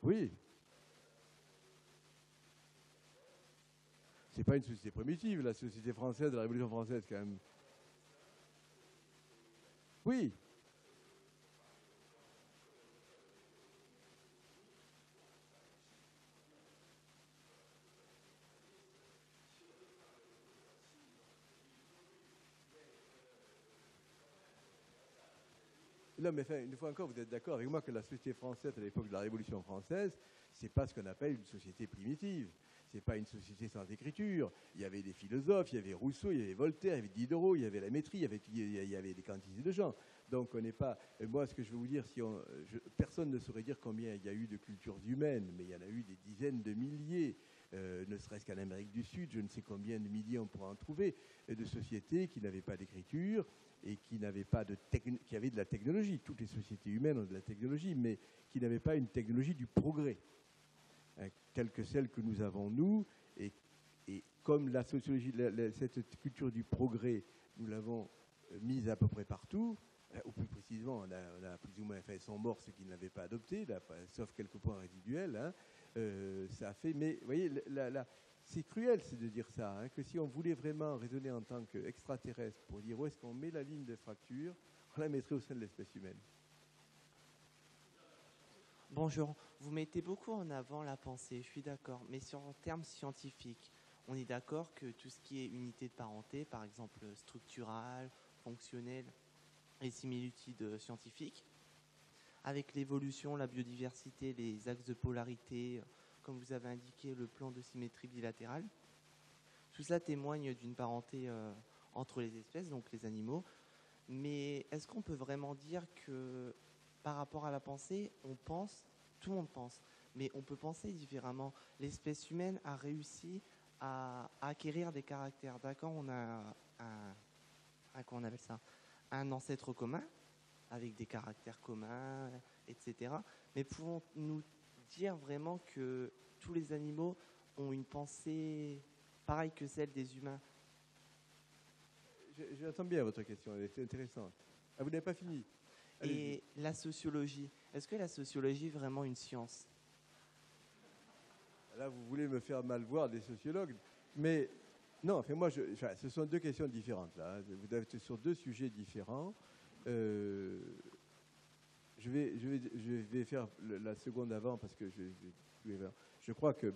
Oui. C'est pas une société primitive, la société française, la Révolution française, quand même. Oui. Non, mais enfin, une fois encore, vous êtes d'accord avec moi que la société française, à l'époque de la Révolution française, c'est pas ce qu'on appelle une société primitive. C'est pas une société sans écriture. Il y avait des philosophes, il y avait Rousseau, il y avait Voltaire, il y avait Diderot, il y avait la Métrie, il y avait des quantités de gens. Donc on n'est pas... Moi, ce que je veux vous dire, personne ne saurait dire combien il y a eu de cultures humaines, mais il y en a eu des dizaines de milliers, ne serait-ce qu'en Amérique du Sud, je ne sais combien de milliers on pourra en trouver, de sociétés qui n'avaient pas d'écriture, et qui avaient de la technologie. Toutes les sociétés humaines ont de la technologie, mais qui n'avaient pas une technologie du progrès, hein, telle que celle que nous avons, nous, et comme la sociologie, cette culture du progrès, nous l'avons mise à peu près partout, ou plus précisément, on a plus ou moins fait sont morts ceux qui ne l'avaient pas adopté, sauf quelques points résiduels, hein, ça a fait, mais vous voyez, c'est cruel de dire ça, hein, que si on voulait vraiment raisonner en tant qu'extraterrestre pour dire où est-ce qu'on met la ligne de fracture, on la mettrait au sein de l'espèce humaine. Bonjour, vous mettez beaucoup en avant la pensée, je suis d'accord, mais sur un terme scientifique, on est d'accord que tout ce qui est unité de parenté, par exemple structurale, fonctionnelle et similitudes scientifiques, avec l'évolution, la biodiversité, les axes de polarité, comme vous avez indiqué, le plan de symétrie bilatérale, tout cela témoigne d'une parenté entre les espèces, donc les animaux. Mais est-ce qu'on peut vraiment dire que par rapport à la pensée, on pense, tout le monde pense, mais on peut penser différemment. L'espèce humaine a réussi à acquérir des caractères. D'accord, on a comment on appelle ça, un ancêtre commun, avec des caractères communs, etc. Mais pouvons-nous dire vraiment que tous les animaux ont une pensée pareille que celle des humains? J'entends bien votre question, elle est intéressante. Ah, vous n'avez pas fini? Et la sociologie, est-ce que la sociologie est vraiment une science? Là, vous voulez me faire mal voir des sociologues, mais non, enfin, moi, ce sont deux questions différentes, là. Vous êtes sur deux sujets différents. Je vais faire la seconde avant parce que je crois que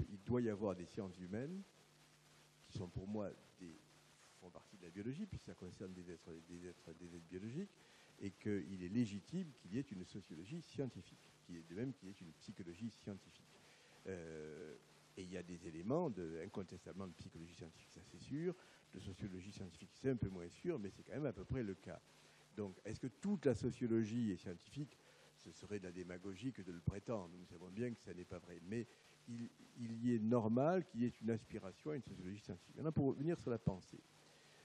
il doit y avoir des sciences humaines qui sont pour moi font partie de la biologie puisque ça concerne des êtres biologiques et qu'il est légitime qu'il y ait une sociologie scientifique, de même qu'il y ait une psychologie scientifique. Et il y a des éléments incontestablement de psychologie scientifique, ça c'est sûr. De sociologie scientifique, c'est un peu moins sûr, mais c'est quand même à peu près le cas. Donc, est-ce que toute la sociologie est scientifique? Ce serait de la démagogie que de le prétendre. Nous savons bien que ça n'est pas vrai. Mais il y est normal qu'il y ait une aspiration à une sociologie scientifique. Maintenant, pour revenir sur la pensée,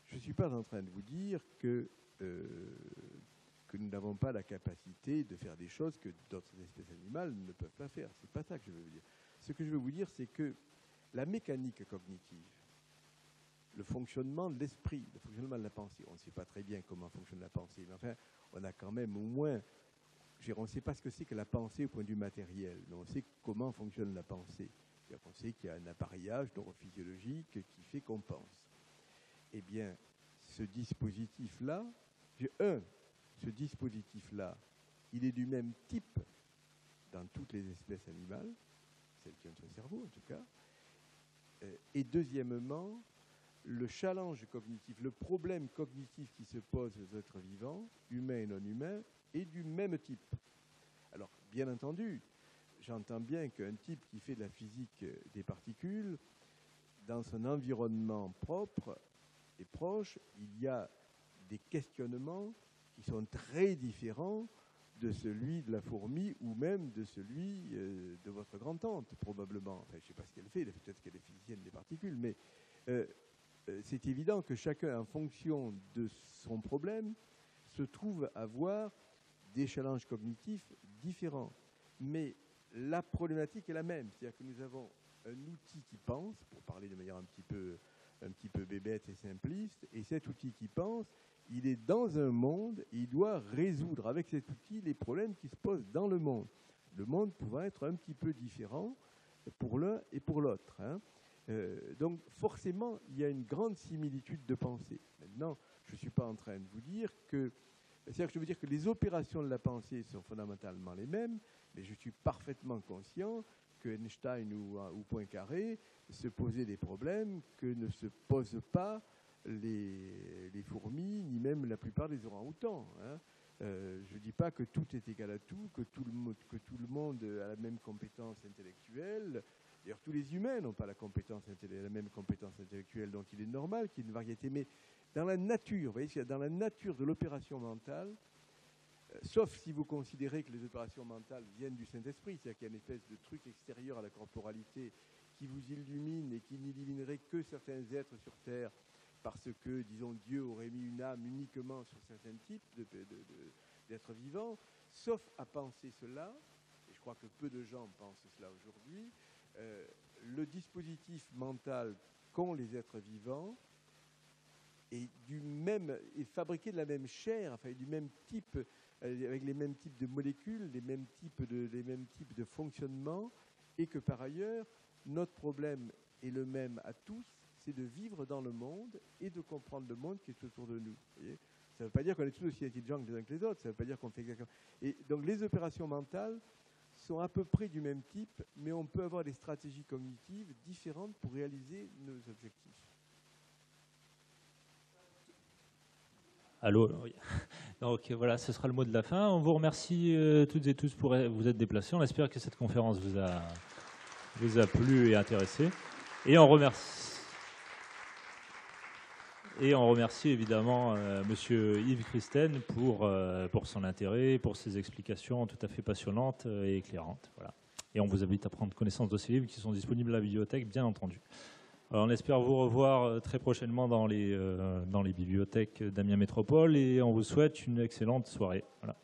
je ne suis pas en train de vous dire que nous n'avons pas la capacité de faire des choses que d'autres espèces animales ne peuvent pas faire. Ce n'est pas ça que je veux vous dire. Ce que je veux vous dire, c'est que la mécanique cognitive, le fonctionnement de l'esprit, le fonctionnement de la pensée, on ne sait pas très bien comment fonctionne la pensée, mais enfin, on a quand même au moins, on ne sait pas ce que c'est que la pensée au point de vue matériel, mais on sait comment fonctionne la pensée. On sait qu'il y a un appareillage neurophysiologique qui fait qu'on pense. Eh bien, ce dispositif-là, ce dispositif-là, il est du même type dans toutes les espèces animales, celles qui ont un cerveau en tout cas, et deuxièmement, le challenge cognitif, le problème cognitif qui se pose aux êtres vivants, humains et non humains, est du même type. Alors, bien entendu, j'entends bien qu'un type qui fait de la physique des particules, dans son environnement propre et proche, il y a des questionnements qui sont très différents de celui de la fourmi ou même de celui de votre grand-tante, probablement. Enfin, je ne sais pas ce qu'elle fait, peut-être qu'elle est physicienne des particules, mais c'est évident que chacun, en fonction de son problème, se trouve à avoir des challenges cognitifs différents. Mais la problématique est la même, c'est-à-dire que nous avons un outil qui pense, pour parler de manière un petit peu bébête et simpliste, et cet outil qui pense, il est dans un monde et il doit résoudre avec cet outil les problèmes qui se posent dans le monde. Le monde pouvant être un petit peu différent pour l'un et pour l'autre. Hein. Donc forcément, il y a une grande similitude de pensée. Maintenant, je ne suis pas en train de vous dire que... C'est-à-dire que je veux dire que les opérations de la pensée sont fondamentalement les mêmes, mais je suis parfaitement conscient que Einstein ou Poincaré se posaient des problèmes que ne se posent pas les fourmis, ni même la plupart des orang-outans. Hein. Je ne dis pas que tout est égal à tout, que tout le monde a la même compétence intellectuelle. D'ailleurs, tous les humains n'ont pas la même compétence intellectuelle, donc il est normal qu'il y ait une variété. Mais dans la nature, vous voyez, dans la nature de l'opération mentale, sauf si vous considérez que les opérations mentales viennent du Saint-Esprit, c'est-à-dire qu'il y a une espèce de truc extérieur à la corporalité qui vous illumine et qui n'illuminerait que certains êtres sur Terre parce que, disons, Dieu aurait mis une âme uniquement sur certains types d'êtres vivants, sauf à penser cela, et je crois que peu de gens pensent cela aujourd'hui, le dispositif mental qu'ont les êtres vivants est fabriqué de la même chair, enfin du même type, avec les mêmes types de molécules, les mêmes types de fonctionnement, et que par ailleurs, notre problème est le même à tous, c'est de vivre dans le monde et de comprendre le monde qui est autour de nous. Vous voyez, ça ne veut pas dire qu'on est tous aussi intelligents les uns que les autres, ça ne veut pas dire qu'on fait exactement... Et donc les opérations mentales sont à peu près du même type, mais on peut avoir des stratégies cognitives différentes pour réaliser nos objectifs. Allô, oui. Donc voilà, ce sera le mot de la fin. On vous remercie toutes et tous pour vous être déplacés. On espère que cette conférence vous a plu et intéressé. Et on remercie évidemment Monsieur Yves Christen pour son intérêt, pour ses explications tout à fait passionnantes et éclairantes. Voilà. Et on vous invite à prendre connaissance de ces livres qui sont disponibles à la bibliothèque, bien entendu. Alors, on espère vous revoir très prochainement dans les bibliothèques d'Amiens Métropole et on vous souhaite une excellente soirée. Voilà.